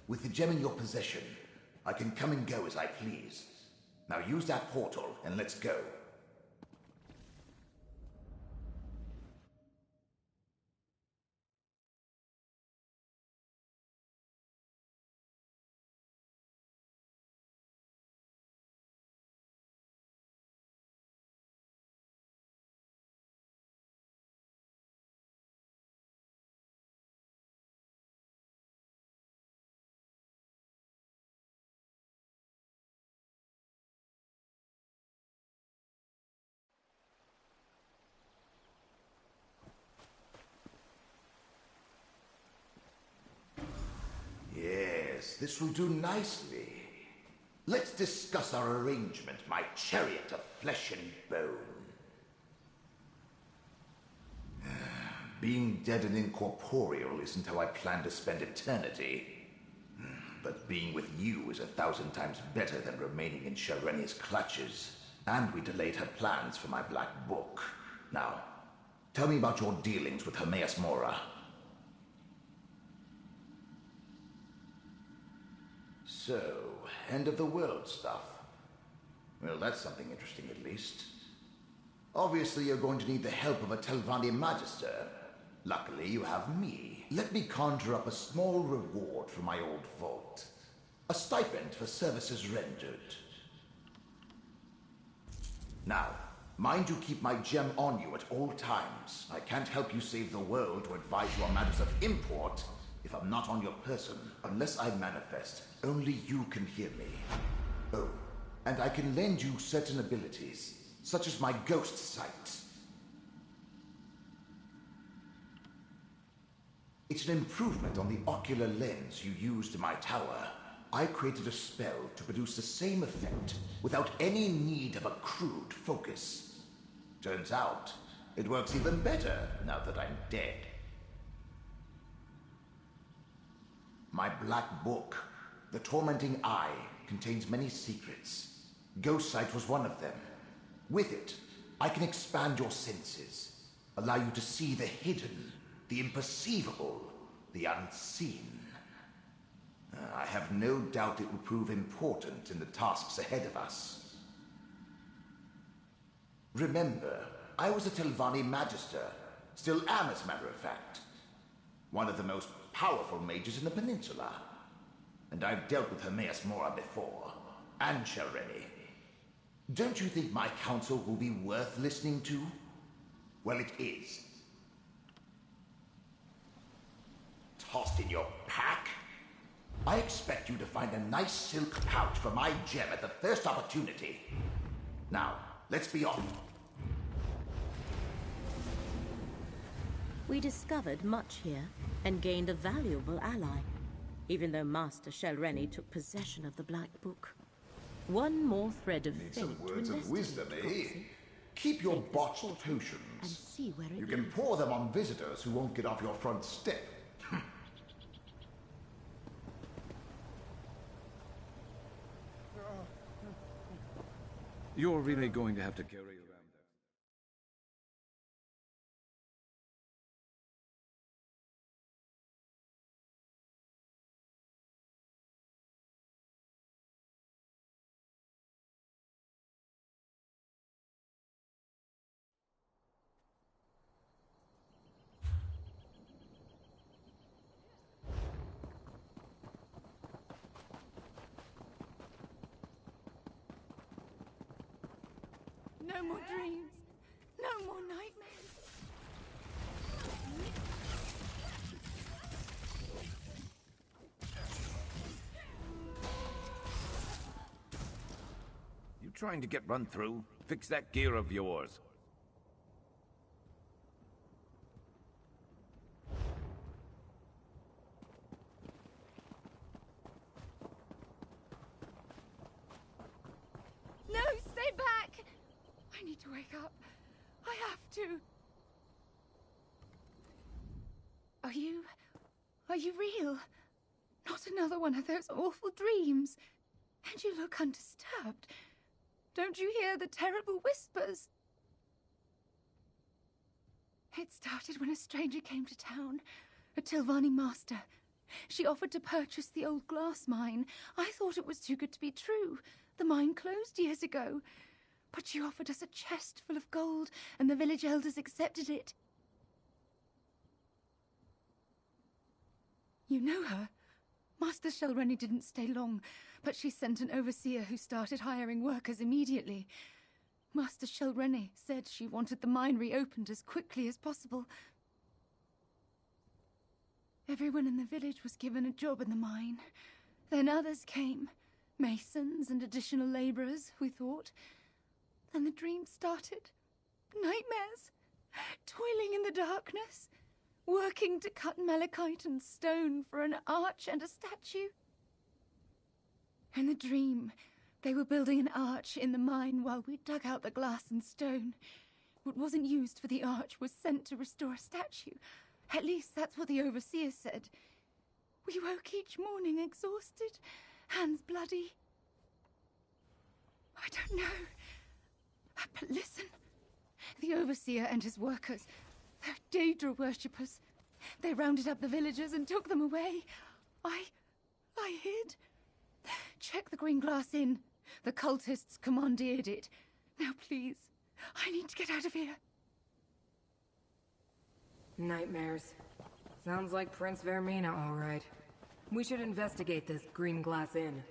With the gem in your possession, I can come and go as I please. Now use that portal and let's go. Yes, this will do nicely. Let's discuss our arrangement, my chariot of flesh and bone. Being dead and incorporeal isn't how I plan to spend eternity. But being with you is 1,000 times better than remaining in Shalreni's clutches. And we delayed her plans for my black book. Now, tell me about your dealings with Hermaeus Mora. So, end of the world stuff. Well, that's something interesting at least. Obviously, you're going to need the help of a Telvanni Magister. Luckily, you have me. Let me conjure up a small reward for my old vault. A stipend for services rendered. Now, mind you keep my gem on you at all times. I can't help you save the world or advise you on matters of import if I'm not on your person. Unless I manifest, only you can hear me. Oh, and I can lend you certain abilities, such as my ghost sight. It's an improvement on the ocular lens you used in my tower. I created a spell to produce the same effect without any need of a crude focus. Turns out, it works even better now that I'm dead. My black book, The Tormenting Eye, contains many secrets. Ghost sight was one of them. With it, I can expand your senses, allow you to see the hidden, the imperceivable, the unseen. I have no doubt it will prove important in the tasks ahead of us. Remember, I was a Telvanni Magister, still am as a matter of fact. One of the most powerful mages in the peninsula. And I've dealt with Hermaeus Mora before, and Shalreni. Don't you think my counsel will be worth listening to? Well, it is. Tossed in your pack? I expect you to find a nice silk pouch for my gem at the first opportunity. Now, let's be off. We discovered much here, and gained a valuable ally, even though Master Shalreni took possession of the Black Book. One more thread of fate. Some words of wisdom, eh? Keep your botched potions. And see where it You can pour them on visitors who won't get off your front step. You're really going to have to carry around that. No more dreams. No more nightmares. You trying to get run through? Fix that gear of yours. No, stay back! I need to wake up. I have to. Are you real? Not another one of those awful dreams. And you look undisturbed. Don't you hear the terrible whispers? It started when a stranger came to town, a Tilvani master. She offered to purchase the old glass mine. I thought it was too good to be true. The mine closed years ago. But she offered us a chest full of gold, and the village elders accepted it. You know her? Master Shelreni didn't stay long, but she sent an overseer who started hiring workers immediately. Master Shelreni said she wanted the mine reopened as quickly as possible. Everyone in the village was given a job in the mine. Then others came. Masons and additional laborers, we thought. Then the dream started. Nightmares. Toiling in the darkness. Working to cut malachite and stone for an arch and a statue. In the dream, they were building an arch in the mine while we dug out the glass and stone. What wasn't used for the arch was sent to restore a statue. At least that's what the overseer said. We woke each morning exhausted, hands bloody. I don't know. But listen. The overseer and his workers, they're Daedra worshippers. They rounded up the villagers and took them away. I hid. Check the green glass inn. The cultists commandeered it. Now please, I need to get out of here. Nightmares. Sounds like Prince Vermina, all right. We should investigate this green glass inn.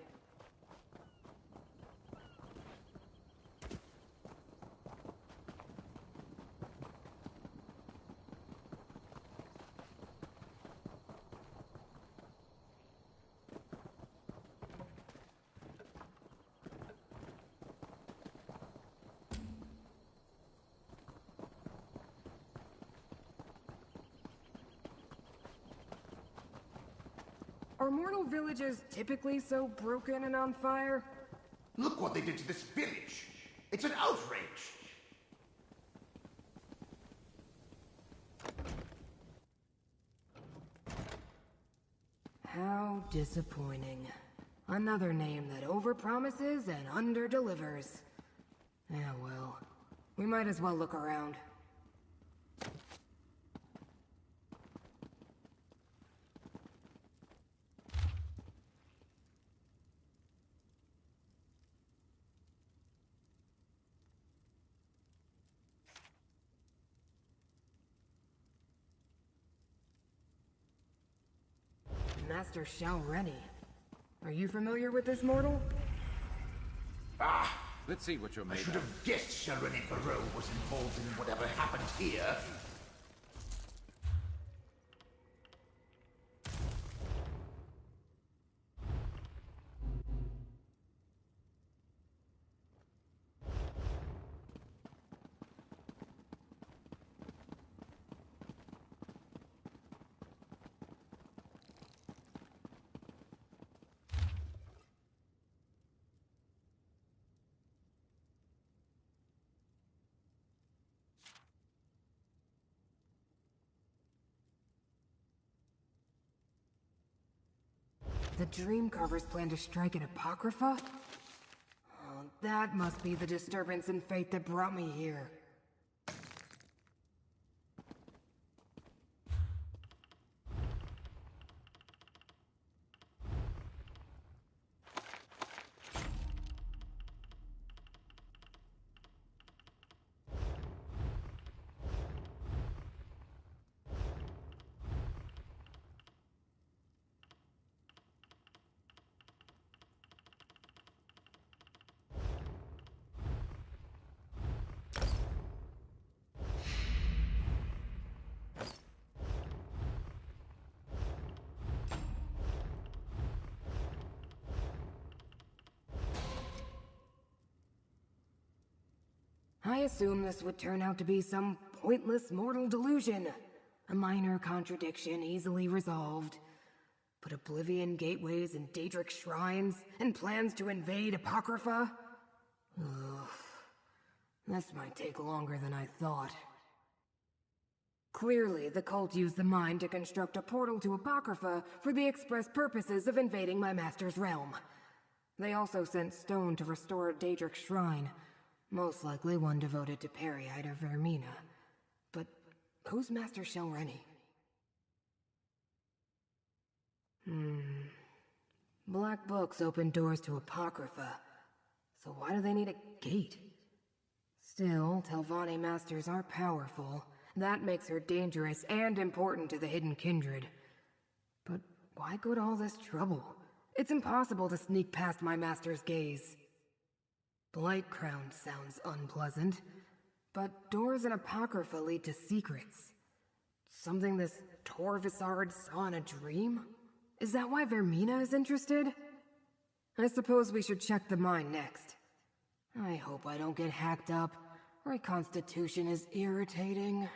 Are mortal villages typically so broken and on fire? Look what they did to this village. It's an outrage. How disappointing. Another name that overpromises and underdelivers. Yeah, well, we might as well look around. Master Shelreni. Are you familiar with this mortal? Ah! Let's see what you're made I should of. have guessed Shelreni Barrow was involved in whatever happened here. The Dreamcarvers plan to strike at Apocrypha? Oh, that must be the disturbance in fate that brought me here. I assumed this would turn out to be some pointless mortal delusion. A minor contradiction easily resolved. But Oblivion gateways and Daedric shrines, and plans to invade Apocrypha? Ugh. This might take longer than I thought. Clearly, the cult used the mind to construct a portal to Apocrypha for the express purposes of invading my master's realm. They also sent stone to restore a Daedric shrine, most likely one devoted to Periite or Vermina. But who's Master Shelreni? Black books open doors to Apocrypha, so why do they need a gate? Still, Telvanni masters are powerful. That makes her dangerous and important to the Hidden Kindred. But why go to all this trouble? It's impossible to sneak past my master's gaze. Blight Crown sounds unpleasant, but doors in Apocrypha lead to secrets. Something this Torvisard saw in a dream? Is that why Vermina is interested? I suppose we should check the mine next. I hope I don't get hacked up. Reconstitution is irritating.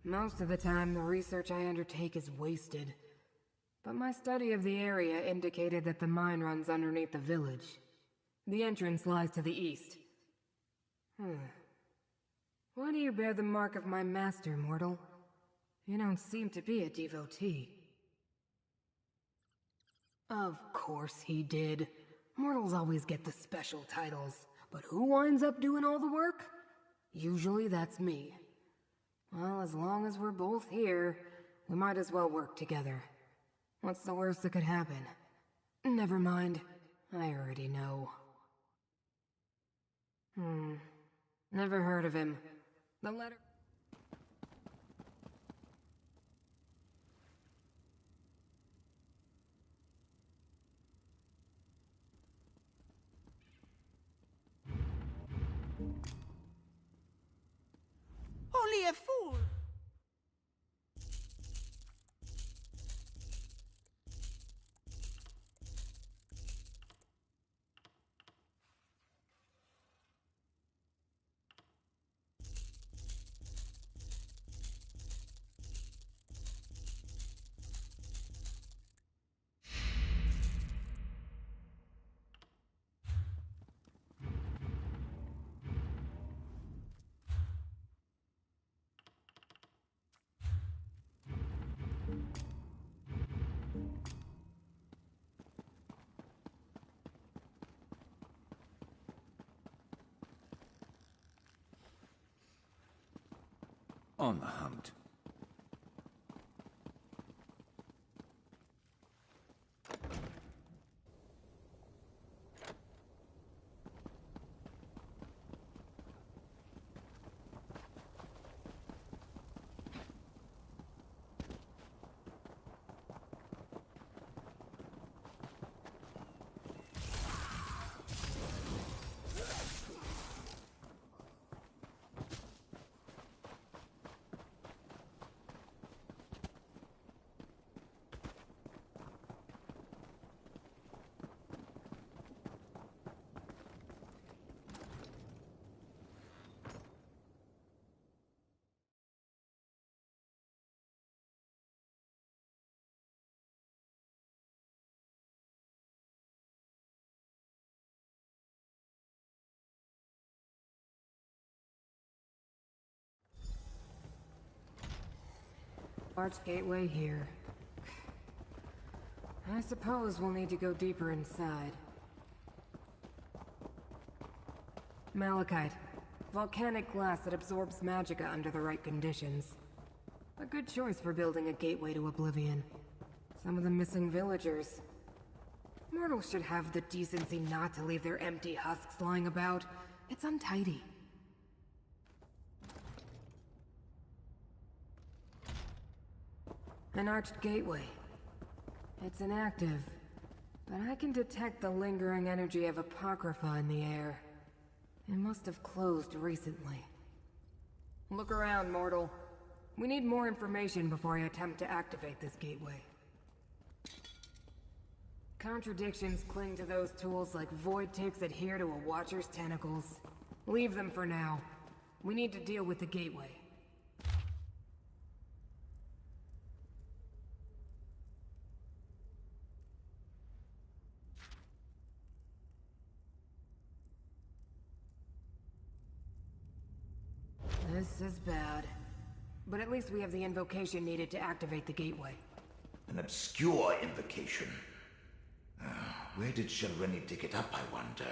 Most of the time, the research I undertake is wasted. But my study of the area indicated that the mine runs underneath the village. The entrance lies to the east. Why do you bear the mark of my master, mortal? You don't seem to be a devotee. Of course he did. Mortals always get the special titles. But who winds up doing all the work? Usually that's me. Well, as long as we're both here, we might as well work together. What's the worst that could happen? Never mind. I already know. Never heard of him. The letter... Only a fool! On the hunt. Large gateway here. I suppose we'll need to go deeper inside. Malachite. Volcanic glass that absorbs magicka under the right conditions. A good choice for building a gateway to Oblivion. Some of the missing villagers. Mortals should have the decency not to leave their empty husks lying about. It's untidy. An arched gateway. It's inactive, but I can detect the lingering energy of Apocrypha in the air. It must have closed recently. Look around, mortal. We need more information before I attempt to activate this gateway. Contradictions cling to those tools like void ticks adhere to a watcher's tentacles. Leave them for now. We need to deal with the gateway. This is bad. But at least we have the invocation needed to activate the gateway. An obscure invocation. Where did Shalreni dig it up, I wonder?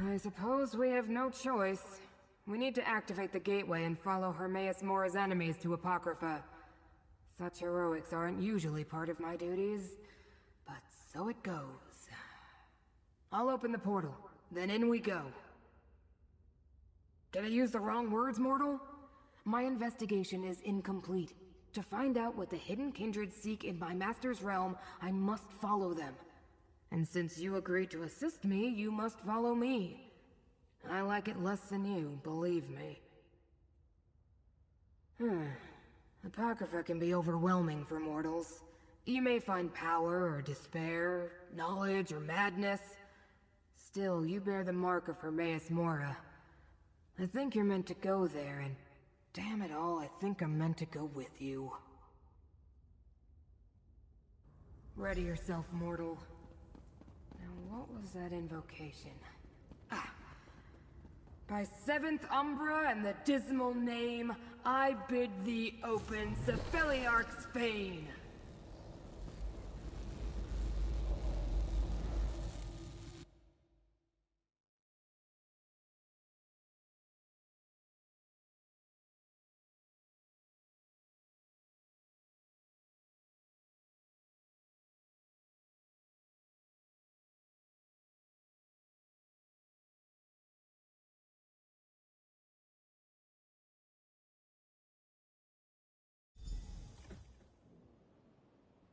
I suppose we have no choice. We need to activate the gateway and follow Hermaeus Mora's enemies to Apocrypha. Such heroics aren't usually part of my duties, but so it goes. I'll open the portal, then in we go. Did I use the wrong words, mortal? My investigation is incomplete. To find out what the hidden kindred seek in my master's realm, I must follow them. And since you agreed to assist me, you must follow me. I like it less than you, believe me. Apocrypha can be overwhelming for mortals. You may find power or despair, knowledge or madness. Still, you bear the mark of Hermaeus Mora. I think you're meant to go there, and damn it all, I think I'm meant to go with you. Ready yourself, mortal. Now, what was that invocation? By 7th Umbra and the dismal name, I bid thee open Cephaliarch's fane.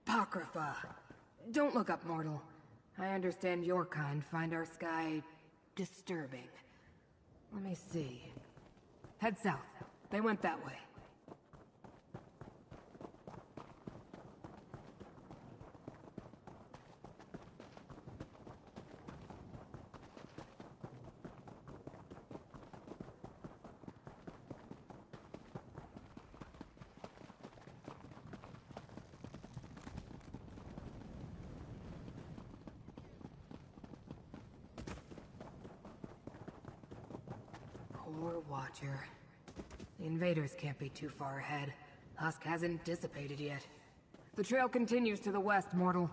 Apocrypha. Don't look up, mortal. I understand your kind find our sky disturbing. Let me see. Head south. They went that way. Poor Watcher. The invaders can't be too far ahead. Husk hasn't dissipated yet. The trail continues to the west, mortal.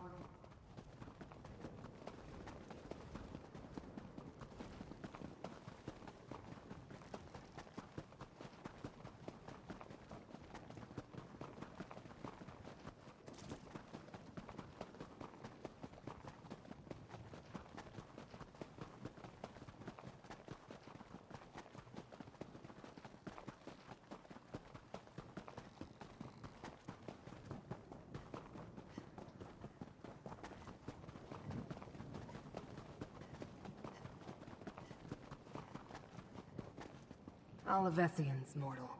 Olivesians, mortal.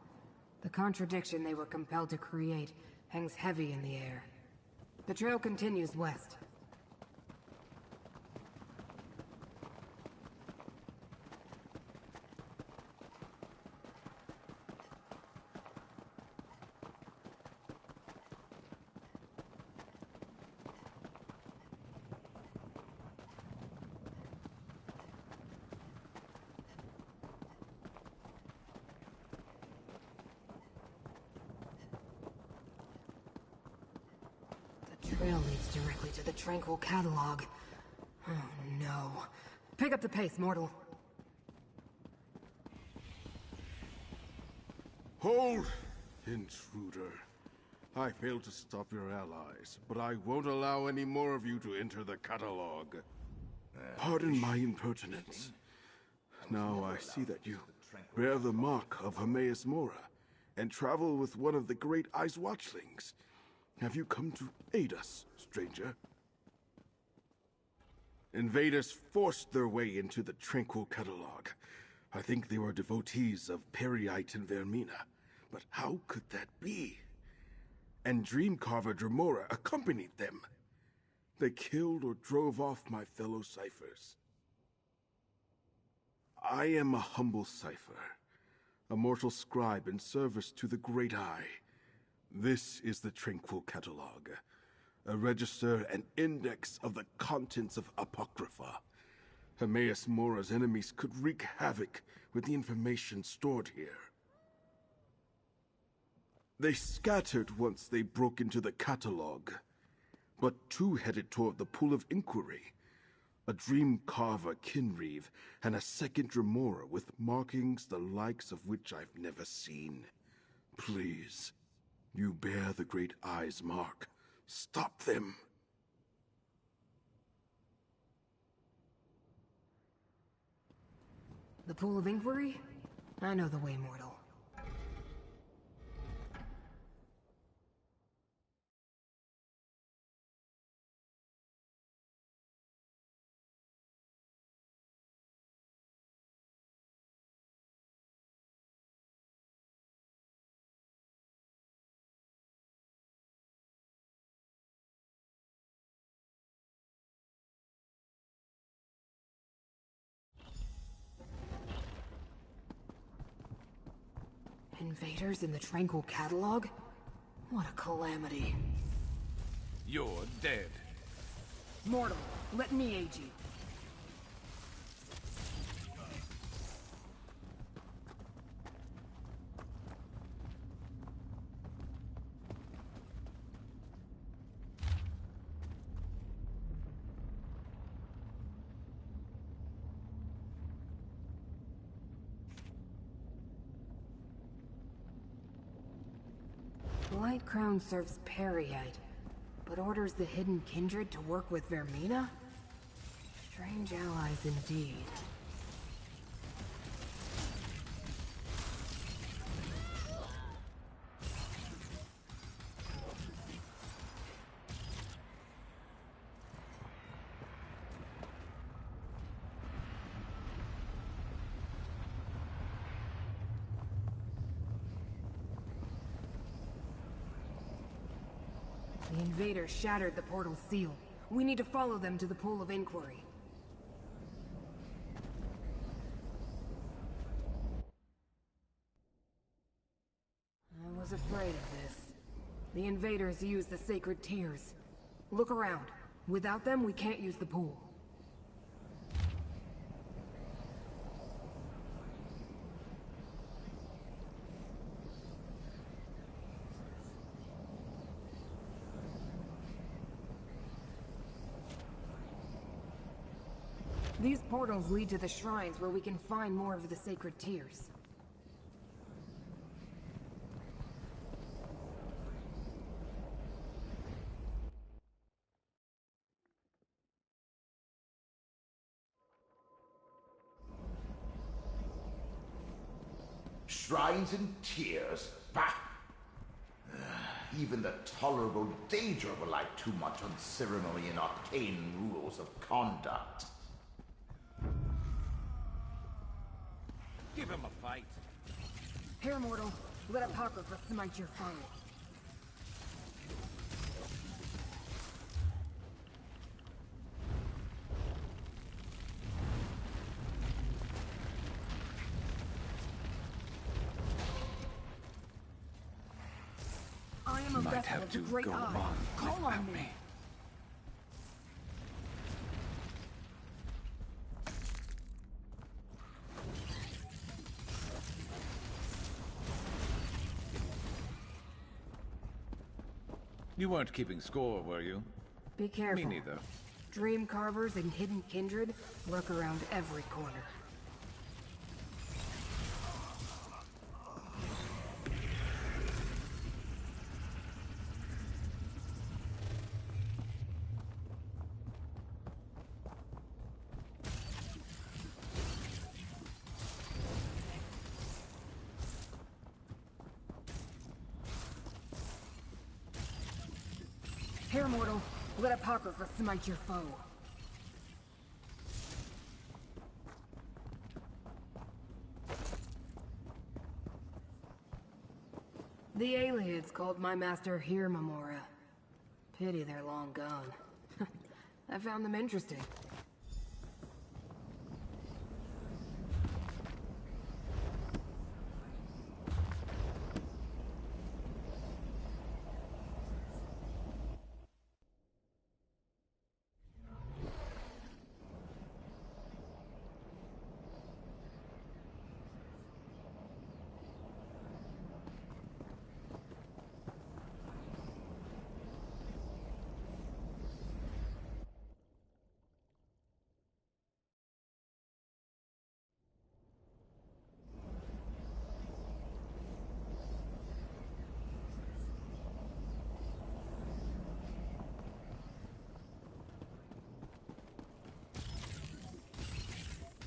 The contradiction they were compelled to create hangs heavy in the air. The trail continues west. The trail leads directly to the Tranquil Catalog. Oh no. Pick up the pace, mortal. Hold, intruder. I failed to stop your allies, but I won't allow any more of you to enter the catalog. Pardon my impertinence. Now I see that you bear the mark of Hermaeus Mora, and travel with one of the great Ice Watchlings. Have you come to aid us, stranger? Invaders forced their way into the Tranquil Catalog. I think they were devotees of Periite and Vermina. But how could that be? And Dreamcarver Dremora accompanied them. They killed or drove off my fellow ciphers. I am a humble cipher, a mortal scribe in service to the Great Eye. This is the Tranquil Catalogue, a register and index of the contents of Apocrypha. Hermaeus Mora's enemies could wreak havoc with the information stored here. They scattered once they broke into the catalogue, but two headed toward the Pool of Inquiry. A dream carver Kinreeve, and a second remora with markings the likes of which I've never seen. Please, you bear the Great Eye's mark. Stop them. The Pool of Inquiry? I know the way, mortal. Invaders in the Tranquil Catalog? What a calamity. You're dead. Mortal, let me aid you. Light Crown serves Periite, but orders the Hidden Kindred to work with Vermina? Strange allies indeed. The invaders shattered the portal's seal. We need to follow them to the Pool of Inquiry. I was afraid of this. The invaders use the sacred tears. Look around. Without them, we can't use the pool. These portals lead to the shrines where we can find more of the sacred tears. Shrines and tears? Bah! Even the tolerable Daedra will like too much on ceremony and arcane rules of conduct. Give him a fight. Here, mortal. Let Apocrypha smite your foe. I am a Might vessel have of the to Great go Eye. on Call on me. You weren't keeping score, were you? Be careful. Me neither. Dream carvers and hidden kindred lurk around every corner. Here, mortal. Let Apocrypha smite your foe. The aliens called my master here, Mamora. Pity they're long gone. I found them interesting.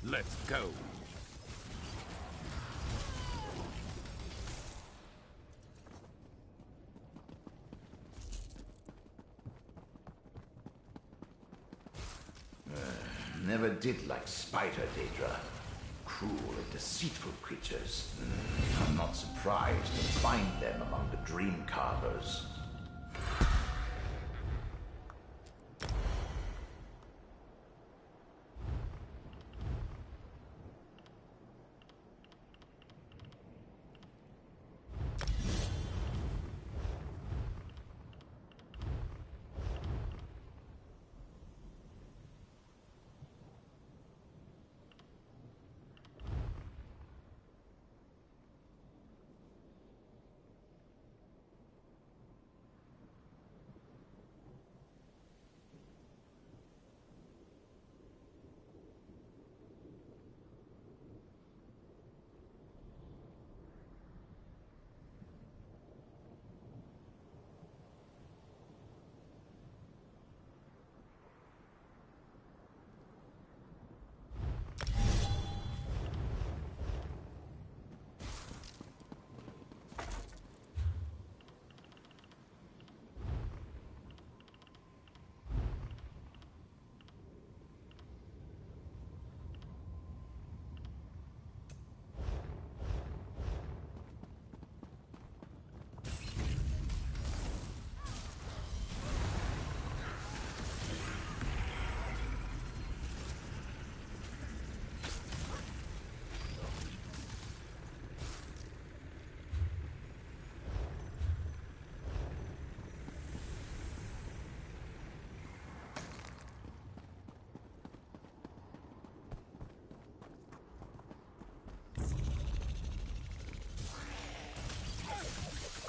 Let's go. Never did like spider, Daedra. Cruel and deceitful creatures. I'm not surprised to find them among the dream carvers.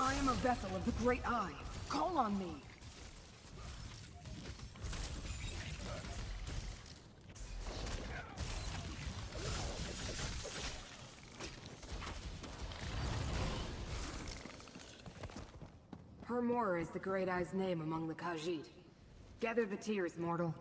I am a vessel of the Great Eye. Call on me. Hermora is the Great Eye's name among the Khajiit. Gather the tears, mortal.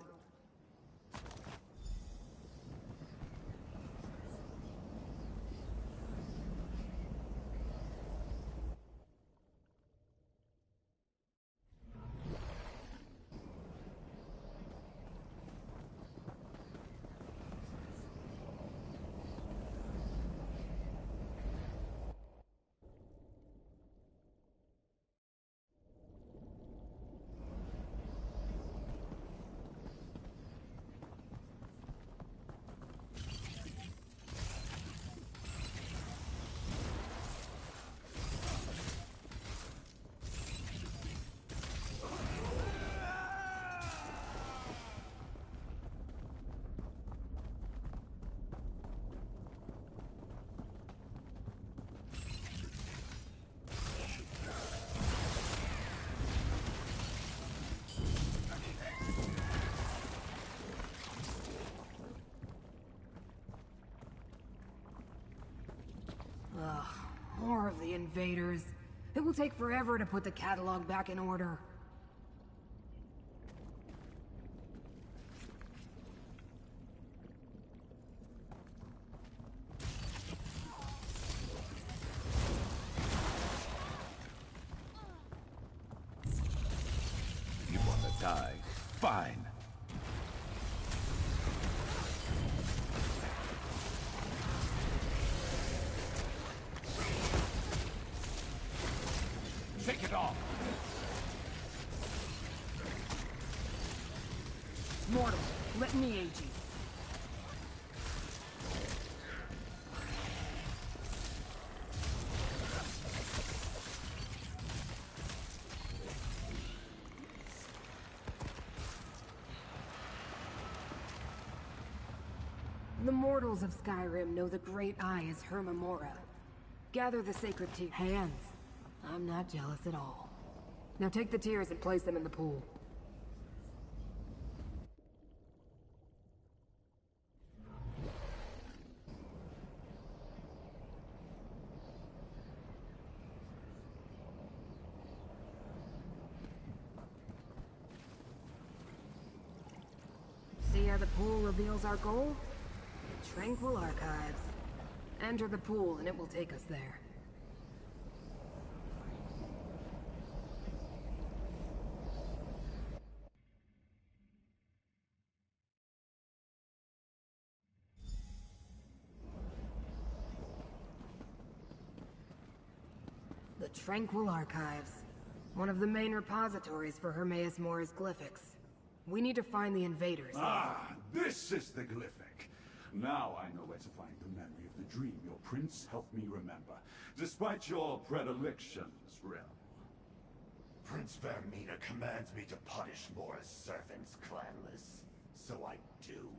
Ugh, more of the invaders. It will take forever to put the catalog back in order. You wanna die? Fine. Shake it off! Mortal, let me aid you. The mortals of Skyrim know the Great Eye is Hermamora. Gather the sacred tears. Hands. I'm not jealous at all. Now take the tears and place them in the pool. See how the pool reveals our goal? Tranquil Archives. Enter the pool and it will take us there. The Tranquil Archives. One of the main repositories for Hermaeus Mora's glyphics. We need to find the invaders. Ah, this is the glyphic. Now I know where to find the memory of the dream your prince helped me remember, despite your predilections, Rel. Prince Vermina commands me to punish Mora's servants, clanless. So I do.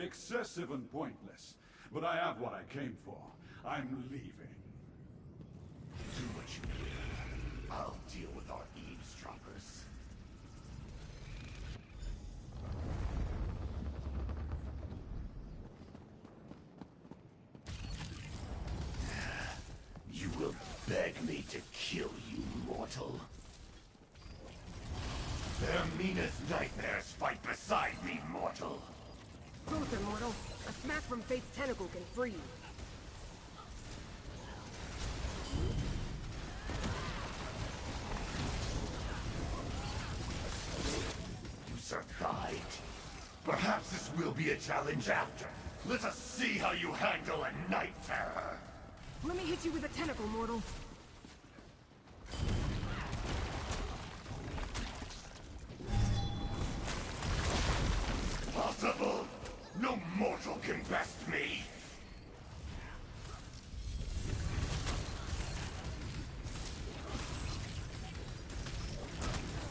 Excessive and pointless, but I have what I came for. I'm leaving. Do what you will. I'll deal with our eavesdroppers. You will beg me to kill you, mortal. Vermina's nightmares fight beside me, mortal. Closer, mortal. A smack from Fate's tentacle can free you. You survived. Perhaps this will be a challenge after. Let us see how you handle a Nightfarer. Let me hit you with a tentacle, mortal. Possible? No mortal can best me.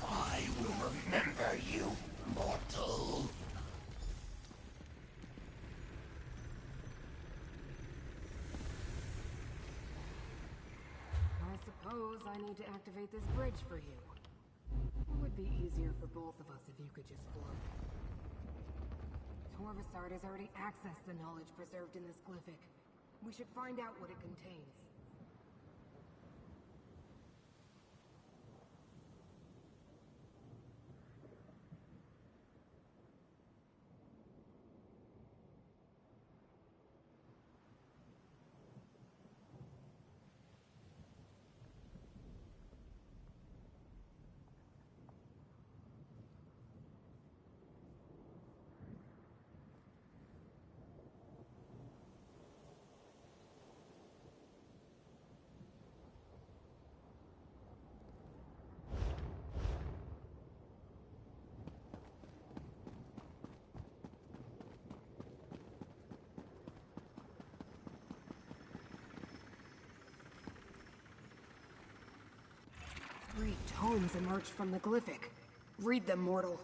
I will remember you, mortal. I suppose I need to activate this bridge for you. It would be easier for both of us if you could just float. Torvasard has already accessed the knowledge preserved in this glyphic. We should find out what it contains. Three tomes emerged from the glyphic. Read them, mortal.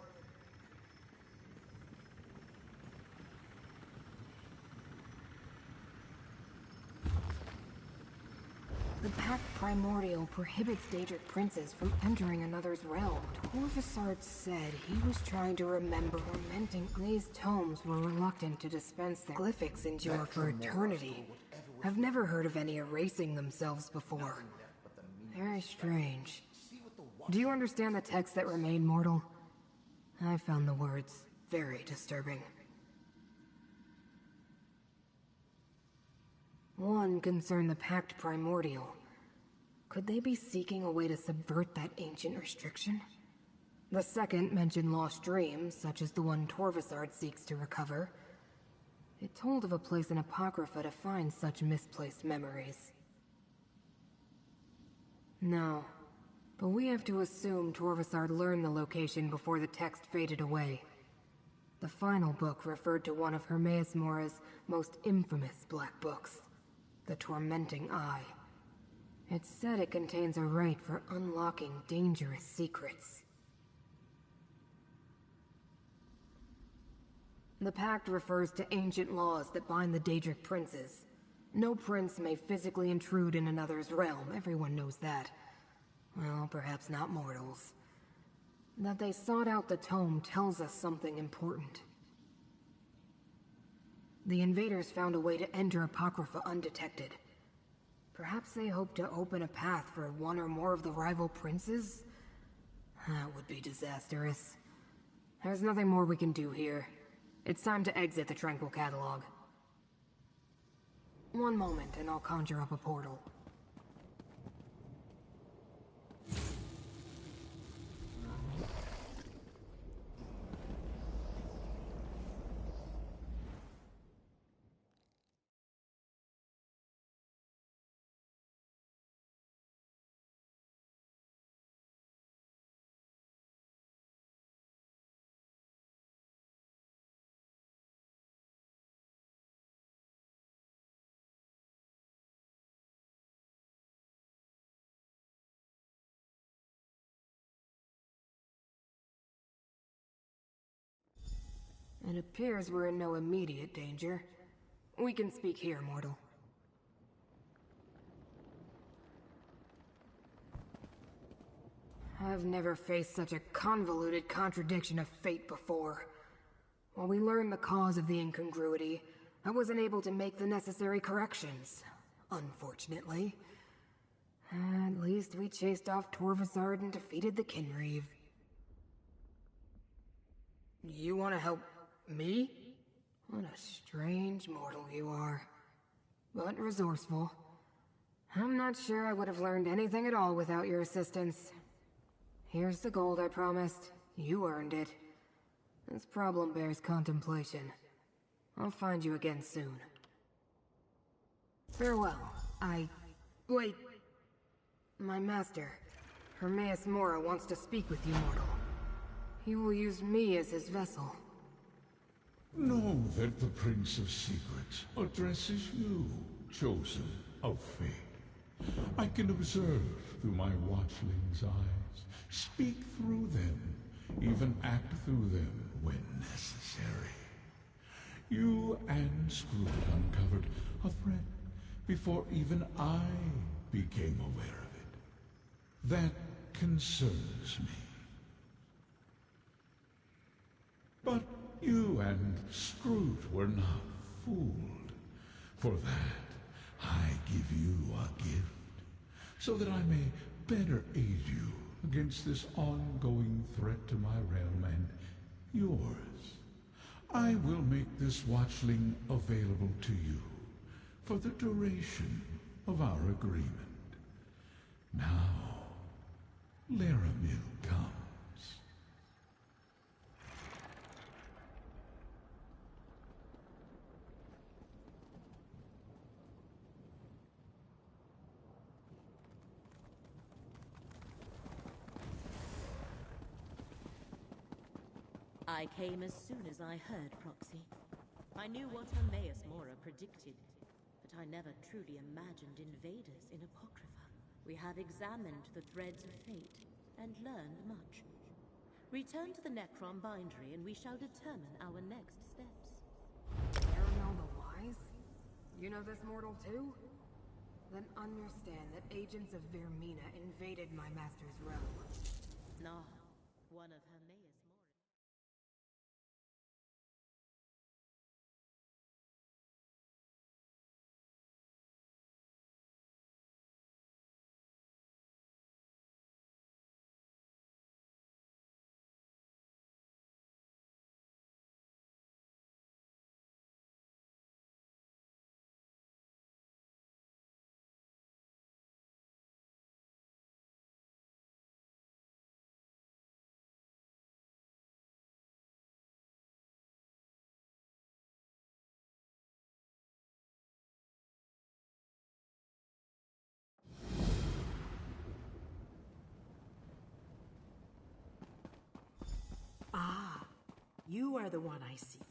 The Pact Primordial prohibits Daedric princes from entering another's realm. Torvasard said he was trying to remember lamenting. These tomes were reluctant to dispense the glyphics endure for eternity. I've never heard of any erasing themselves before. Very strange. Do you understand the text that remained, mortal? I found the words very disturbing. One concerned the Pact Primordial. Could they be seeking a way to subvert that ancient restriction? The second mentioned lost dreams, such as the one Torvasard seeks to recover. It told of a place in Apocrypha to find such misplaced memories. No. But we have to assume Torvasard learned the location before the text faded away. The final book referred to one of Hermaeus Mora's most infamous black books, the Tormenting Eye. It said it contains a rite for unlocking dangerous secrets. The Pact refers to ancient laws that bind the Daedric princes. No prince may physically intrude in another's realm, everyone knows that. Well, perhaps not mortals. That they sought out the tome tells us something important. The invaders found a way to enter Apocrypha undetected. Perhaps they hoped to open a path for one or more of the rival princes? That would be disastrous. There's nothing more we can do here. It's time to exit the Tranquil Catalog. One moment, and I'll conjure up a portal. It appears we're in no immediate danger. We can speak here, mortal. I've never faced such a convoluted contradiction of fate before. While we learned the cause of the incongruity, I wasn't able to make the necessary corrections, unfortunately. At least we chased off Torvasard and defeated the Kinreeve. You want to help me? What a strange mortal you are. But resourceful. I'm not sure I would have learned anything at all without your assistance. Here's the gold I promised. You earned it. This problem bears contemplation. I'll find you again soon. Farewell. Wait. My master, Hermaeus Mora, wants to speak with you, mortal. He will use me as his vessel. Know that the Prince of Secrets addresses you, chosen of fate. I can observe through my watchling's eyes, speak through them, even act through them when necessary. You and Scrooge uncovered a threat before even I became aware of it. That concerns me. But you and Scrooge were not fooled. For that, I give you a gift, so that I may better aid you against this ongoing threat to my realm and yours. I will make this watchling available to you for the duration of our agreement. Now, Laramil comes. I came as soon as I heard Proxy. I knew what Hermaeus Mora predicted, but I never truly imagined invaders in Apocrypha. We have examined the threads of fate and learned much. Return to the Necron Bindery and we shall determine our next steps. Aranel the Wise? You know this mortal too? Then understand that agents of Vermina invaded my master's realm. No, one of Hermaeus Mora. Ah, you are the one I seek.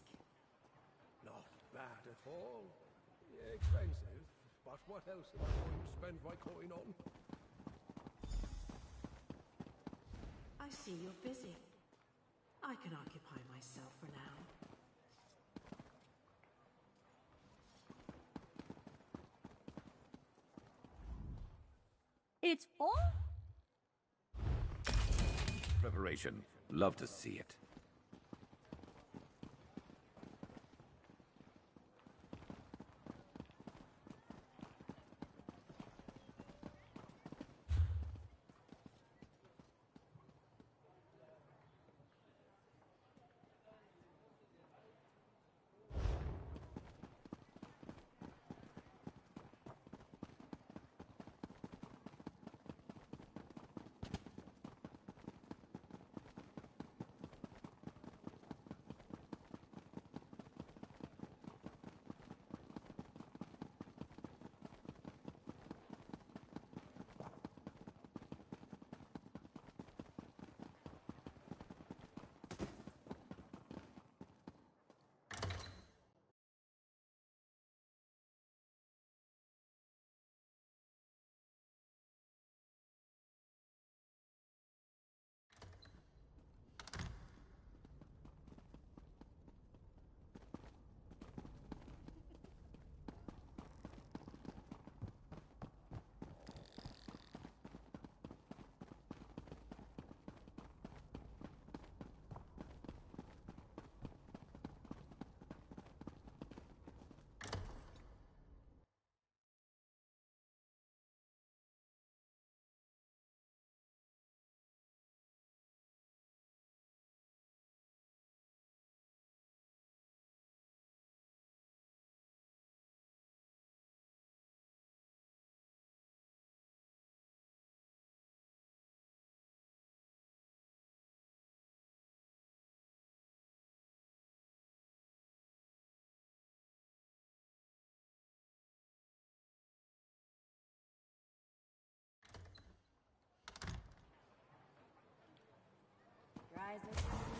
Not bad at all. Expensive, but what else am I going to spend my coin on? I see you're busy. I can occupy myself for now. It's all? Preparation. Love to see it.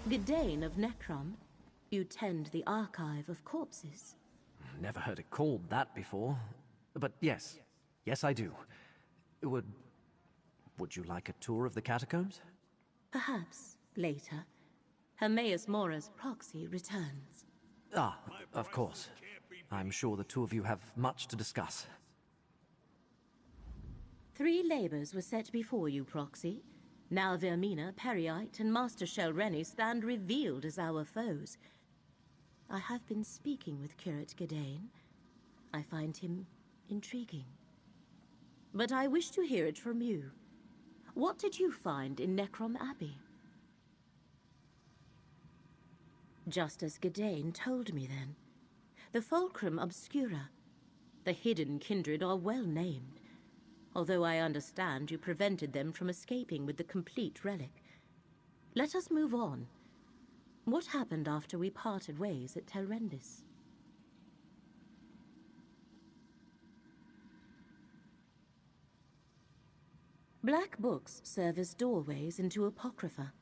Gidane of Necrom, you tend the archive of corpses. Never heard it called that before. But yes. Yes, I do. Would you like a tour of the catacombs? Perhaps later. Hermaeus Mora's proxy returns. Ah, of course. I'm sure the two of you have much to discuss. 3 labors were set before you, proxy. Now Vermina, Periite, and Master Shelreni stand revealed as our foes. I have been speaking with Curate Gidane. I find him intriguing. But I wish to hear it from you. What did you find in Necrom Abbey? Just as Gidane told me then. The Fulcrum Obscura. The hidden kindred are well named. Although I understand you prevented them from escaping with the complete relic. Let us move on. What happened after we parted ways at Telrendis? Black books serve as doorways into Apocrypha.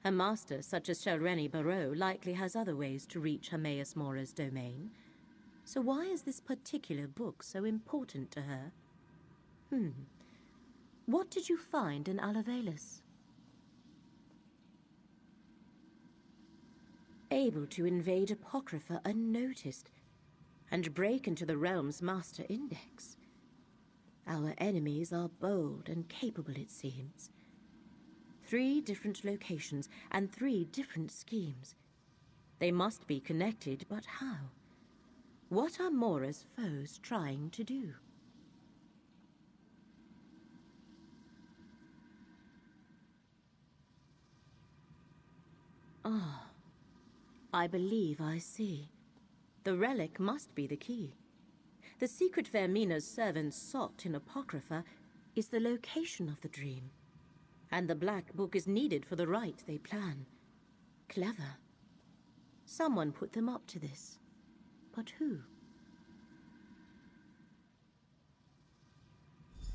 A master such as Shelreni Barrow likely has other ways to reach Hermaeus Mora's domain. So why is this particular book so important to her? What did you find in Alavelis? Able to invade Apocrypha unnoticed and break into the realm's master index. Our enemies are bold and capable, it seems. 3 different locations and 3 different schemes. They must be connected, but how? What are Mora's foes trying to do? Ah, I believe I see. The relic must be the key. The secret Vermina's servants sought in Apocrypha is the location of the dream. And the Black Book is needed for the rite they plan. Clever. Someone put them up to this. But who?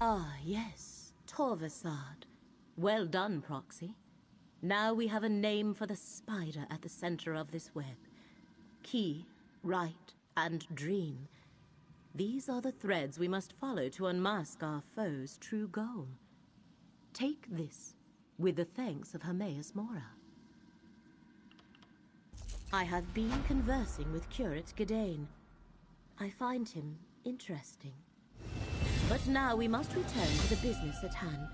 Ah, yes. Torvasad. Well done, Proxy. Now we have a name for the spider at the center of this web. Key, rite, and dream. These are the threads we must follow to unmask our foe's true goal. Take this, with the thanks of Hermaeus Mora. I have been conversing with Curate Gidane. I find him interesting. But now we must return to the business at hand.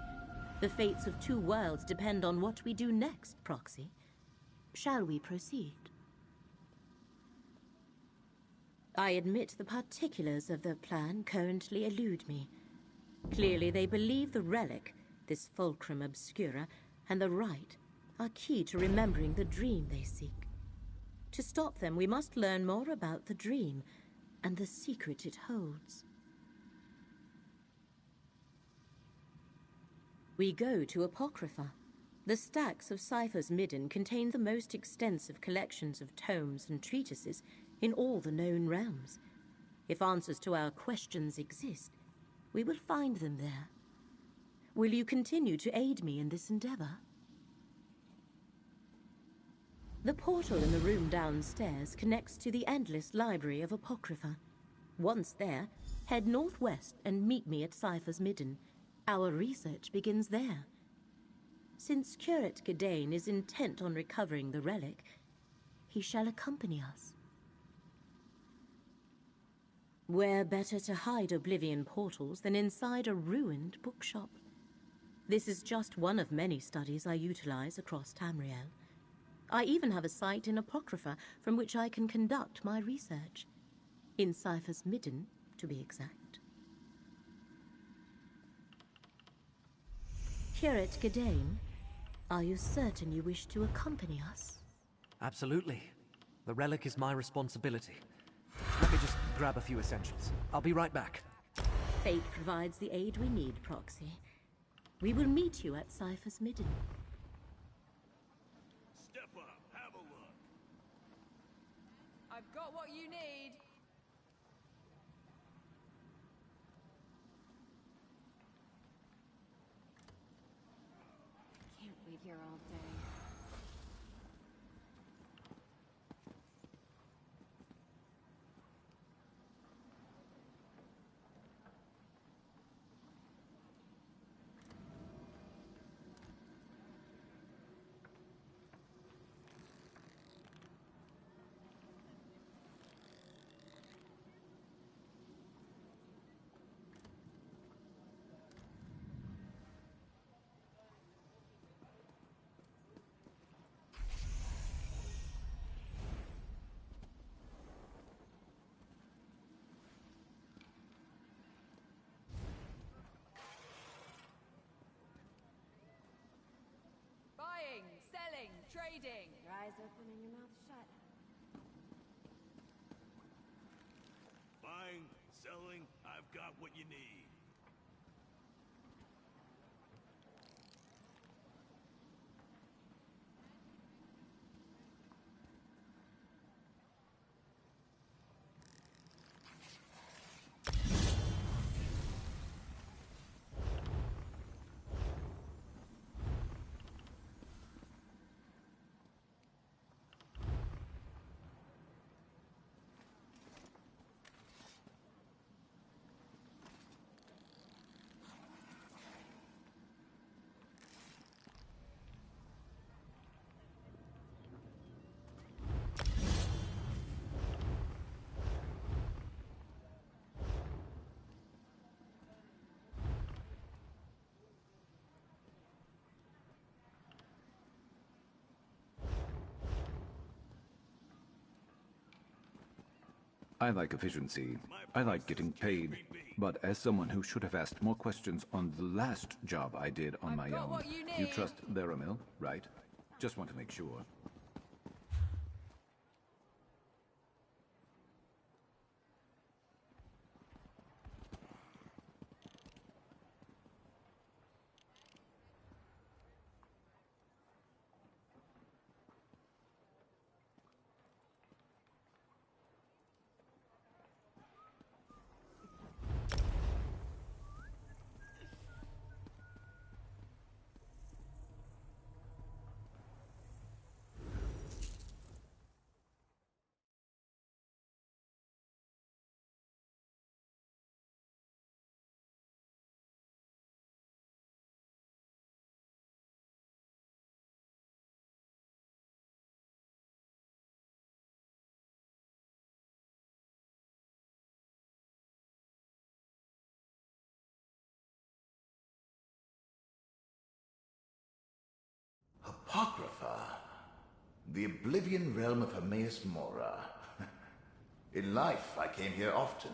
The fates of 2 worlds depend on what we do next, Proxy. Shall we proceed? I admit the particulars of the plan currently elude me. Clearly they believe the relic, this Fulcrum Obscura, and the rite are key to remembering the dream they seek. To stop them, we must learn more about the dream and the secret it holds. We go to Apocrypha. The stacks of Cypher's Midden contain the most extensive collections of tomes and treatises in all the known realms. If answers to our questions exist, we will find them there. Will you continue to aid me in this endeavor? The portal in the room downstairs connects to the endless library of Apocrypha. Once there, head northwest and meet me at Cypher's Midden. Our research begins there. Since Curate Gidane is intent on recovering the relic, he shall accompany us. Where better to hide Oblivion portals than inside a ruined bookshop? This is just one of many studies I utilize across Tamriel. I even have a site in Apocrypha from which I can conduct my research. In Cypher's Midden, to be exact. Curate Gidane, are you certain you wish to accompany us? Absolutely. The relic is my responsibility. Let me just grab a few essentials. I'll be right back. Fate provides the aid we need, Proxy. We will meet you at Cypher's Midden. Step up, have a look. I've got what you need. Can't wait here all day. what you need. I like efficiency. I like getting paid. But as someone who should have asked more questions on the last job I did on my own, you trust Laramil, right? Just want to make sure. Apocrypha. The Oblivion realm of Hermaeus Mora. In life, I came here often.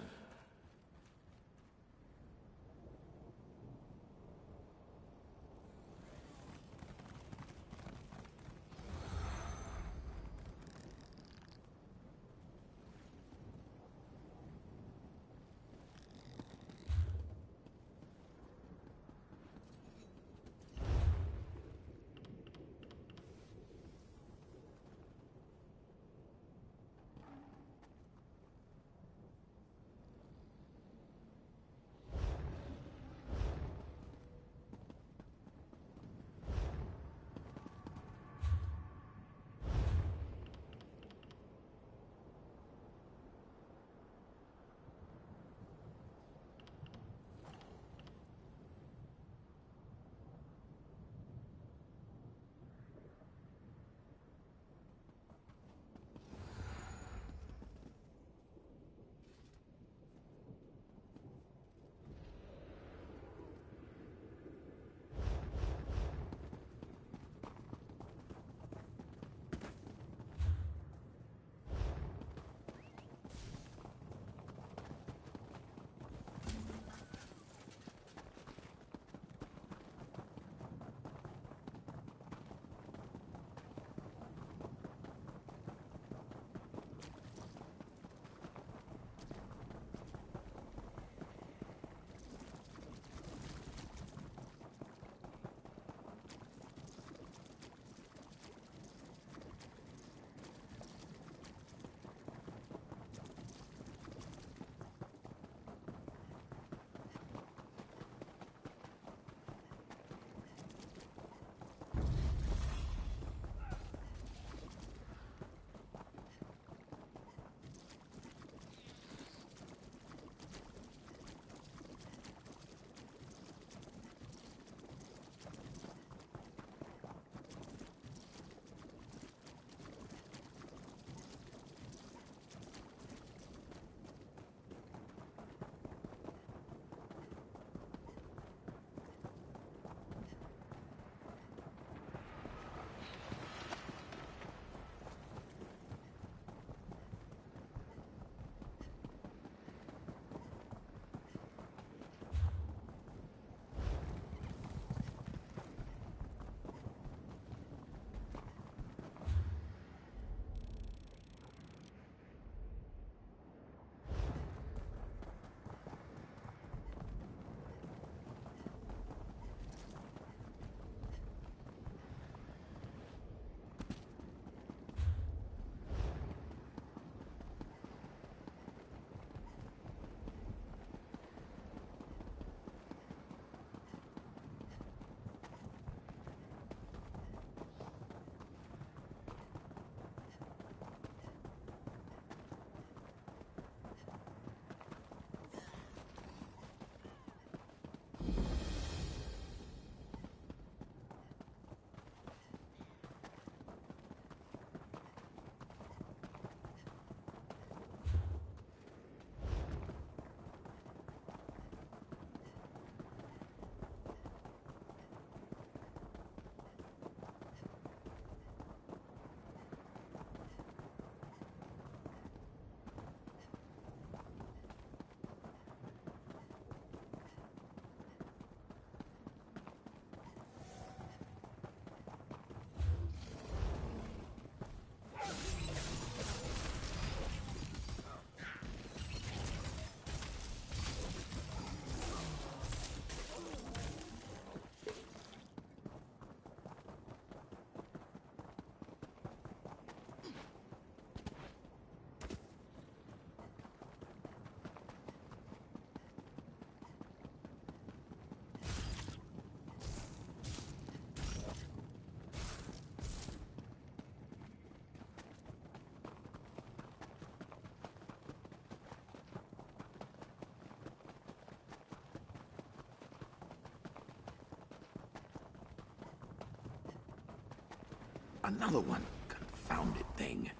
Another one. Confounded thing.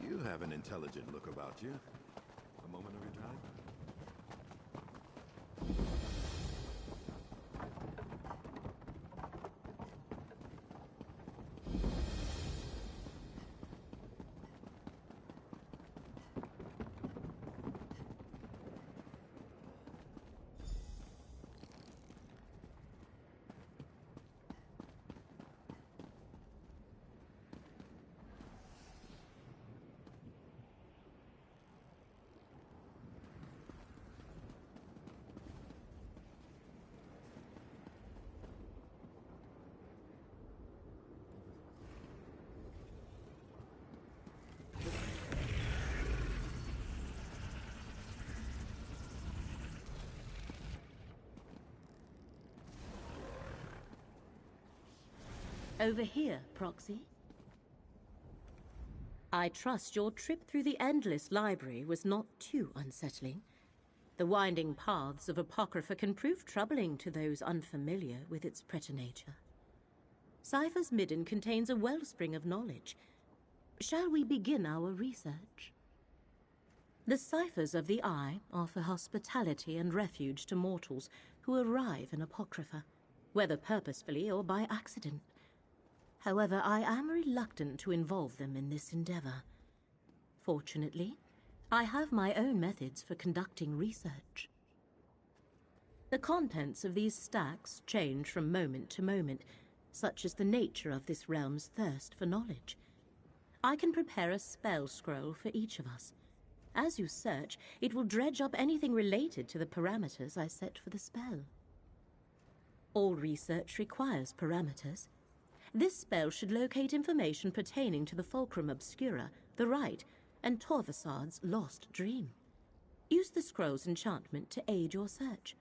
You have an intelligent look about you. A moment of your time? Over here, Proxy. I trust your trip through the endless library was not too unsettling. The winding paths of Apocrypha can prove troubling to those unfamiliar with its preternature. Cypher's Midden contains a wellspring of knowledge. Shall we begin our research? The ciphers of the Eye offer hospitality and refuge to mortals who arrive in Apocrypha, whether purposefully or by accident. However, I am reluctant to involve them in this endeavor. Fortunately, I have my own methods for conducting research. The contents of these stacks change from moment to moment, such is the nature of this realm's thirst for knowledge. I can prepare a spell scroll for each of us. As you search, it will dredge up anything related to the parameters I set for the spell. All research requires parameters. This spell should locate information pertaining to the Fulcrum Obscura, the Rite, and Torvasad's lost dream. Use the scroll's enchantment to aid your search.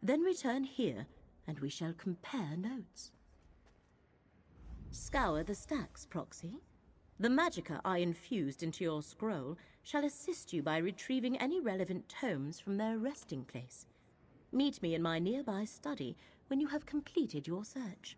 Then return here, and we shall compare notes. Scour the stacks, Proxy. The magicka I infused into your scroll shall assist you by retrieving any relevant tomes from their resting place. Meet me in my nearby study when you have completed your search.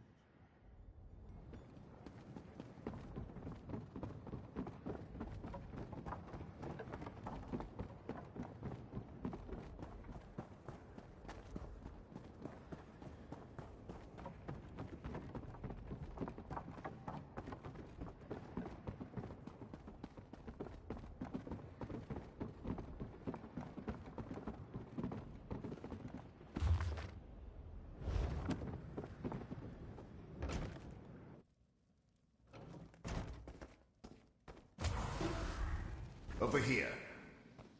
Over here.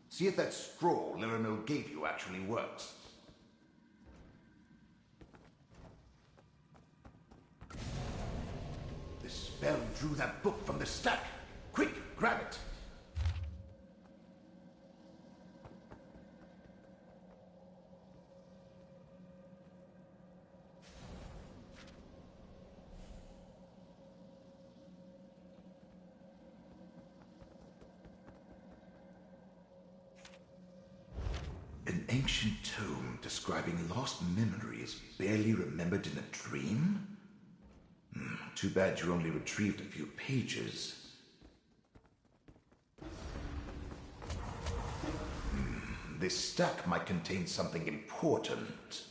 See if that scroll Liramil gave you actually works. The spell drew that book from the stack. Quick, grab it. An ancient tome describing lost memories barely remembered in a dream? Too bad you only retrieved a few pages. This stack might contain something important.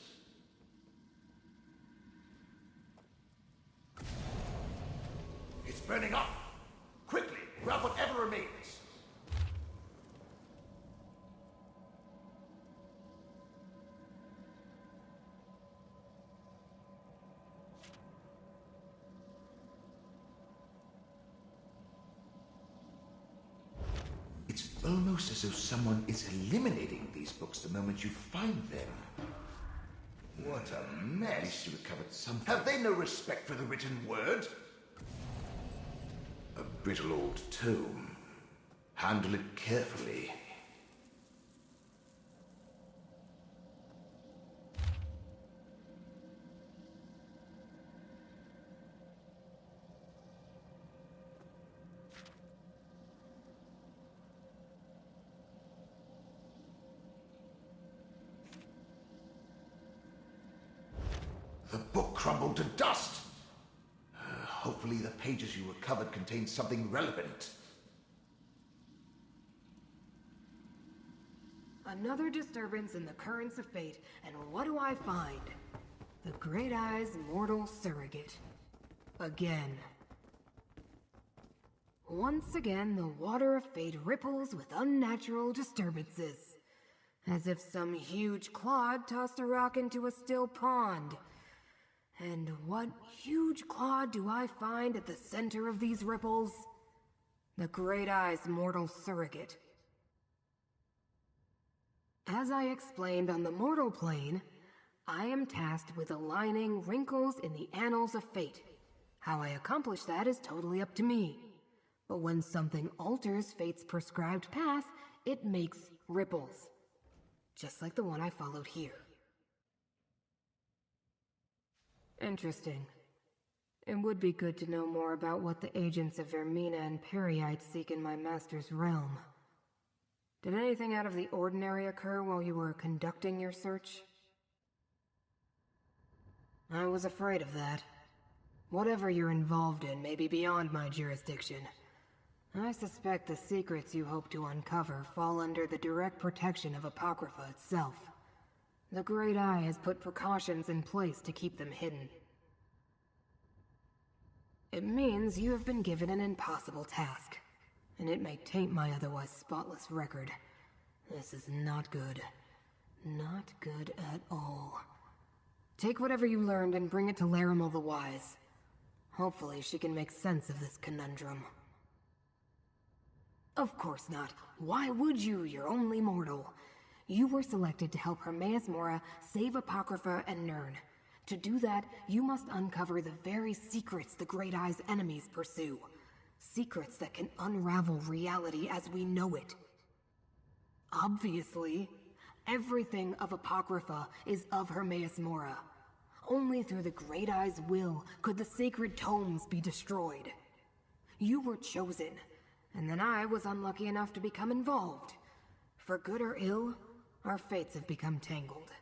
It's burning up! Quickly, grab whatever remains! It's almost as though someone is eliminating these books the moment you find them. What a mess. At least you recovered something. Have they no respect for the written word? A brittle old tome. Handle it carefully. The book crumbled to dust. Hopefully the pages you recovered contain something relevant. Another disturbance in the currents of fate, and what do I find? The Great Eye's mortal surrogate. Again. Once again, the water of fate ripples with unnatural disturbances. As if some huge clod tossed a rock into a still pond. And what huge clod do I find at the center of these ripples? The Great Eye's mortal surrogate. As I explained on the mortal plane, I am tasked with aligning wrinkles in the annals of fate. How I accomplish that is totally up to me. But when something alters fate's prescribed path, it makes ripples. Just like the one I followed here. Interesting. It would be good to know more about what the agents of Vermina and Periite seek in my master's realm. Did anything out of the ordinary occur while you were conducting your search? I was afraid of that. Whatever you're involved in may be beyond my jurisdiction. I suspect the secrets you hope to uncover fall under the direct protection of Apocrypha itself. The Great Eye has put precautions in place to keep them hidden. It means you have been given an impossible task, and it may taint my otherwise spotless record. This is not good. Not good at all. Take whatever you learned and bring it to Larimel the Wise. Hopefully she can make sense of this conundrum. Of course not. Why would you? You're only mortal. You were selected to help Hermaeus Mora save Apocrypha and Nirn. To do that, you must uncover the very secrets the Great Eye's enemies pursue. Secrets that can unravel reality as we know it. Obviously, everything of Apocrypha is of Hermaeus Mora. Only through the Great Eye's will could the sacred tomes be destroyed. You were chosen, and then I was unlucky enough to become involved. For good or ill, our fates have become tangled.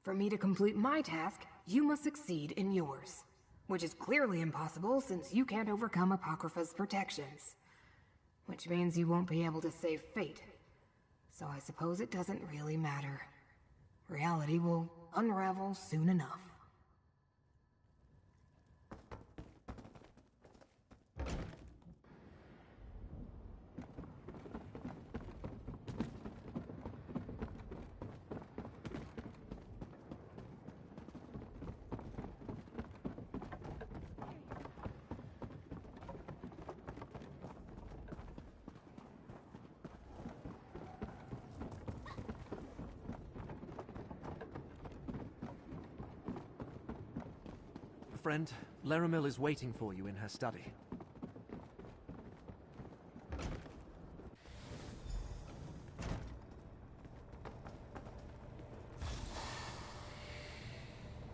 For me to complete my task, you must succeed in yours. Which is clearly impossible since you can't overcome Apocrypha's protections. Which means you won't be able to save fate. So I suppose it doesn't really matter. Reality will unravel soon enough. Friend, Larimel is waiting for you in her study.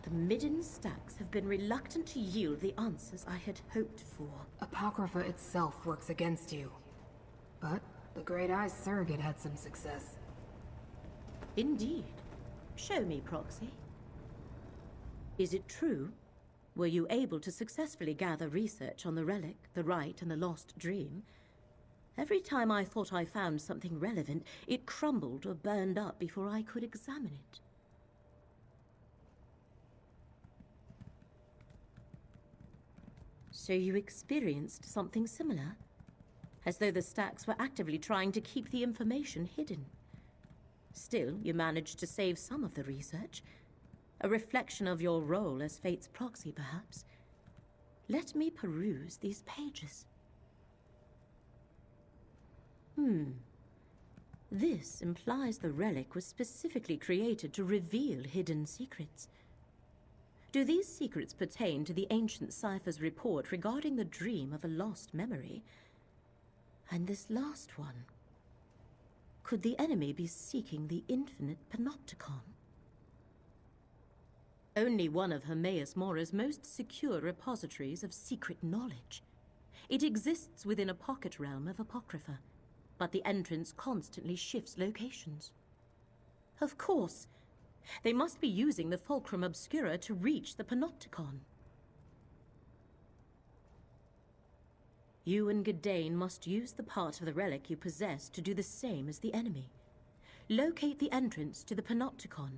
The Midden stacks have been reluctant to yield the answers I had hoped for. Apocrypha itself works against you. But the Great Eye's surrogate had some success. Indeed. Show me, Proxy. Is it true? Were you able to successfully gather research on the relic, the rite, and the lost dream? Every time I thought I found something relevant, it crumbled or burned up before I could examine it. So you experienced something similar? As though the stacks were actively trying to keep the information hidden. Still, you managed to save some of the research. A reflection of your role as Fate's proxy, perhaps. Let me peruse these pages. This implies the relic was specifically created to reveal hidden secrets. Do these secrets pertain to the ancient cipher's report regarding the dream of a lost memory? And this last one? Could the enemy be seeking the infinite panopticon? Only one of Hermaeus Mora's most secure repositories of secret knowledge. It exists within a pocket realm of Apocrypha, but the entrance constantly shifts locations. Of course, they must be using the Fulcrum Obscura to reach the Panopticon. You and Gadain must use the part of the relic you possess to do the same as the enemy. Locate the entrance to the Panopticon.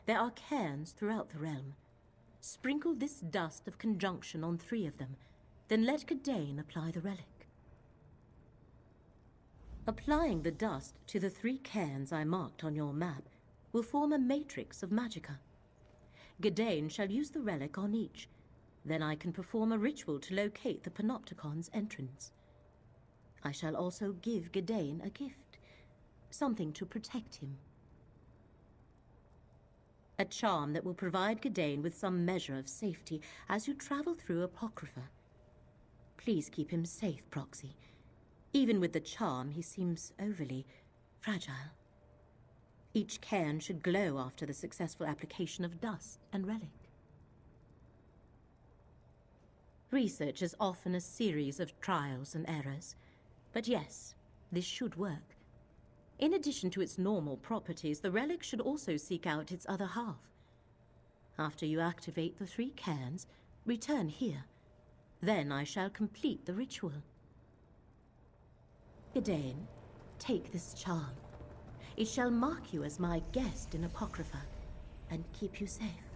There are cairns throughout the realm. Sprinkle this dust of conjunction on 3 of them, then let Gadain apply the relic. Applying the dust to the 3 cairns I marked on your map will form a matrix of magicka. Gadain shall use the relic on each. Then I can perform a ritual to locate the Panopticon's entrance. I shall also give Gadain a gift, something to protect him. A charm that will provide Gadain with some measure of safety as you travel through Apocrypha. Please keep him safe, Proxy. Even with the charm, he seems overly fragile. Each cairn should glow after the successful application of dust and relic. Research is often a series of trials and errors, but yes, this should work. In addition to its normal properties, the relic should also seek out its other half. After you activate the 3 cairns, return here. Then I shall complete the ritual. Gadain, take this charm. It shall mark you as my guest in Apocrypha, and keep you safe.